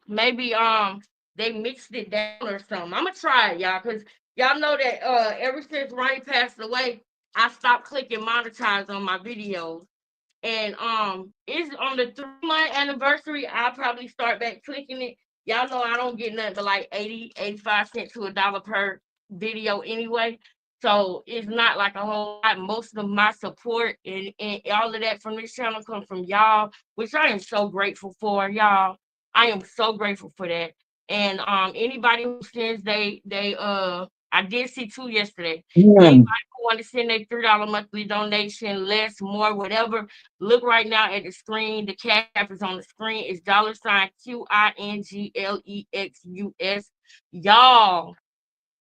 they mixed it down or something. I'm gonna try it, y'all, because y'all know that ever since Ronnie passed away, I stopped clicking monetize on my videos. And it's on the 3-month anniversary. I'll probably start back clicking it. Y'all know I don't get nothing but like 80, 85 cents to $1 per video anyway. So it's not like a whole lot. Most of my support and all of that from this channel come from y'all, which I am so grateful for, y'all. I am so grateful for that. And anybody who sends I did see 2 yesterday. Anybody who want to send a $3 monthly donation, less, more, whatever, look right now at the screen. The cash app is on the screen. It's $QINGLEXUS. Y'all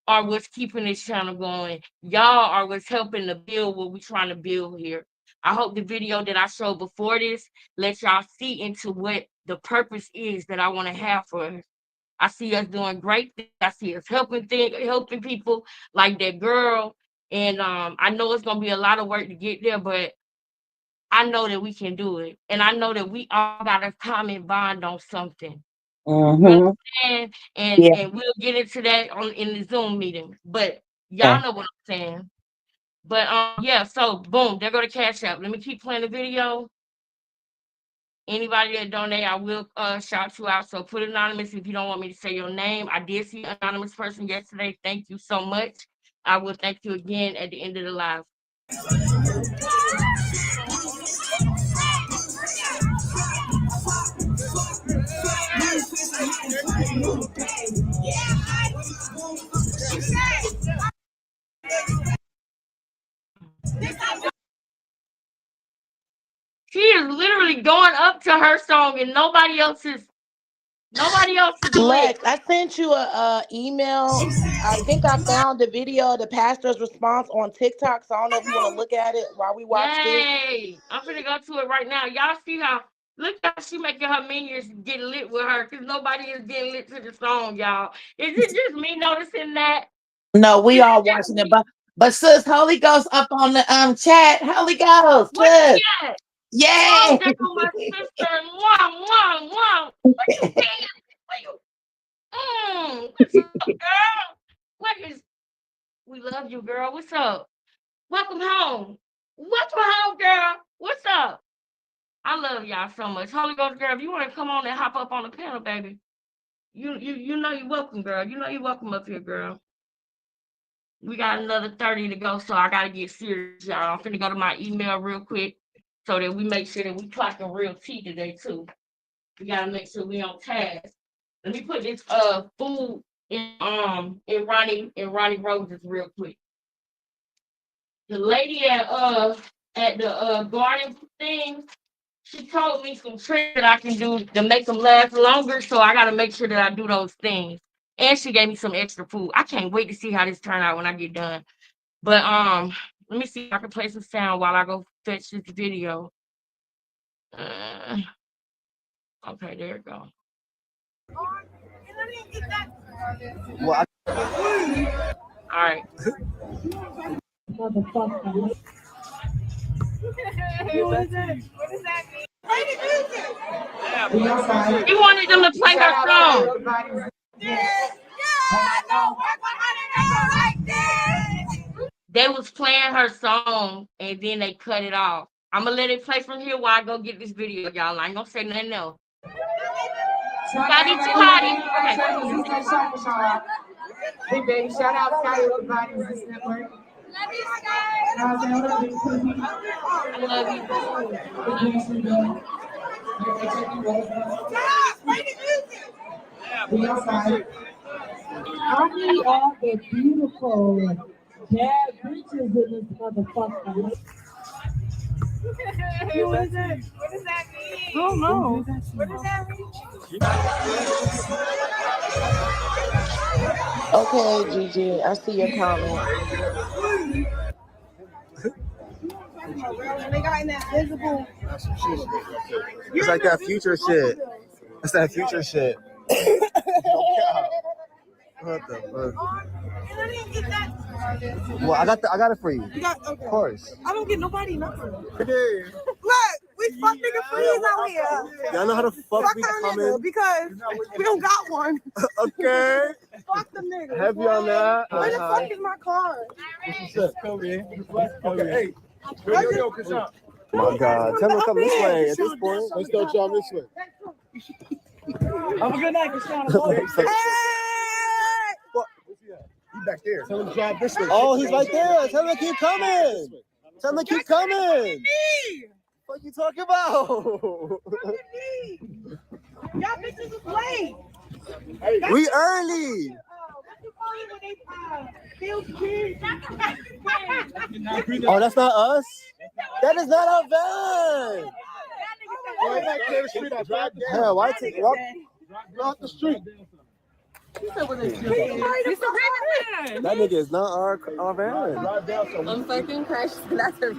are what's keeping this channel going. Y'all are what's helping to build what we're trying to build here. I hope the video that I showed before this lets y'all see into what the purpose is that I want to have for us. I see us doing great things. I see us helping people like that girl. And I know it's gonna be a lot of work to get there, but I know that we can do it. And I know that we all got a common bond on something. You understand? And we'll get into that in the Zoom meeting. But y'all know what I'm saying. But yeah, so boom, there go the cash app. Let me keep playing the video. Anybody that donate, I will shout you out. So put anonymous if you don't want me to say your name. I did see an anonymous person yesterday. Thank you so much. I will thank you again at the end of the live. She is literally going up to her song and nobody else is Lex, I sent you a email. I think I found the video, the pastor's response on TikTok. So I don't know if you want to look at it while we watch this. Yay! I'm finna go to it right now. Y'all see how she making her minions get lit with her because nobody is getting lit to the song, y'all. Is it just me noticing that? No, we all watching it, but sis, Holy Ghost up on the chat. Holy Ghost, sis. Yay! Oh, there go my sister. Mwah. What you saying? What's up, girl? We love you, girl. What's up? Welcome home. Welcome home, girl. What's up? I love y'all so much. Holy Ghost, girl, if you want to come on and hop up on the panel, baby, you know you're welcome, girl. You know you're welcome up here, girl. We got another 30 to go, so I got to get serious, y'all. I'm finna go to my email real quick so that we make sure that we clocking real tea today, too. We got to make sure we on task. Let me put this food in Ronnie Rose's real quick. The lady at the garden thing, she told me some tricks that I can do to make them last longer, so I gotta make sure that I do those things. And she gave me some extra food. I can't wait to see how this turn out when I get done. But let me see if I can play some sound while I go fetch this video. Okay, there it go. Well, all right. What does that mean? He wanted them to play her song. They was playing her song and then they cut it off. I'm gonna let it play from here while I go get this video, y'all. I ain't gonna say nothing else. Hey, baby, shout out Scotty with the Body Network. Love you, Scott. I love you. We outside. I need all the beautiful bad bitches in this motherfucker. What is that? What does that mean? I don't know. What does that mean? Okay, Gigi, I see your comment. They got in that visible. It's like that future shit. It's that future shit. What the fuck? Well, I got it for you. You got, okay. Of course. I don't get nobody nothing. Okay. Look, we Fuck nigga freeze out here. Y'all know how the fuck we our nigga coming? because we don't got one. Okay. Fuck the nigga. Heavy on that. Where the fuck is my car? Okay, hey. Yo, my God. Tell them to come this way at this point. Let's start y'all this way. Have a good night, Chrisean. He's back there. Tell him to drive this way. Oh, he's right there. Tell him to keep coming. Tell him to keep coming. What you talking about? Y'all bitches is late. We early. Oh, that's not us? That is not our van. Hell, why take walk off the street? That nigga is not our van. I'm fucking crashed.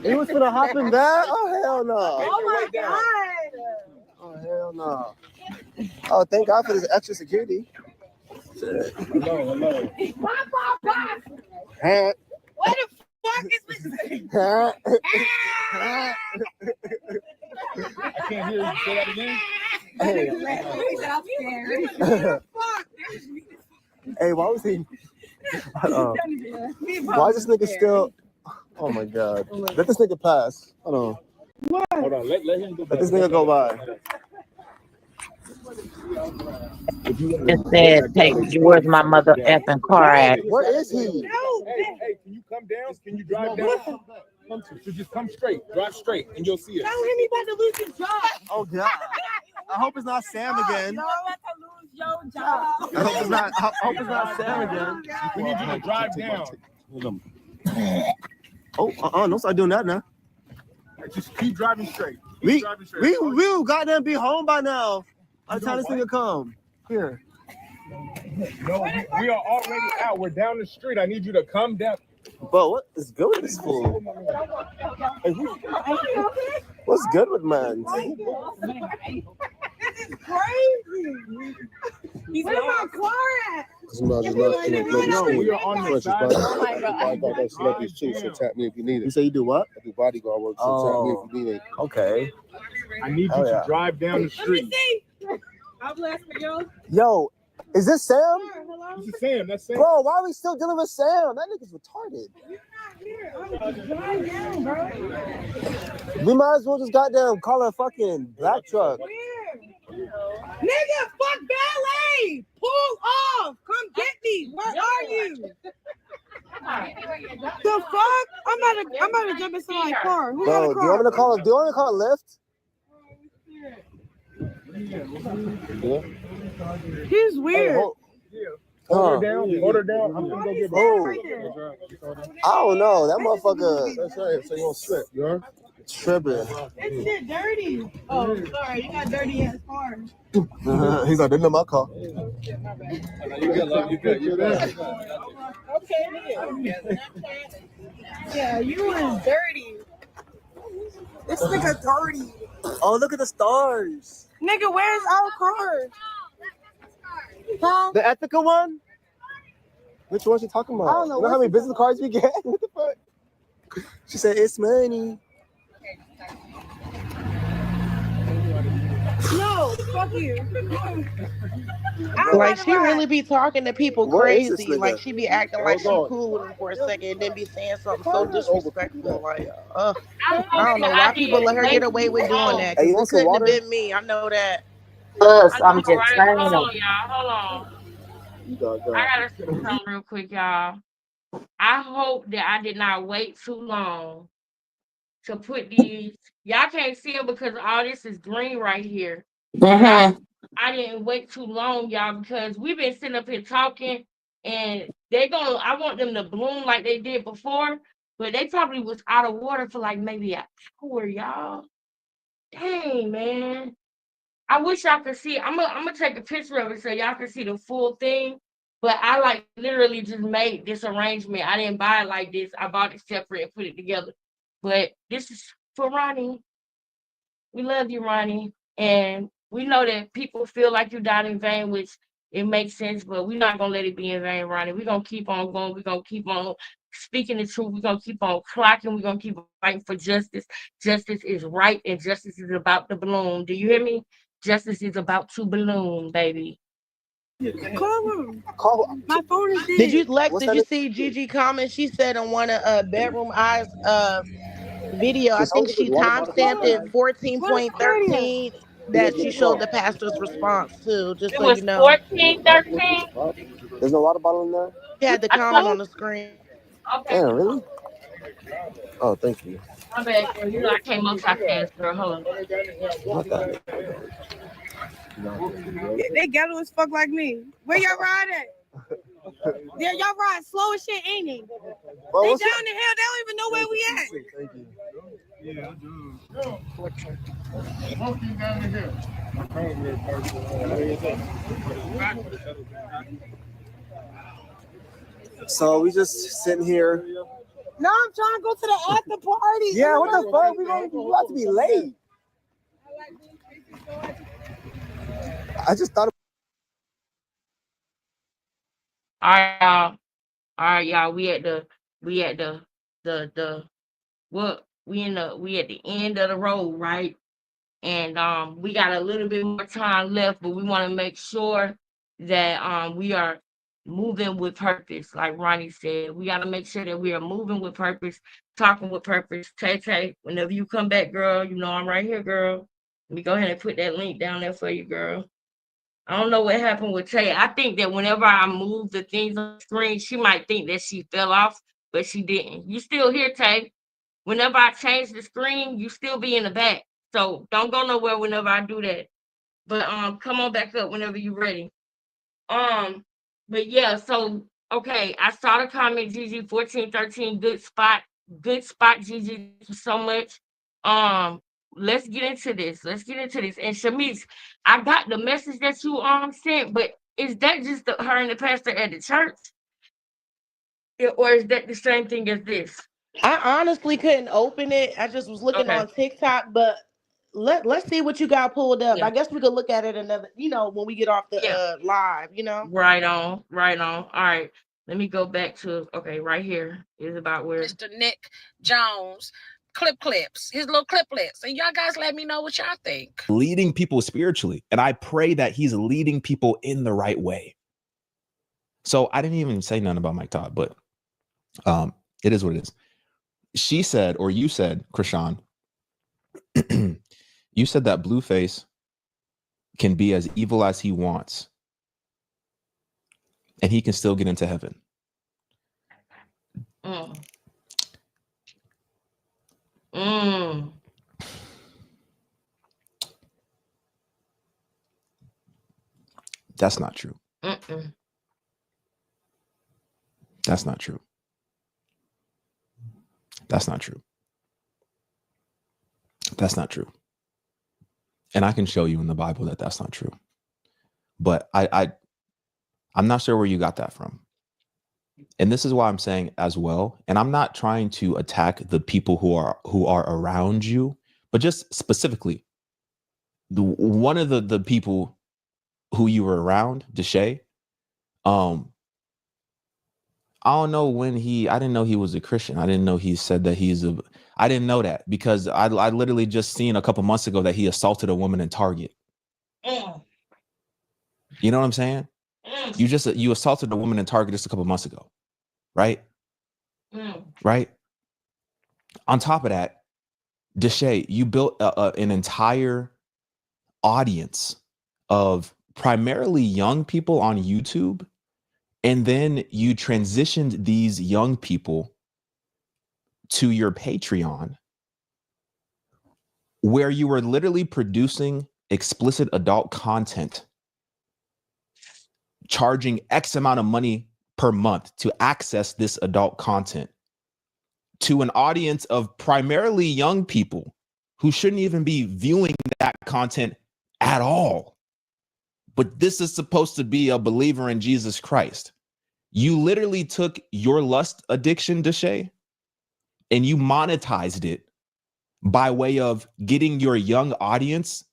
He was gonna hop in that? Oh, hell no. Oh my God. Oh, hell no. Oh, thank God for this extra security. Shit. Hello. What the fuck is this thing? I can't hear you. Say that again. Hey, why was he? Why is this nigga still? Oh my God! Let this nigga pass. Hold on. What? Hold on. Let him go. Let this nigga go by. It said, "Take where's my mother effing car at?" Where is he? Hey, can you come down? Can you drive down? So just come straight. Drive straight, and you'll see it. Tell him he about to lose his job. Oh God! I hope it's not Sam again. Y'all about to lose your job. I hope it's not Sam again. We need you to drive down. Oh, don't start doing that now. Just keep driving straight. We will goddamn be home by now. By the time this nigga come here. No, we are already out. We're down the street. I need you to come down. But what is good with this fool? What's good with man? This is crazy. Where's my car at? We are on the side. Oh my God. So tap me if you need it. You say you do what? I do bodyguard work. So tap me if you need it. Okay. I need you to drive down the street. God bless you. Yo, is this Sam? This is Sam. That's Sam. Bro, why are we still dealing with Sam? That nigga's retarded. We might as well just goddamn call a fucking black truck. Nigga, fuck ballet! Pull off! Come get me! Where are you? The fuck? I'm about to jump in somebody's car. Who got Bro, a do you car? want me to call Lyft? Yeah. He's weird. Hold her down. I'm gonna go get I don't know. That motherfucker. That's right. So you don't slip, you heard? Tripping. This shit dirty. Oh, sorry. You got dirty ass car. He's like, they're in my car. You good. Okay, yeah, you was dirty. This nigga dirty. Oh, look at the stars. Nigga, where's our car? Huh? The ethical one? Which one she talking about? I don't know. You know how many business cards we get? What the fuck? She said, it's money. No, fuck you. Like she really be talking to people What is this crazy. nigga? Like she be acting like she Hold on. cool with them for a second and then be saying something so disrespectful. Like, I don't know why people let her get away with doing that. 'Cause Hey, you it want some couldn't have water? been me. I know that. I'm just saying. Hold on, y'all. Hold on. I gotta say something real quick, y'all. I hope that I did not wait too long to put these. Y'all can't see it because all this is green right here. I didn't wait too long, y'all, because we've been sitting up here talking, and I want them to bloom like they did before, but they probably was out of water for like maybe an hour, y'all. Dang, man. I wish y'all could see. I'm gonna take a picture of it so y'all can see the full thing. But I like literally just made this arrangement. I didn't buy it like this. I bought it separate and put it together. But this is for Ronnie. We love you, Ronnie. And we know that people feel like you died in vain, which It makes sense, but we're not gonna let it be in vain, Ronnie. We're gonna keep on going. We're gonna keep on speaking the truth. We're gonna keep on clocking. We're gonna keep on fighting for justice. Justice is right, and justice is about to bloom. Do you hear me? Justice is about to bloom, baby. Call her. My phone is dead. Did you Lex? Did you see Gigi comment? She said on one of Bedroom Eyes video, I think she timestamped it 14.13 that she showed the pastor's response to, just It so was you know. 14:13. There's no water bottle in there? She had the comment on the screen. Okay. Damn, really? Oh, thank you. My bad, girl. You know I came up fast, girl. Hold on. They ghetto as fuck like me. Where y'all ride at? Yeah, y'all ride slow as shit, ain't it? Bro, they what's down the hill. They don't even know where we at. Thank you. Yeah, I do. So we just sitting here. No, I'm trying to go to the after party. Yeah, what the fuck? We about to be late. I just thought. All right, y'all. We at the what? We at the end of the road, right? And we got a little bit more time left, but we want to make sure that we are moving with purpose, like Ronnie said. We got to make sure that we are moving with purpose, talking with purpose. Tay, whenever you come back, girl, you know I'm right here, girl. Let me go ahead and put that link down there for you, girl. I don't know what happened with Tay. I think that whenever I move the things on the screen, she might think that she fell off, but she didn't. You still here, Tay. Whenever I change the screen, you still be in the back. So don't go nowhere whenever I do that. But come on back up whenever you're ready. But yeah, so okay, I saw the comment, Gigi 1413, good spot, Gigi. Thank you so much. Let's get into this. And Shamice, I got the message that you sent, but is that just her and the pastor at the church? Or is that the same thing as this? I honestly couldn't open it. I just was looking on TikTok, but let's see what you got pulled up. Yeah. I guess we could look at it another, when we get off the live, Right on. All right. Let me go back to right here is about where Mr. Nick Jones clips, his little cliplets, and y'all guys let me know what y'all think. Leading people spiritually, and I pray that he's leading people in the right way. So I didn't even say nothing about Mike Todd, but it is what it is. She said, or you said, Chrisean, you said that Blueface can be as evil as he wants, and he can still get into heaven. That's not true. That's not true. That's not true. That's not true. And I can show you in the Bible that that's not true. But I'm not sure where you got that from. And this is why I'm saying as well, and I'm not trying to attack the people who are around you, but just specifically one of the people who you were around, Deshae, I don't know when I didn't know he was a Christian. I didn't know he said that I didn't know that because I literally just seen a couple months ago that he assaulted a woman in Target. You know what I'm saying? You assaulted a woman in Target just a couple months ago, right? Right? On top of that, Deshae, you built an entire audience of primarily young people on YouTube, and then you transitioned these young people to your Patreon, where you were literally producing explicit adult content, charging X amount of money per month to access this adult content to an audience of primarily young people who shouldn't even be viewing that content at all. But this is supposed to be a believer in Jesus Christ. You literally took your lust addiction, Deshae, and you monetized it by way of getting your young audience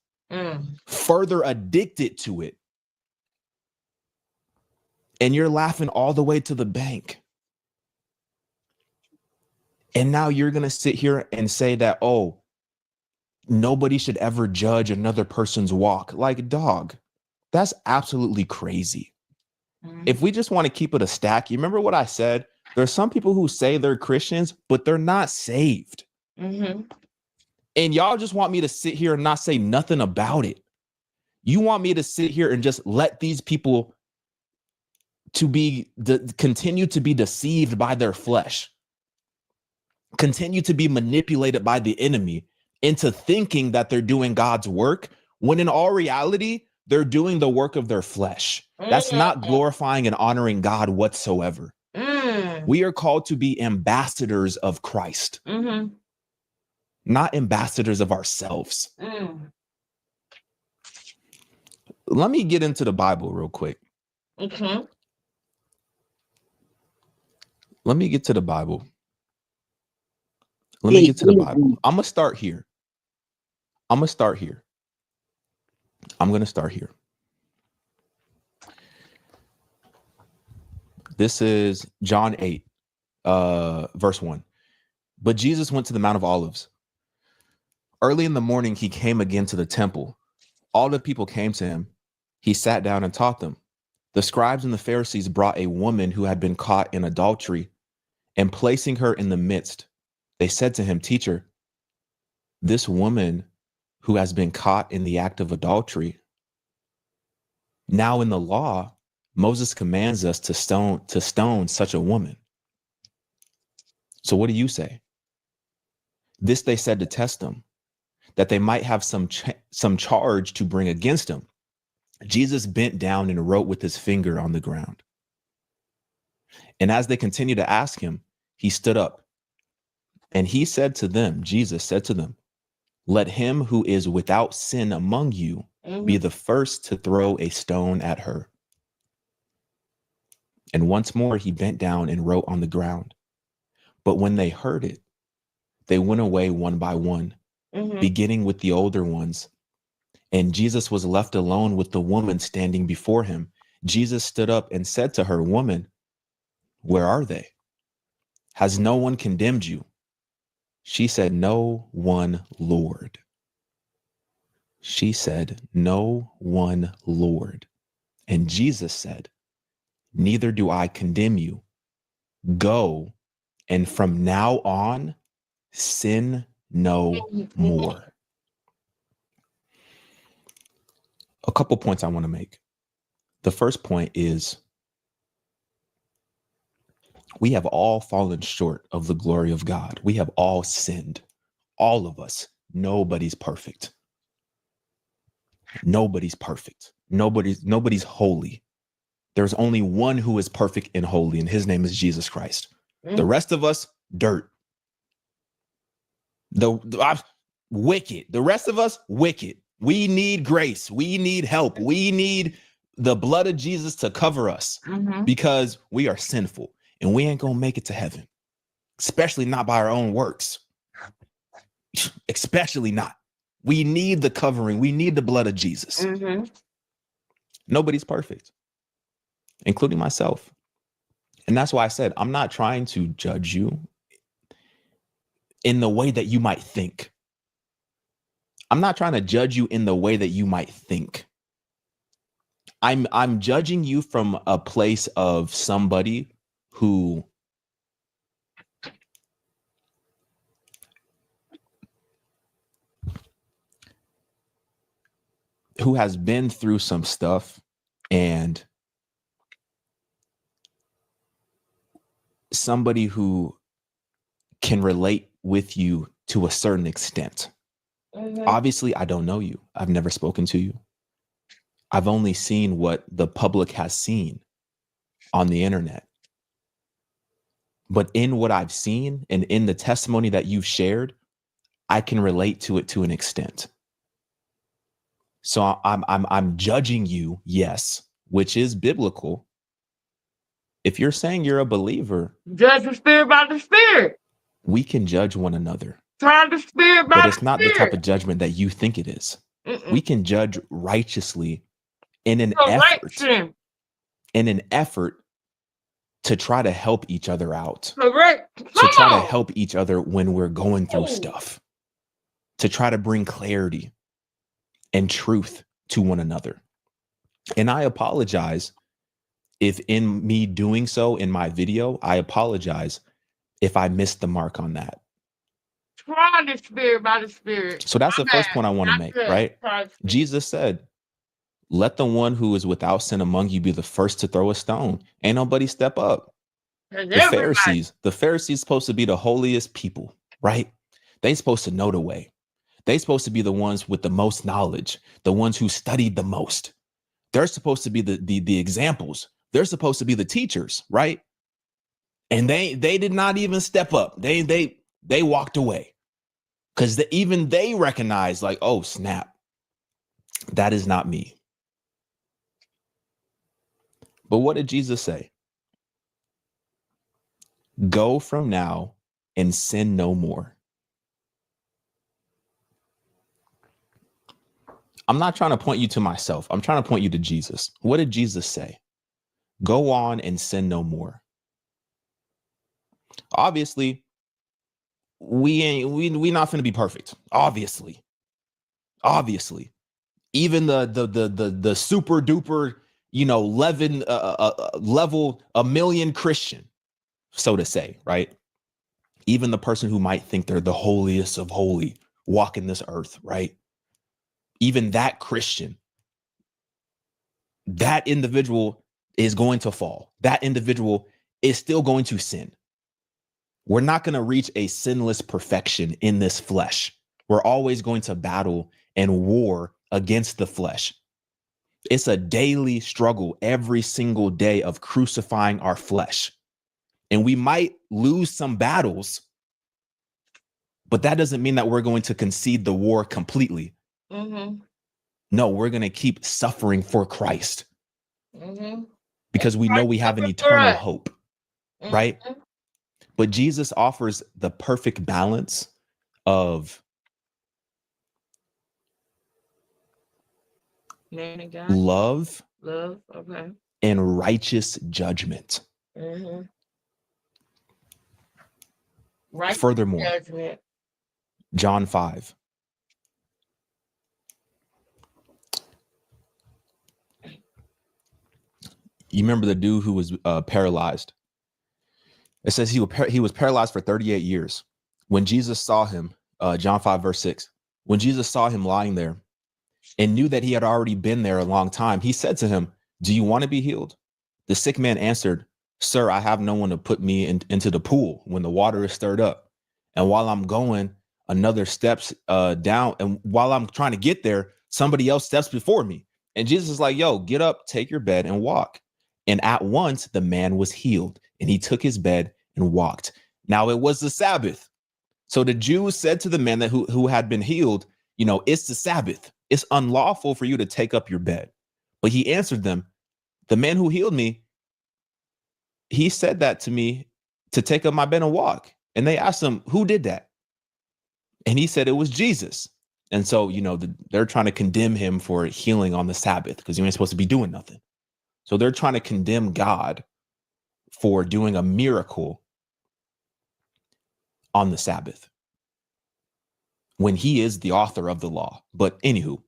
further addicted to it. And you're laughing all the way to the bank. And now you're going to sit here and say that, oh, nobody should ever judge another person's walk. Like, dog, that's absolutely crazy. If we just want to keep it a stack, you remember what I said? There's some people who say they're Christians, but they're not saved. And y'all just want me to sit here and not say nothing about it. You want me to sit here and just let these people continue to be deceived by their flesh, continue to be manipulated by the enemy into thinking that they're doing God's work, when in all reality, they're doing the work of their flesh. That's not glorifying and honoring God whatsoever. We are called to be ambassadors of Christ, not ambassadors of ourselves. Let me get into the Bible real quick. Let me get to the Bible. I'm going to start here. I'm going to start here. This is John 8, verse 1. But Jesus went to the Mount of Olives. Early in the morning, he came again to the temple. All the people came to him. He sat down and taught them. The scribes and the Pharisees brought a woman who had been caught in adultery, and placing her in the midst, they said to him, "Teacher, this woman who has been caught in the act of adultery, now in the law, Moses commands us to stone such a woman. So what do you say?" This they said to test him, that they might have some charge to bring against him. Jesus bent down and wrote with his finger on the ground. And as they continued to ask him, he stood up. And he said to them, Jesus said to them, "Let him who is without sin among you be the first to throw a stone at her." And once more he bent down and wrote on the ground. But when they heard it, they went away one by one, beginning with the older ones. And Jesus was left alone with the woman standing before him. Jesus stood up and said to her, "Woman, where are they? Has no one condemned you?" She said, "No one, Lord." She said, "No one, Lord." And Jesus said, "Neither do I condemn you. Go, and from now on, sin no more." A couple points I want to make. The first point is we have all fallen short of the glory of God. We have all sinned. All of us. Nobody's perfect. Nobody's perfect. Nobody's holy. There's only one who is perfect and holy, and his name is Jesus Christ. The rest of us, dirt. Wicked. The rest of us, wicked. We need grace. We need help. We need the blood of Jesus to cover us because we are sinful and we ain't going to make it to heaven, especially not by our own works. Especially not. We need the covering. We need the blood of Jesus. Nobody's perfect, including myself. And that's why I said, I'm not trying to judge you in the way that you might think. I'm not trying to judge you in the way that you might think. I'm judging you from a place of somebody who has been through some stuff and somebody who can relate with you to a certain extent. Obviously, I don't know you. I've never spoken to you. I've only seen what the public has seen on the internet. But in what I've seen and in the testimony that you've shared, I can relate to it to an extent. So I'm judging you, yes, which is biblical. If you're saying you're a believer, judge the spirit by the spirit. We can judge one another. Try the spirit by but the it's not spirit. the type of judgment that you think it is. We can judge righteously in an effort. in an effort to try to help each other out, Correct. to try to Come on. help each other when we're going through Oh. stuff, to try to bring clarity and truth to one another. And I apologize if in me doing so in my video, I apologize if I missed the mark on that. Try the spirit by the spirit. So that's My the first bad. point I want to That's make, good. right? Try the spirit. Jesus said, let the one who is without sin among you be the first to throw a stone. Ain't nobody step up. Cause The everybody. Pharisees supposed to be the holiest people, right? They supposed to know the way. They supposed to be the ones with the most knowledge, the ones who studied the most. They're supposed to be the examples. They're supposed to be the teachers, right? And they did not even step up. They walked away because even they recognized, like, oh snap, that is not me. But what did Jesus say? Go from now and sin no more. I'm not trying to point you to myself. I'm trying to point you to Jesus. What did Jesus say? Go on and sin no more. Obviously, we not going to be perfect. Obviously, even the super duper, level a million Christian, so to say, right? Even the person who might think they're the holiest of holy walking this earth, right? Even that Christian, that individual is going to fall. That individual is still going to sin. We're not going to reach a sinless perfection in this flesh. We're always going to battle and war against the flesh. It's a daily struggle every single day of crucifying our flesh. And we might lose some battles, but that doesn't mean that we're going to concede the war completely. Mm-hmm. No, we're going to keep suffering for Christ Mm-hmm. because we know we have an eternal hope, right? Mm-hmm. But Jesus offers the perfect balance of love, okay, and righteous judgment. Mm-hmm. Righteous Furthermore, judgment. John 5. You remember the dude who was paralyzed? It says he was paralyzed for 38 years. When Jesus saw him, John 5 verse 6, when Jesus saw him lying there and knew that he had already been there a long time, he said to him, do you want to be healed? The sick man answered, sir, I have no one to put me into the pool when the water is stirred up. And while I'm going, another steps down. And while I'm trying to get there, somebody else steps before me. And Jesus is like, yo, get up, take your bed and walk. And at once the man was healed and he took his bed and walked. Now it was the Sabbath. So the Jews said to the man that who had been healed, it's the Sabbath. It's unlawful for you to take up your bed. But he answered them, the man who healed me, he said that to me to take up my bed and walk. And they asked him, who did that? And he said it was Jesus. And so, they're trying to condemn him for healing on the Sabbath because he ain't supposed to be doing nothing. So they're trying to condemn God for doing a miracle on the Sabbath when he is the author of the law. But anywho,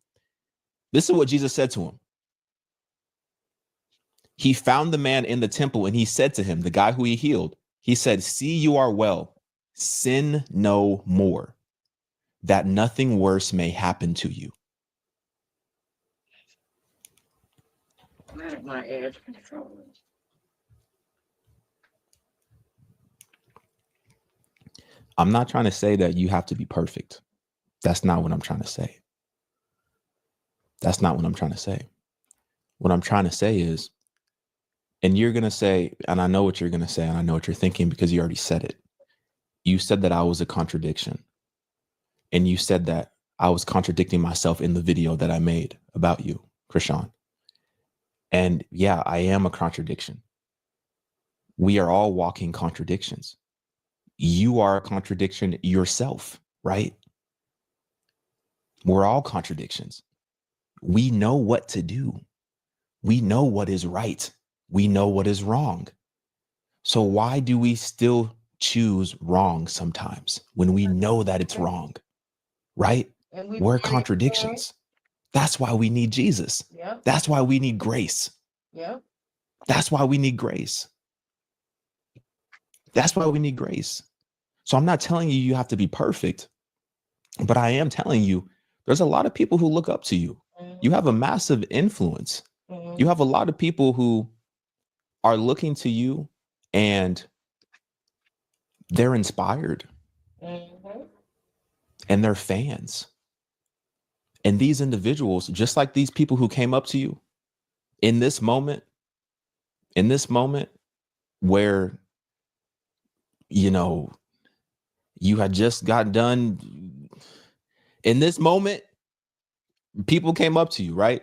this is what Jesus said to him. He found the man in the temple and he said to him, the guy who he healed, he said, see, you are well. Sin no more, that nothing worse may happen to you. Where's my edge controller? I'm not trying to say that you have to be perfect. That's not what I'm trying to say. That's not what I'm trying to say. What I'm trying to say is, and you're going to say, and I know what you're going to say, and I know what you're thinking because you already said it. You said that I was a contradiction. And you said that I was contradicting myself in the video that I made about you, Chrisean. And yeah, I am a contradiction. We are all walking contradictions. You are a contradiction yourself, right? We're all contradictions. We know what to do. We know what is right. we know what is wrong. So why do we still choose wrong sometimes when we know that it's wrong? Right? We're contradictions. That's why we need Jesus. Yep. That's why we need grace. Yep. That's why we need grace. That's why we need grace. So I'm not telling you you have to be perfect, but I am telling you there's a lot of people who look up to you. You have a massive influence. You have a lot of people who are looking to you and they're inspired and they're fans. And these individuals, just like these people who came up to you in this moment where, you know, you had just got done, in this moment, people came up to you, right?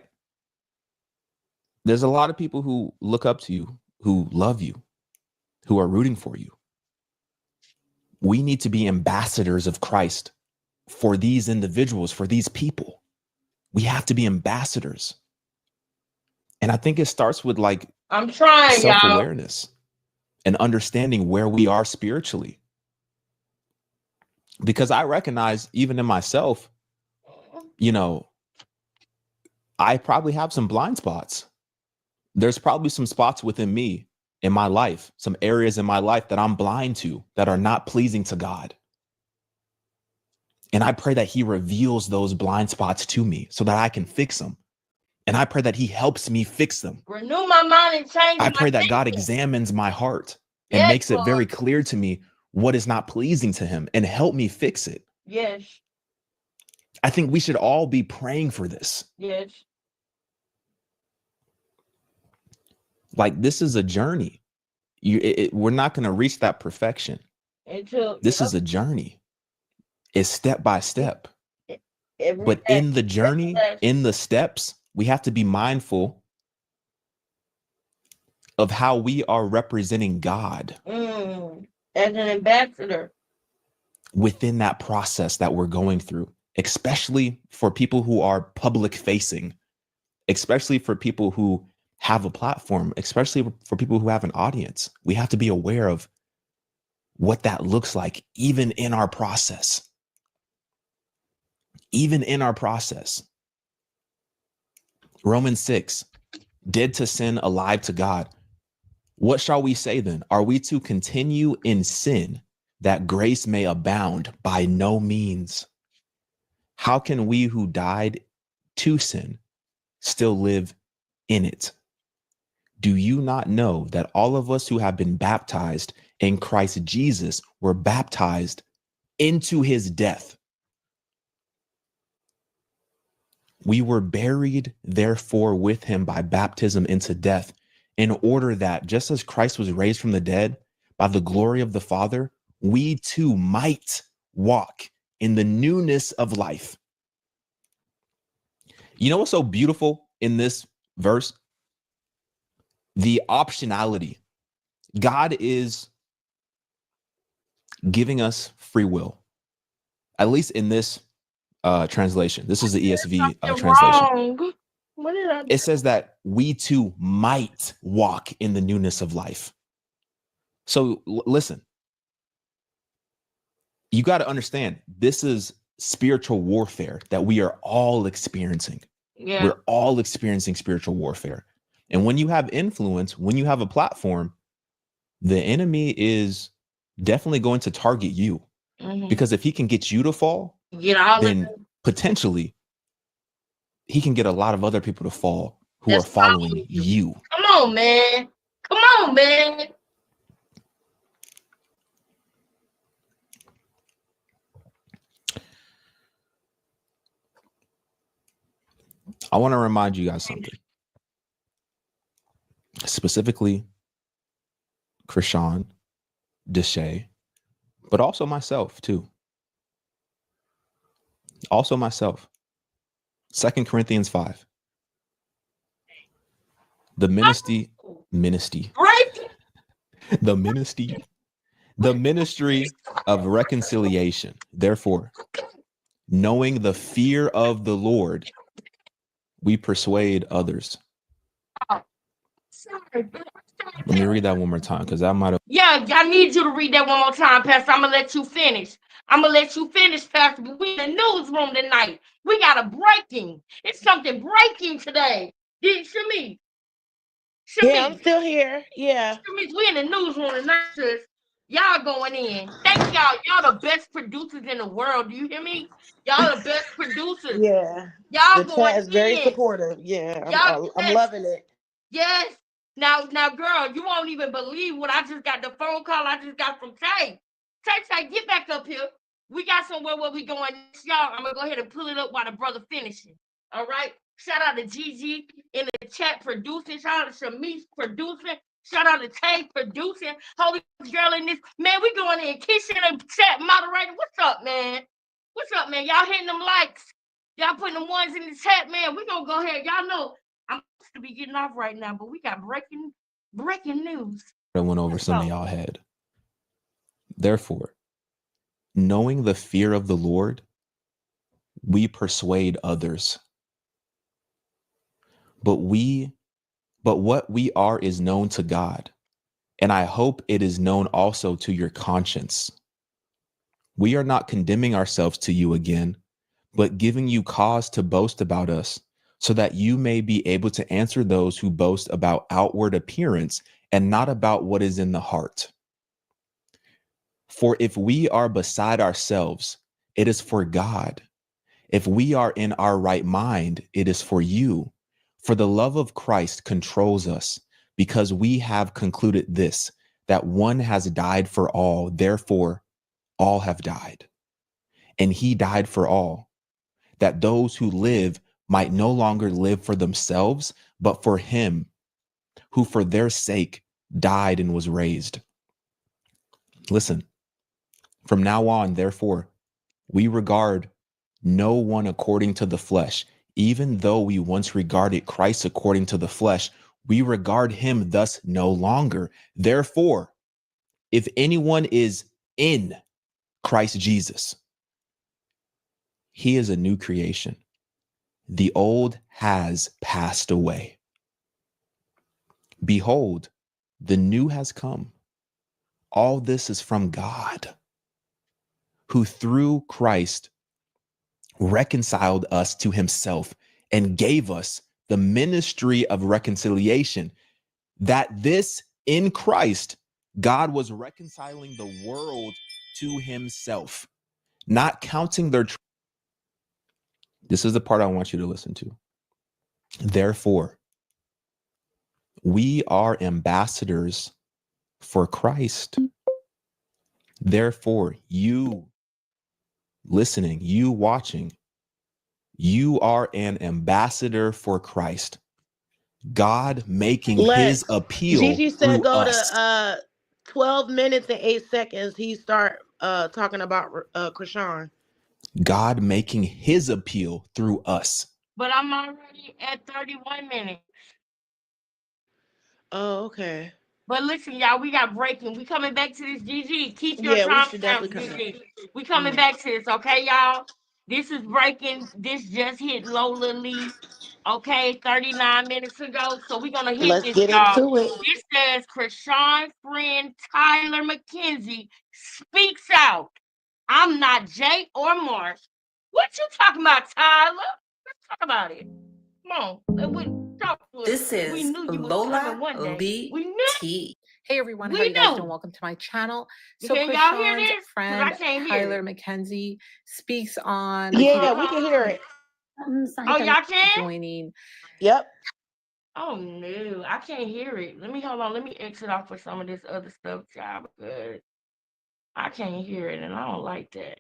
There's a lot of people who look up to you, who love you, who are rooting for you. We need to be ambassadors of Christ for these individuals, for these people. We have to be ambassadors. And I think it starts with like I'm trying, y'all. self-awareness and understanding where we are spiritually. Because I recognize even in myself, you know, I probably have some blind spots. There's probably some spots within me in my life, some areas in my life that I'm blind to, that are not pleasing to God. And I pray that he reveals those blind spots to me so that I can fix them. And I pray that he helps me fix them. Renew my mind and change I my pray that God thinking. examines my heart and Yes, makes it very Lord. clear to me what is not pleasing to him and help me fix it. Yes. I think we should all be praying for this. Yes. Like, this is a journey. We're not going to reach that perfection. This is a journey. It's step by step. But in the journey, in the steps, we have to be mindful of how we are representing God As an ambassador. within that process that we're going through, especially for people who are public facing, especially for people who have a platform, especially for people who have an audience. We have to be aware of what that looks like, even in our process. Even in our process. Romans 6, dead to sin, alive to God. What shall we say then? Are we to continue in sin that grace may abound? By no means. How can we who died to sin still live in it? Do you not know that all of us who have been baptized in Christ Jesus were baptized into his death? We were buried, therefore, with him by baptism into death, in order that just as Christ was raised from the dead by the glory of the Father, we too might walk in the newness of life. You know what's so beautiful in this verse? The optionality. God is giving us free will, at least in this translation. This is the ESV translation. Wrong. What did I do? It says that we too might walk in the newness of life. So listen, you got to understand, this is spiritual warfare that we are all experiencing. Yeah. We're all experiencing spiritual warfare. And when you have influence, when you have a platform, the enemy is definitely going to target you. Because if he can get you to fall, then potentially he can get a lot of other people to fall who are following you. Come on, man. Come on, man. I want to remind you guys something. Specifically, Chrisean, Deshay, but also myself too. Also myself. 2 Corinthians 5. The ministry, the ministry of reconciliation. Therefore, knowing the fear of the Lord, we persuade others. Sorry. Let me read that one more time because that might have. Yeah, I need you to read that one more time, Pastor. I'm gonna let you finish. Pastor. But we in the newsroom tonight. We got a breaking. It's something breaking today. Shamice, Yeah, I'm still here. Yeah. we in the newsroom tonight, sis. Y'all going in. Thank y'all. Y'all the best producers in the world. Do you hear me? Y'all the best producers. Yeah. Y'all The going chat is very in. supportive. Yeah, Y'all, I'm yes. loving it. Yes. Now, girl, you won't even believe what I just got. The phone call I just got from Tay. Tay, get back up here. We got somewhere where we going, y'all. I'm gonna go ahead and pull it up while the brother finishing. All right. Shout out to Gigi in the chat producing. Shout out to Shamice producing. Shout out to Tay producing. Holy girl in this. Man, we going in. Keisha in the chat moderator. What's up, man? What's up, man? Y'all hitting them likes. Y'all putting them ones in the chat, man. We gonna go ahead. Y'all know I'm supposed to be getting off right now, but we got breaking news. I went over some of y'all head. Therefore, knowing the fear of the Lord, we persuade others. But what we are is known to God, and I hope it is known also to your conscience. We are not condemning ourselves to you again, but giving you cause to boast about us, so that you may be able to answer those who boast about outward appearance and not about what is in the heart. For if we are beside ourselves, it is for God. If we are in our right mind, it is for you. For the love of Christ controls us, because we have concluded this, that one has died for all, therefore all have died. And he died for all, that those who live might no longer live for themselves, but for him who for their sake died and was raised. Listen, from now on, therefore, we regard no one according to the flesh. Even though we once regarded Christ according to the flesh, we regard him thus no longer. Therefore, if anyone is in Christ Jesus, he is a new creation. The old has passed away. Behold, the new has come. All this is from God, who through Christ reconciled us to himself and gave us the ministry of reconciliation, that this in Christ, God was reconciling the world to himself, not counting their. This is the part I want you to listen to. Therefore, we are ambassadors for Christ. Therefore, you listening, you watching, you are an ambassador for Christ. God making his appeal Gigi said through go us. to 12 minutes and 8 seconds. He start talking about Chrisean. God making his appeal through us. But I'm already at 31 minutes. Oh, okay. But listen, y'all, we got breaking. We coming back to this, GG. Keep your Yeah, we time should stamps, definitely come GG. We coming back to this, okay, y'all? This is breaking. This just hit Lola Lee, okay, 39 minutes ago. So we're going to hit Let's this, get y'all. into it. This says Chrisean's friend Tyler McKenzie speaks out. I'm not Jay or Marsh. What you talking about, Tyler? Let's talk about it. Come on. This is Lola Lee T. Hey everyone, how you guys doing? Welcome to my channel. So Can y'all hear Chrisean's this? friend I can't hear Tyler it. McKenzie speaks on Yeah, we can hear it. Oh, y'all can? Joining. Yep. Oh no, I can't hear it. Hold on. Let me exit off for some of this other stuff, child, because I can't hear it and I don't like that.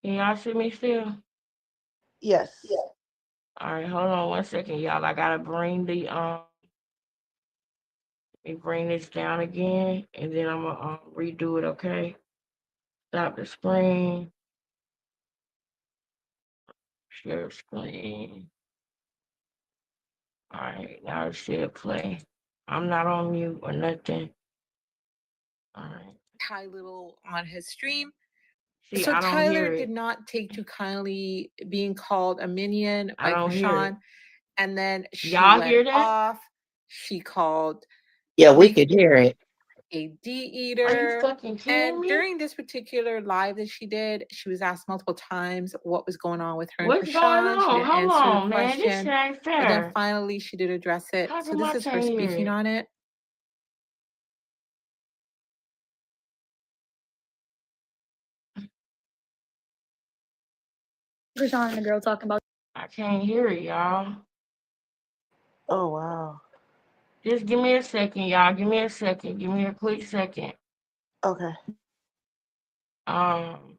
Can y'all see me still? Yes. All right, hold on 1 second, y'all. I gotta bring the let me bring this down again, and then I'm gonna redo it. Okay. Stop the screen. Share screen. All right, now it should play. I'm not on mute or nothing. All right. Ty Little on his stream. See, So I don't hear Tyler it. did not take too kindly being called a minion I by don't hear it. Chrisean, and then she Y'all went hear that? off. She called Yeah, we Rican could hear it. a Are you D-eater. fucking kidding And me? during this particular live that she did, she was asked multiple times what was going on with her and What's going Chrisean. She on? didn't Hold answer the on, man. This question. shit ain't But then fair. finally she did address it. How So come I this is her can't hear speaking it? on it. Chrisean and the girl talking about. I can't hear it, y'all. Oh wow. Just give me a second, y'all. Give me a second. Give me a quick second. Okay. Um.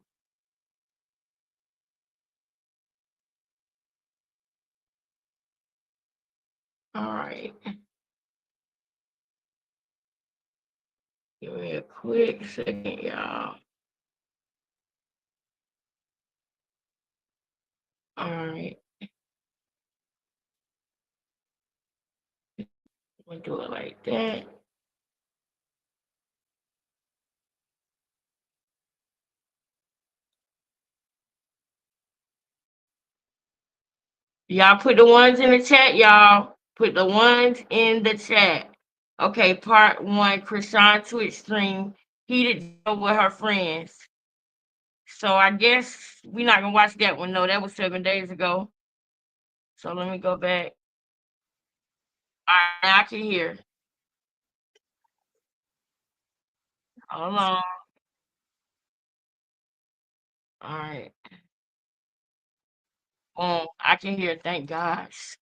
All right. Give me a quick second, y'all. All right. We'll do it like that. Y'all put the ones in the chat, y'all. Put the ones in the chat. Okay, part 1, Chrisean Twitch stream, heated with her friends. So I guess we're not gonna watch that one. No, that was 7 days ago. So let me go back. All right, now I can hear. Hold on. All right. I can hear. Thank gosh.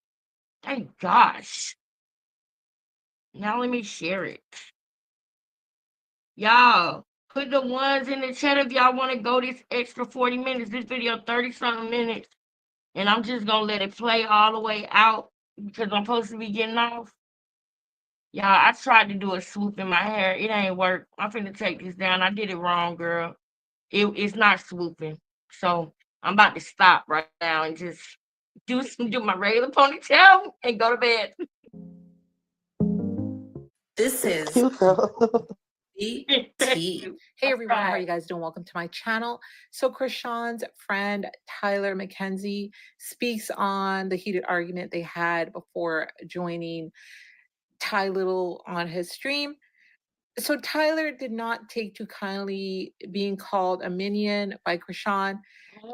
Thank gosh. Now let me share it. Y'all, put the ones in the chat if y'all want to go this extra 40 minutes. This video 30-something minutes. And I'm just going to let it play all the way out because I'm supposed to be getting off. Y'all, I tried to do a swoop in my hair. It ain't work. I'm finna take this down. I did it wrong, girl. It's not swooping. So I'm about to stop right now and just do my regular ponytail and go to bed. This is Cute though. BT. Hey everyone, how are you guys doing? Welcome to my channel. So Chrisean's friend Tyler McKenzie speaks on the heated argument they had before joining Ty Little on his stream. So Tyler did not take too kindly being called a minion by Chrisean,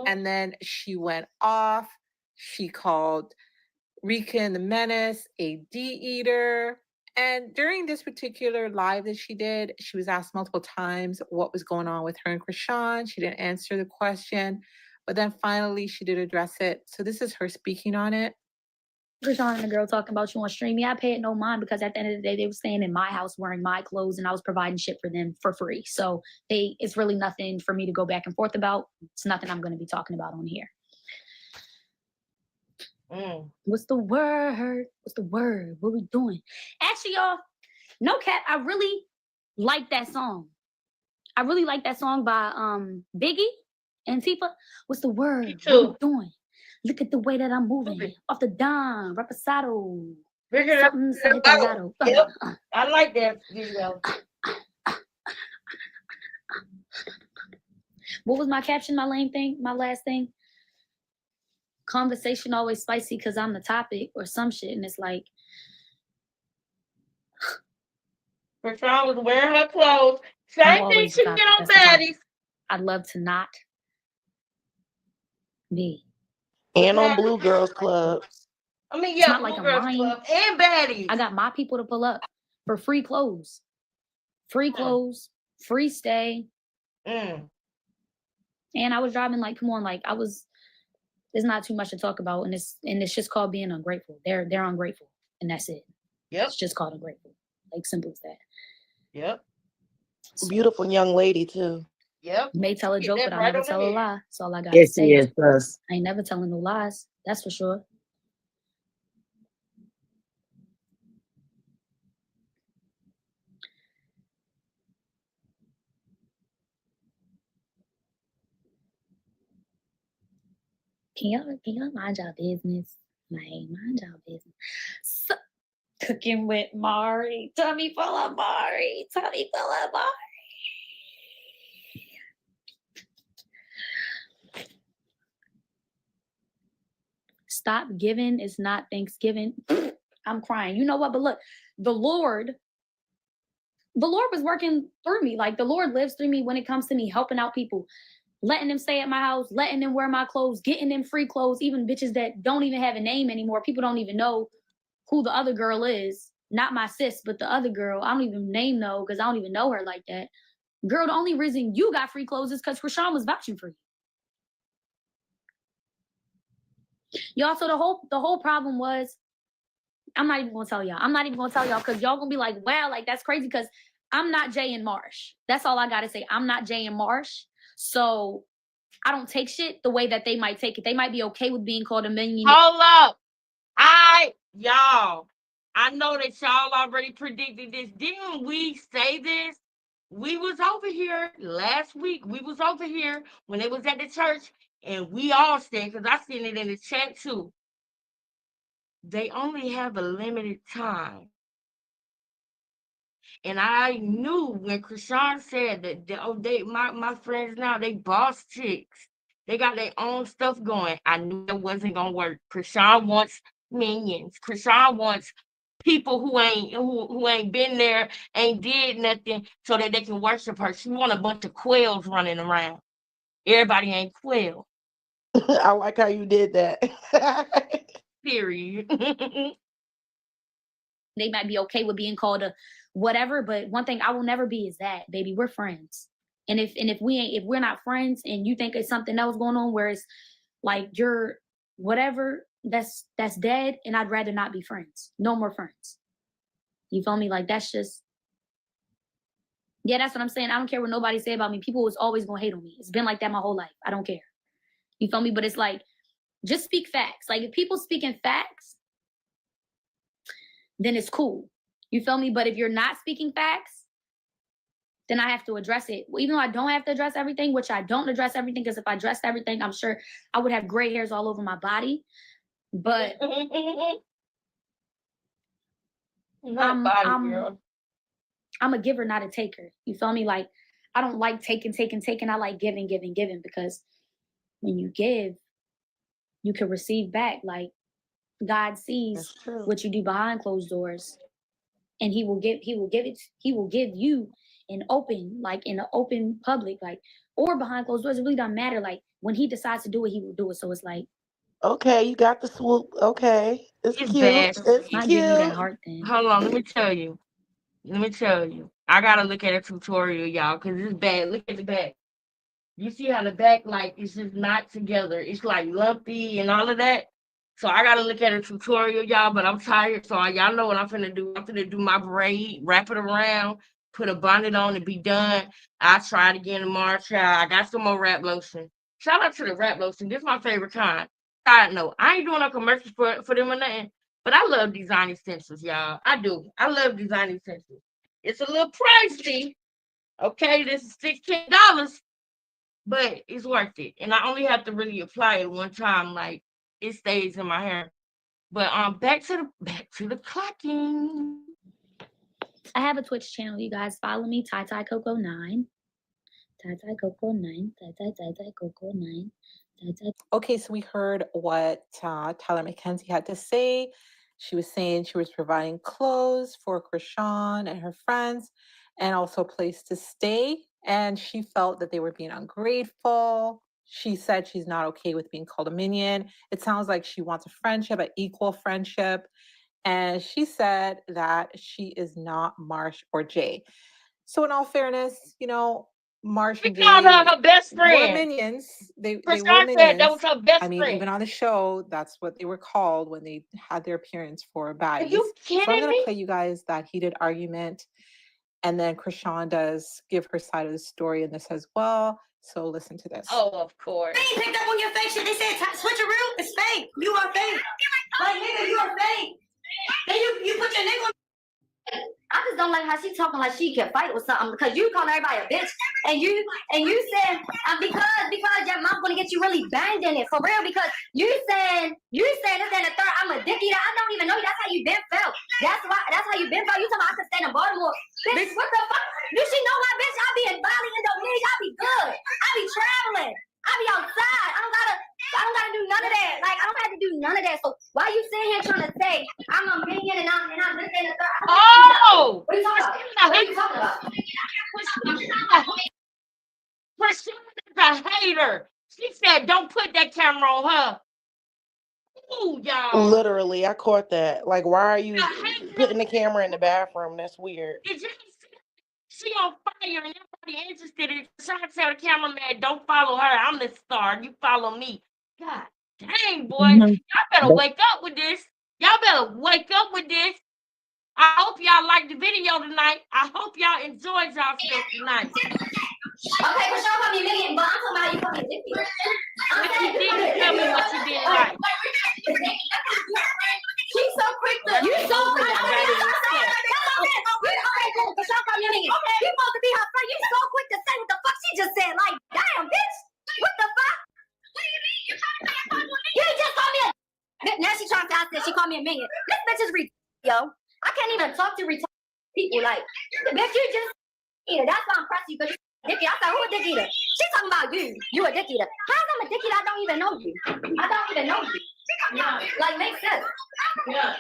and then she went off. She called Rican the Menace a D-eater. And during this particular live that she did, she was asked multiple times what was going on with her and Chrisean. She didn't answer the question, but then finally she did address it. So this is her speaking on it. Chrisean and the girl talking about you on stream. Yeah, I paid no mind because at the end of the day, they were staying in my house wearing my clothes and I was providing shit for them for free. So it's really nothing for me to go back and forth about. It's nothing I'm going to be talking about on here. What's the word? What's the word? What we doing? Actually, y'all, no cap, I really like that song. I really like that song by Biggie and Tifa. What's the word? What we doing? Look at the way that I'm moving. Off the dime, reposado. Something to hit the lotto. Yep. I like that video. What was my caption, my lame thing, my last thing? Conversation always spicy because I'm the topic or some shit. And it's like, Chrisean was wearing her clothes. Same thing she get on baddies. I'd love to not be. And on Blue Girls Club. I mean, It's yeah, not Blue like Girls I'm lying. Club and baddies. I got my people to pull up for free clothes. Free clothes, free stay. And I was driving like, come on, like there's not too much to talk about, and it's just called being ungrateful. They're ungrateful, and that's it. Yep. It's just called ungrateful. Like simple as that. Yep. Beautiful young lady too. Yep. May tell a joke, but I never tell a lie. That's all I got to Yes, say. she is, plus. I ain't never telling no lies. That's for sure. Can y'all mind y'all business? Like, mind y'all business. So, cooking with Mari. Tummy full of Mari. Tummy full of Mari. Stop giving is not Thanksgiving. I'm crying. You know what? But look, the Lord was working through me. Like the Lord lives through me when it comes to me helping out people, letting them stay at my house, letting them wear my clothes, getting them free clothes, even bitches that don't even have a name anymore. People don't even know who the other girl is. Not my sis, but the other girl. I don't even name know because I don't even know her like that. Girl, the only reason you got free clothes is because Chrisean was vouching for you. Y'all, so the whole problem was, I'm not even gonna tell y'all. I'm not even gonna tell y'all because y'all gonna be like, wow, like that's crazy because I'm not Jay and Marsh. That's all I gotta say. I'm not Jay and Marsh. So I don't take shit the way that they might take it. They might be okay with being called a minion. Hold up. Y'all, I know that y'all already predicted this. Didn't we say this? We was over here last week. We was over here when it was at the church, and we all said, because I seen it in the chat too, they only have a limited time. And I knew when Chrisean said that my friends now, they boss chicks. They got their own stuff going. I knew it wasn't gonna work. Chrisean wants minions. Chrisean wants people who ain't been there, ain't did nothing, so that they can worship her. She want a bunch of quails running around. Everybody ain't quail. I like how you did that. Period. They might be okay with being called a whatever, but one thing I will never be is that, baby, we're friends. And if we're not friends and you think it's something else going on where it's like you're whatever, that's dead, and I'd rather not be friends. No more friends. You feel me? Like that's just, yeah, that's what I'm saying. I don't care what nobody say about me. People was always gonna hate on me. It's been like that my whole life. I don't care. You feel me? But it's like, just speak facts. Like if people speaking facts, then it's cool. You feel me? But if you're not speaking facts, then I have to address it. Even though I don't have to address everything, which I don't address everything, because if I addressed everything, I'm sure I would have gray hairs all over my body. But I'm a giver, not a taker. You feel me? Like I don't like taking. I like giving, because when you give, you can receive back. Like God sees what you do behind closed doors, and He will give you in an open public, like, or behind closed doors. It really doesn't matter. Like when He decides to do it, He will do it. So it's like, okay, you got the swoop. Okay, it's cute. Bad. It's not cute. giving you that heart thing. Hold on, let me tell you. I gotta look at a tutorial, y'all, because it's bad. Look at the back. You see how the back, like, it's just not together. It's like lumpy and all of that. So I gotta look at a tutorial, y'all, but I'm tired. So y'all know what I'm finna do. I'm finna do my braid, wrap it around, put a bonnet on, and be done. I'll try it again tomorrow, child. I got some more wrap lotion. Shout out to the wrap lotion. This is my favorite kind. Side note, I ain't doing no commercials for them or nothing, but I love design essentials, y'all. I do. I love design essentials. It's a little pricey. Okay, this is $16. But it's worth it. And I only have to really apply it one time, like it stays in my hair. But back to the clocking. I have a Twitch channel, you guys. Follow me, Coco9. Coco9. Coco9. Okay, so we heard what Tyler McKenzie had to say. She was saying she was providing clothes for Chrisean and her friends, and also a place to stay. And she felt that they were being ungrateful. She said she's not okay with being called a minion. It sounds like she wants a friendship, an equal friendship. And she said that she is not Marsh or Jay. So in all fairness, Marsh and Jay her best friend. were minions. They were Chrisean minions. said that was her best I mean, friend. even on the show, that's what they were called when they had their appearance for Baddies. Are you kidding So I'm going me? to play you guys that heated argument. And then Chrisean does give her side of the story in this as well. So listen to this. Oh, of course. They picked up on your fake shit. They said switcheroo. It's fake. You are fake. Like nigga, you are fake. Then you put your nigga on. I just don't like how she talking like she can fight with something, because you call everybody a bitch and you said because your mom gonna get you really banged in it for real, because you said this and the third. I'm a dick eater. I don't even know you. That's how you been felt. That's how you been felt. You talking about I could stand in Baltimore. Bitch, what the fuck? You should know my bitch. I be in Bali, Indonesia. I be good. I be traveling. I be outside. I don't gotta do none of that. Like I don't have to do none none of that. So why you sitting here trying to say I'm a million and I'm this and the third? Oh, what are you talking about? What are you talking about? Chrisean is a hater. She said, "Don't put that camera on her." Ooh, y'all. Literally, I caught that. Like, why are you putting the camera in the bathroom? That's weird. Did you see? She on fire and everybody interested in trying to tell the cameraman, "Don't follow her. I'm the star. You follow me." God dang, boy. Y'all better wake up with this. Y'all better wake up with this. I hope y'all liked the video tonight. I hope y'all enjoyed y'all stuff tonight. Okay, but y'all call me a million, but I'm talking about how you call me a dicky. What you didn't tell me what you didn't like. She's so quick to you so quick. Okay, cool. But y'all call me a million. Okay, you supposed to be her friend. You so quick to say what the fuck she just said. Like, damn, bitch. What the fuck? What do you mean? You trying to say I called you a million? You just called me a. Now she trying to say I said she called me a million. This bitch is retarded, yo. I can't even talk to retarded people. Like, bitch, you just. Yeah, that's why I'm pressing you because you. Dick eater. I said, who a dick eater? She's talking about you. You a dick eater. How's I'm a dick eater? I don't even know you. I don't even know you. Yeah. Like, makes sense. Yeah.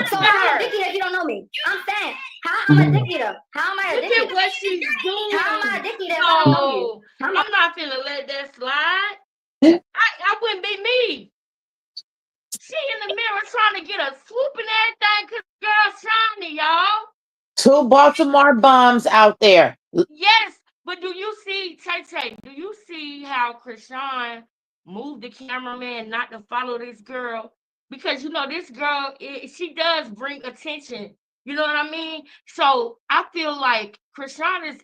So how am I a dick eater if you don't know me? I'm saying, how am I a dick eater? How am I a dick eater? Look at what she's doing. How am I a dick eater if I don't know you? I'm not finna let that slide. I wouldn't be me. She in the mirror trying to get a swoop and everything because girl shiny, y'all. 2 Baltimore bums out there. Yes, but do you see, Tay, do you see how Chrisean moved the cameraman not to follow this girl? Because, you know, this girl, she does bring attention. You know what I mean? So I feel like Chrisean is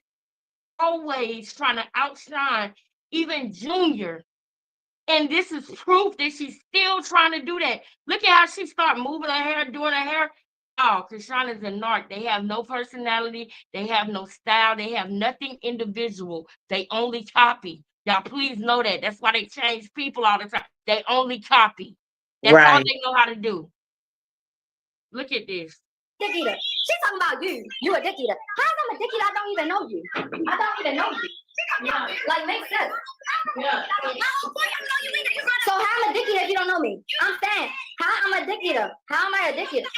always trying to outshine even Junior. And this is proof that she's still trying to do that. Look at how she started moving her hair, doing her hair. Oh, Chrisean is a narc. They have no personality. They have no style. They have nothing individual. They only copy. Y'all please know that. That's why they change people all the time. They only copy. That's all they know how to do. Look at this. Dick eater. She's talking about you. You a dick eater. How's I'm a dick eater? I don't even know you. I don't even know you. Yeah. Like, makes sense. Yeah. So how am I a dick eater if you don't know me? I'm saying, how am I a dick eater? How am I a dick eater?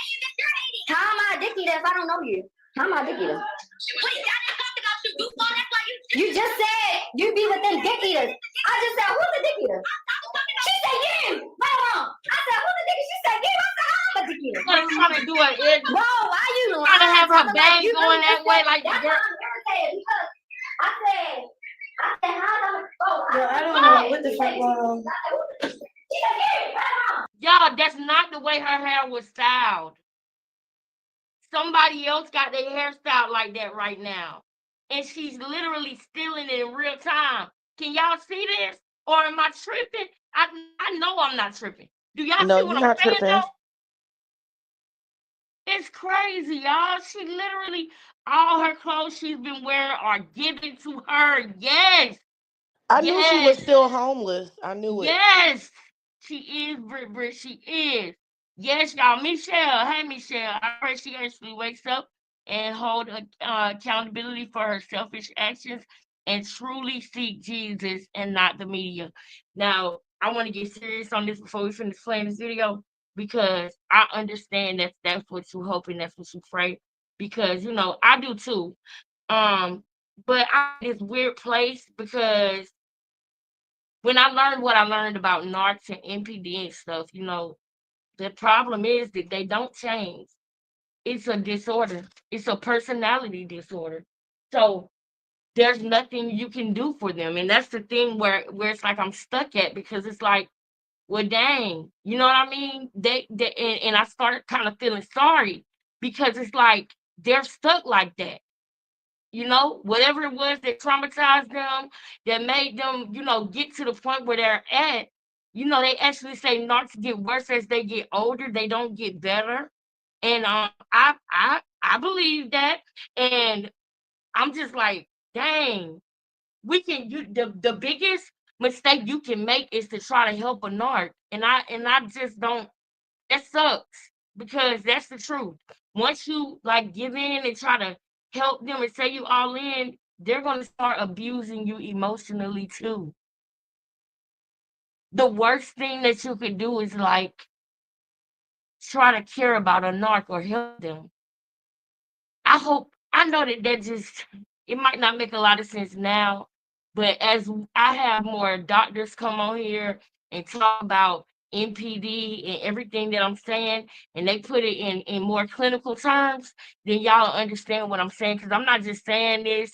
How am I a dick eater if I don't know you? How am I a dick eater? You just said you be with them dick eaters. I just said, who's a dick eater? She said you. Hold on. I said, who's a dick eater? She said you. I said, I'm a dick eater. She's trying to do it. Bro, why you trying to have her bang like going that way like the girl? I said, how I don't know what the fuck wrong. Y'all, that's not the way her hair was styled. Somebody else got their hair styled like that right now. And she's literally stealing it in real time. Can y'all see this? Or am I tripping? I know I'm not tripping. Do y'all No, see what you're I'm not saying tripping. though? It's crazy, y'all. She literally, all her clothes she's been wearing are given to her. Yes. I knew she was still homeless. I knew it. Yes. She is, Brit. She is. Yes, y'all. Michelle. Hey, Michelle. I pray she actually wakes up and hold accountability for her selfish actions and truly seek Jesus and not the media. Now, I want to get serious on this before we finish playing this video because I understand that that's what you hope and that's what you pray. Because, you know, I do too. But I'm in this weird place because when I learned what I learned about narcs and NPD and stuff, you know, the problem is that they don't change. It's a disorder. It's a personality disorder. So there's nothing you can do for them. And that's the thing where it's like I'm stuck at because it's like, well, dang, you know what I mean? And I started kind of feeling sorry because it's like they're stuck like that. You know, whatever it was that traumatized them, that made them, you know, get to the point where they're at. You know, they actually say narcs get worse as they get older. They don't get better. And I believe that. And I'm just like, dang, the biggest mistake you can make is to try to help a narc. And I just don't. That sucks because that's the truth. Once you like give in and try to help them and say you all in, they're gonna start abusing you emotionally too. the worst thing that you could do is like try to care about a narc or help them. I know that just it might not make a lot of sense now, but as I have more doctors come on here and talk about NPD and everything that I'm saying, and they put it in more clinical terms, then y'all understand what I'm saying. Because I'm not just saying this.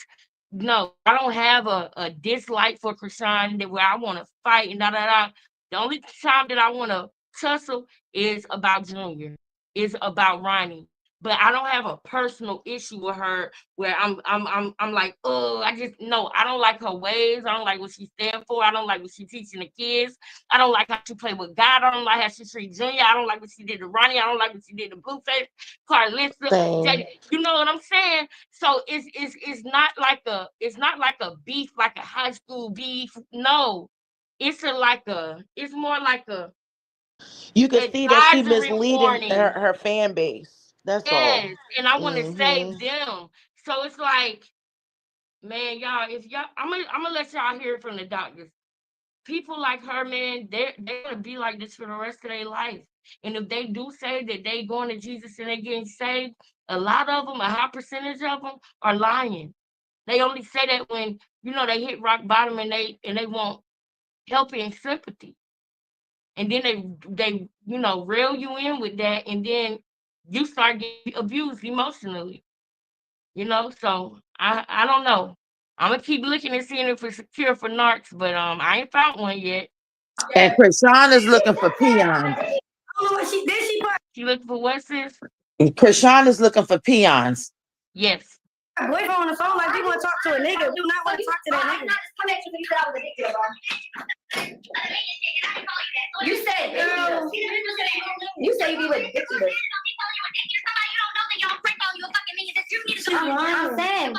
No, I don't have a dislike for Chrisean that where I want to fight and da da da. The only time that I want to tussle is about Junior, is about Ronnie. But I don't have a personal issue with her where I'm like, oh, I don't like her ways. I don't like what she stands for. I don't like what she teaching the kids. I don't like how she play with God. I don't like how she treat Junior. I don't like what she did to Ronnie. I don't like what she did to Blueface, Carlissa. Same. You know what I'm saying? So it's not like a beef, like a high school beef. No. It's more like a You can see that she advisory misleading warning. her fan base. That's all. Yes, and I want to Hmm. save them. So it's like, man, y'all, if y'all, I'm gonna let y'all hear it from the doctors. People like her, man, they're gonna be like this for the rest of their life. And if they do say that they going to Jesus and they getting saved, a lot of them, a high percentage of them, are lying. They only say that when they hit rock bottom and they want help and sympathy. And then they reel you in with that, and then you start getting abused emotionally. So I don't know. I'm gonna keep looking and seeing if it's secure for narcs, but I ain't found one yet. And Chrisean is looking for peons. She looking for what, sis? Chrisean is looking for peons. Yes. Boyfriend on the phone like we want to talk to a nigga. Do not want to talk to that nigga. Come at you when you said I was addicted, bro. You said, girl. You say you be with addicted. I'm saying,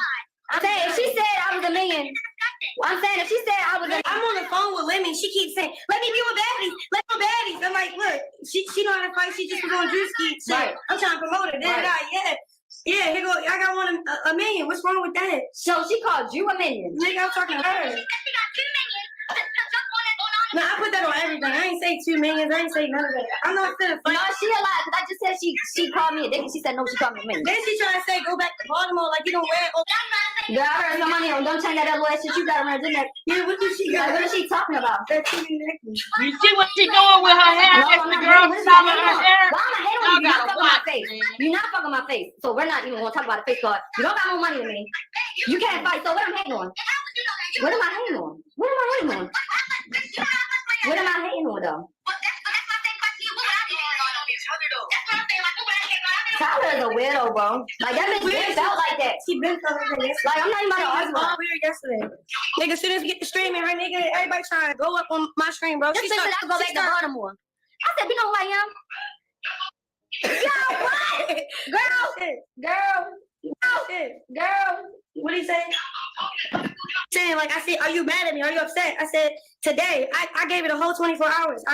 if she said I was a million. I'm saying, if she said I was a, I'm on the phone with Lemmy. She keeps saying, let me be with baddies. Let me be baddies. I'm like, look, she know how to fight. She just was on juice key. Right. I'm trying to promote her. Then yeah, here go. I got one a million. What's wrong with that? So she called you a million. Nigga, I'm talking to her. No, I put that on everything. I ain't say 2 million. I ain't say none of that. I'm not finna fight. No, she a lie. Cause I just said she called me a dick. She said no. She called me a million. Then she trying to say go back to Baltimore like you don't wear. Girl, I heard some money on. Don't change that little shit you got around your neck. Yeah, what did she got? What is she talking about? That TV necklace. You see what she doing with her hair? No, I'm not girl styling her hair. Why am I hating on you? You're not fucking my face. You're not fucking my face. So we're not even gonna talk about a face card. You don't got more money than me. You can't fight. So what am I hating on? What am I hating on? What am I hating on? What am I hating on though? Tyler is a weirdo, bro. Like that bitch been felt like that. She been felt like that. Like I'm not even about to argue. All weird yesterday. Nigga, soon as we get the streaming, her nigga, everybody trying to go up on my stream, bro. She started to go back to Baltimore. I said, you know who I am? Yo, what? Girl. What did he say? Saying like I said, are you mad at me? Are you upset? I said today. I gave it a whole 24 hours.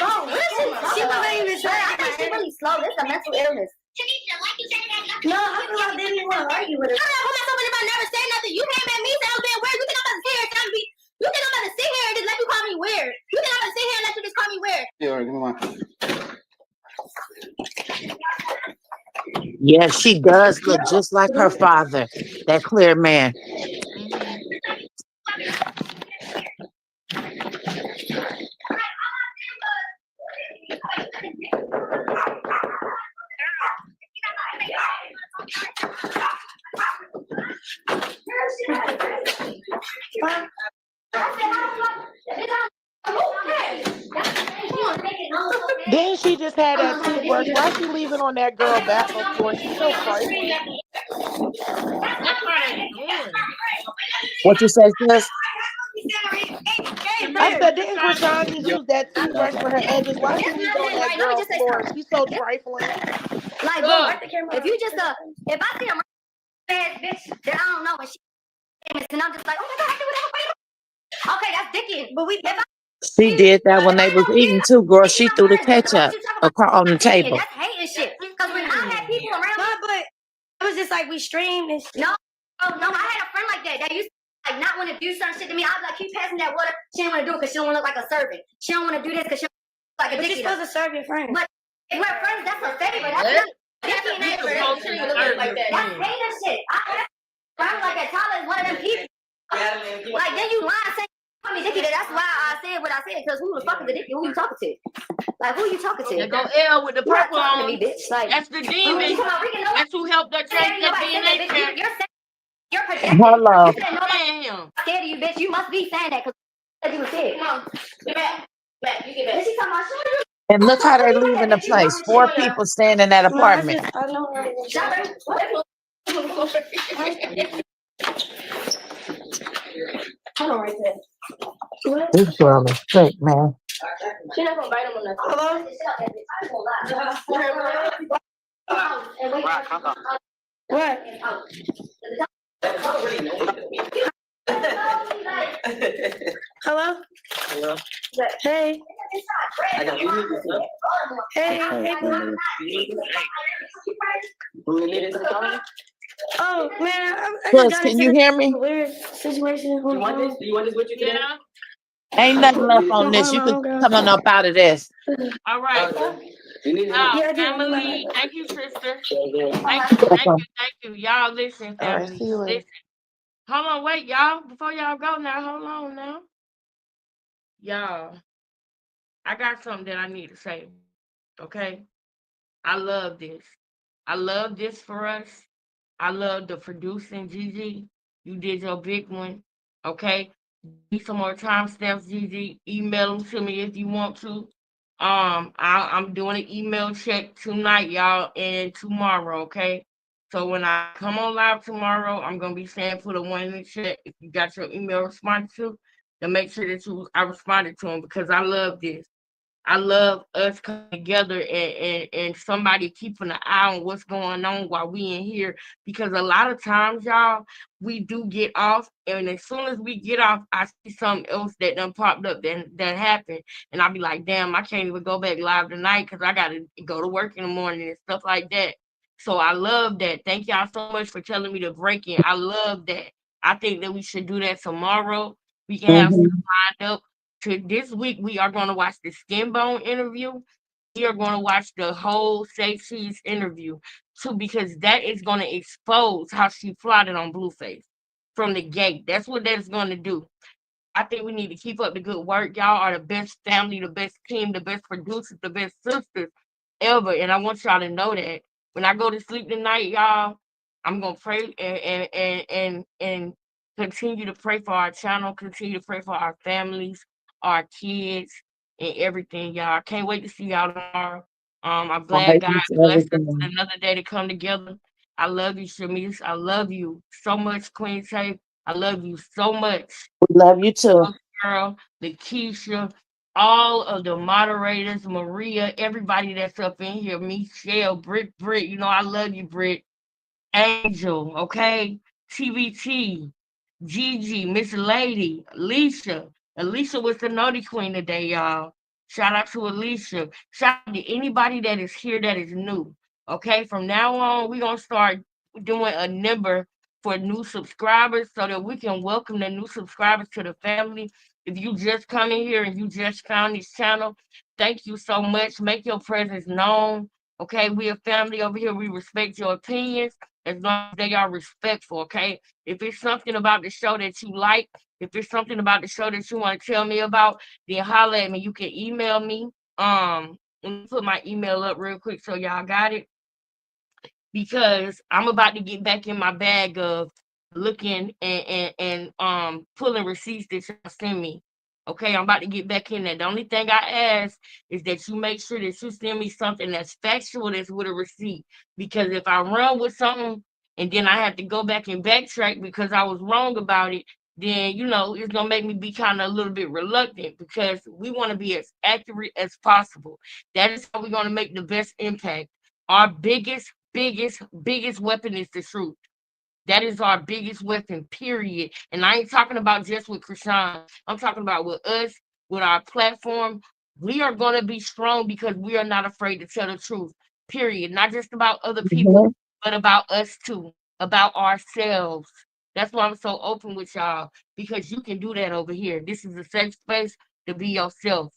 Oh, she wasn't even trying. I think she really slow. This is a mental illness. No, I feel like I didn't want to argue with her. I don't know myself if I never say nothing. You came at me, so I was being weird. You think I'm about to sit here and you think I'm about to sit here and just let you call me weird? You think I'm about to sit here and let you just call me weird? Yeah, give me one. Yeah, she does look just like her father, that clear man. Then she just had that toothbrush. Why she leaving on that girl bathroom floor? She's so trifling. What you say, sis? I said, didn't Chrisean just use that toothbrush for her edges? Why she leaving on that girl's floor? She's so trifling. Like, bro, if you just if I see a bad bitch that I don't know and she and I'm just like, oh my god, I do whatever. Okay, that's dicky. But she did that when they was eating too, girl. She threw the ketchup across on the table. That's hating shit. Because when I had people around me, but it was just like we streamed and no, I had a friend like that used like not want to do certain shit to me. I'll be like, keep passing that water. She don't want to do it because she don't want to look like a servant. She don't want to do this because she don't look like a dick eater. But you're supposed to serve your friends. But if we're friends, that's her favorite. That's not dicky and that shit. Like that. That's hater shit. I'm like that. Tyler is one of them people. Like then you lying saying call me dicky. That's why I said what I said. Because who the fuck is the dicky? Who you talking to? Like who you talking to? They go L with the purple on me, bitch. Like that's the demon. That's who helped her change that DNA test. You're projecting. Hello. You said nobody's scared of you, bitch. You must be saying that because you were scared. Come on, get back. You get back. Then she talking about shooting. And look how they're leaving the place. 4 people staying in that apartment. I know hold on right there. What? This girl is sick, man. She's not gonna bite him on nothing. What? Hello? Hello? Hey. I got you. Hey. Oh man, I Plus, just got can into you hear me? a weird situation. You want this? Do you want this with you today? Ain't nothing left on this. You could come on up out of this. All right. Family, thank you, sister. Thank you. Y'all listen, All right, family. see you later. Listen. Hold on, wait, y'all. Before y'all go now, hold on now. Y'all, I got something that I need to say. Okay? I love this. I love this for us. I love the producing, Gigi. You did your big one. Okay? Need some more timestamps, Gigi. Email them to me if you want to. I'm doing an email check tonight, y'all, and tomorrow, okay? So when I come on live tomorrow, I'm gonna be saying put a 1 in the chat if you got your email responded to, to make sure that I responded to them because I love this. I love us coming together and somebody keeping an eye on what's going on while we in here. Because a lot of times, y'all, we do get off, and as soon as we get off, I see something else that done popped up that happened. And I'll be like, damn, I can't even go back live tonight because I gotta go to work in the morning and stuff like that. So I love that. Thank y'all so much for telling me to break in. I love that. I think that we should do that tomorrow. We can have stuff lined up. To this week, we are going to watch the Skin Bone interview. We are going to watch the whole Say Cheese interview too, because that is going to expose how she plotted on Blueface from the gate. That's what that's going to do. I think we need to keep up the good work. Y'all are the best family, the best team, the best producers, the best sisters ever. And I want y'all to know that when I go to sleep tonight, y'all, I'm gonna pray and continue to pray for our channel, continue to pray for our families, our kids, and everything, y'all. I can't wait to see y'all tomorrow. I'm glad God blessed us with another day to come together. I love you, Shamice. I love you so much, Queen Tape. I love you so much. We love you too. Girl, Lakeisha, all of the moderators, Maria, everybody that's up in here, Michelle, Britt, you know I love you, Britt. Angel, okay? TBT, Gigi, Miss Lady, Alicia. Alicia was the naughty queen today, y'all. Shout out to Alicia. Shout out to anybody that is here that is new. Okay, from now on, we're gonna start doing a number for new subscribers so that we can welcome the new subscribers to the family. If you just come in here and you just found this channel, thank you so much. Make your presence known. Okay, we a family over here. We respect your opinions as long as they are respectful, okay? If it's something about the show that you like, if it's something about the show that you want to tell me about, then holler at me. You can email me. Let me put my email up real quick so y'all got it. Because I'm about to get back in my bag of looking and pulling receipts that y'all send me. Okay, I'm about to get back in there. The only thing I ask is that you make sure that you send me something that's factual, that's with a receipt. Because if I run with something and then I have to go back and backtrack because I was wrong about it, then it's gonna make me be kind of a little bit reluctant because we want to be as accurate as possible. That is how we're gonna make the best impact. Our biggest weapon is the truth. That is our biggest weapon, period. And I ain't talking about just with Chrisean. I'm talking about with us, with our platform. We are going to be strong because we are not afraid to tell the truth, period. Not just about other people, but about us too, about ourselves. That's why I'm so open with y'all, because you can do that over here. This is a safe space to be yourself.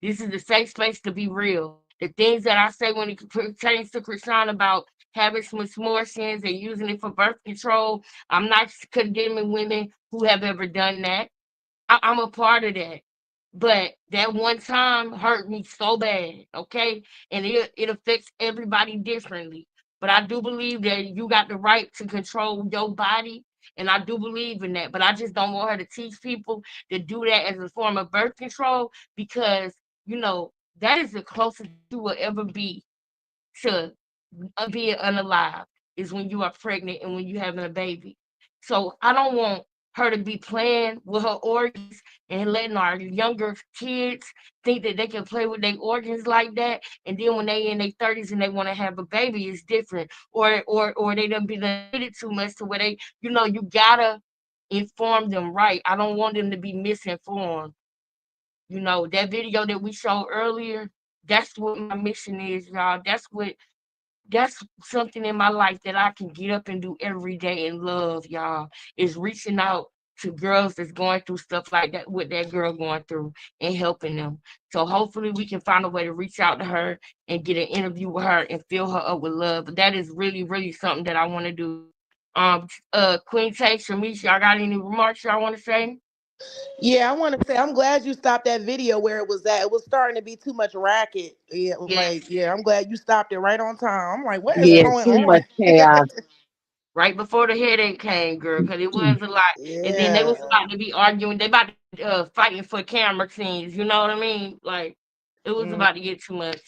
This is a safe space to be real. The things that I say when it pertains to Chrisean about having some more sins and using it for birth control, I'm not condemning women who have ever done that. I'm a part of that. But that one time hurt me so bad, okay? And it affects everybody differently. But I do believe that you got the right to control your body, and I do believe in that. But I just don't want her to teach people to do that as a form of birth control, because, that is the closest you will ever be to being unalive, is when you are pregnant and when you're having a baby. So I don't want her to be playing with her organs and letting our younger kids think that they can play with their organs like that. And then when they in their 30s and they want to have a baby, it's different. Or they done been treated too much to where you gotta inform them right. I don't want them to be misinformed. That video that we showed earlier, that's what my mission is, y'all. That's something in my life that I can get up and do every day and love, y'all, is reaching out to girls that's going through stuff like that, what that girl going through, and helping them. So hopefully we can find a way to reach out to her and get an interview with her and fill her up with love. But that is really, really something that I want to do. Queen Tay, Shamish, y'all got any remarks y'all want to say? Yeah, I want to say I'm glad you stopped that video where it was at. It was starting to be too much racket. Yeah, I'm glad you stopped it right on time. I'm like, what is Yeah, going too on? much chaos. Right before the headache came, girl, because it was a lot. And then they Yeah. was about to be arguing. They about to fighting for camera scenes. You know what I mean? Like, it was about to get too much.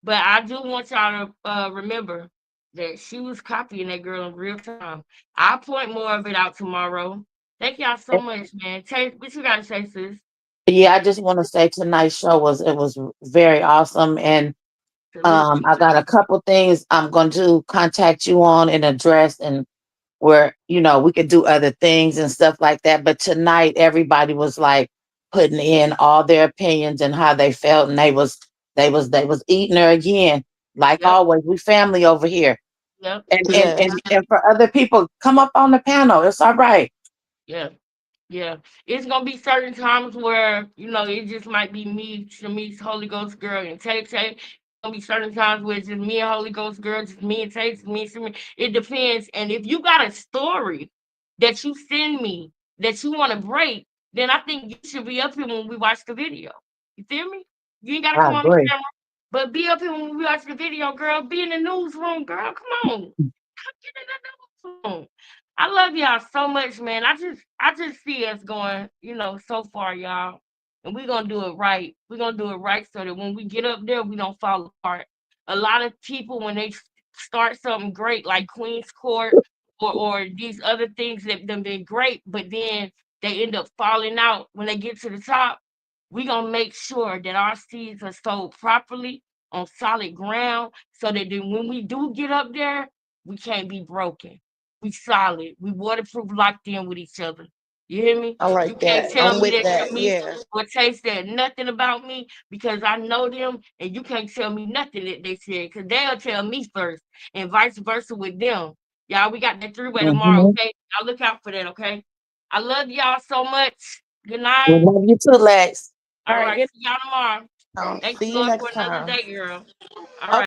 But I do want y'all to remember that she was copying that girl in real time. I'll point more of it out tomorrow. Thank y'all so much, man. Tay, what you got to say, sis? Yeah, I just want to say tonight's show was very awesome, and Salute. I got a couple things I'm going to contact you on and address, and where we could do other things and stuff like that. But tonight, everybody was like putting in all their opinions and how they felt, and they was eating her again, like always. We family over here, Yep. and for other people, come up on the panel. It's all right. Yeah. Yeah, it's gonna be certain times where it just might be me, Shamice, Holy Ghost girl, and Tay Tay. Gonna be certain times where it's just me and Holy Ghost girl, just me and Tay, just me and Shamice. It depends. And if you got a story that you send me that you want to break, then I think you should be up here when we watch the video. You feel me? You ain't gotta I come on the agree. camera, but be up here when we watch the video, girl. Be in the newsroom, girl. Come on, get in the newsroom. I love y'all so much, man. I just see us going, so far, y'all. And we're gonna do it right. We're gonna do it right so that when we get up there, we don't fall apart. A lot of people, when they start something great like Queen's Court or these other things that have been great, but then they end up falling out when they get to the top, we're gonna make sure that our seeds are sold properly on solid ground so that then when we do get up there, we can't be broken. We solid. We waterproof, locked in with each other. You hear me? I You like can't that. tell I'm me with that that. Shamice Yeah. or Tay said nothing about me because I know them, and you can't tell me nothing that they said because they'll tell me first, and vice versa with them. Y'all, we got that three-way tomorrow, Mhm. okay? Y'all look out for that, okay? I love y'all so much. Good We night. love you too, Lex. All All right. right, see y'all tomorrow. Thank See you, you Lord, for next another time. day, girl. All right.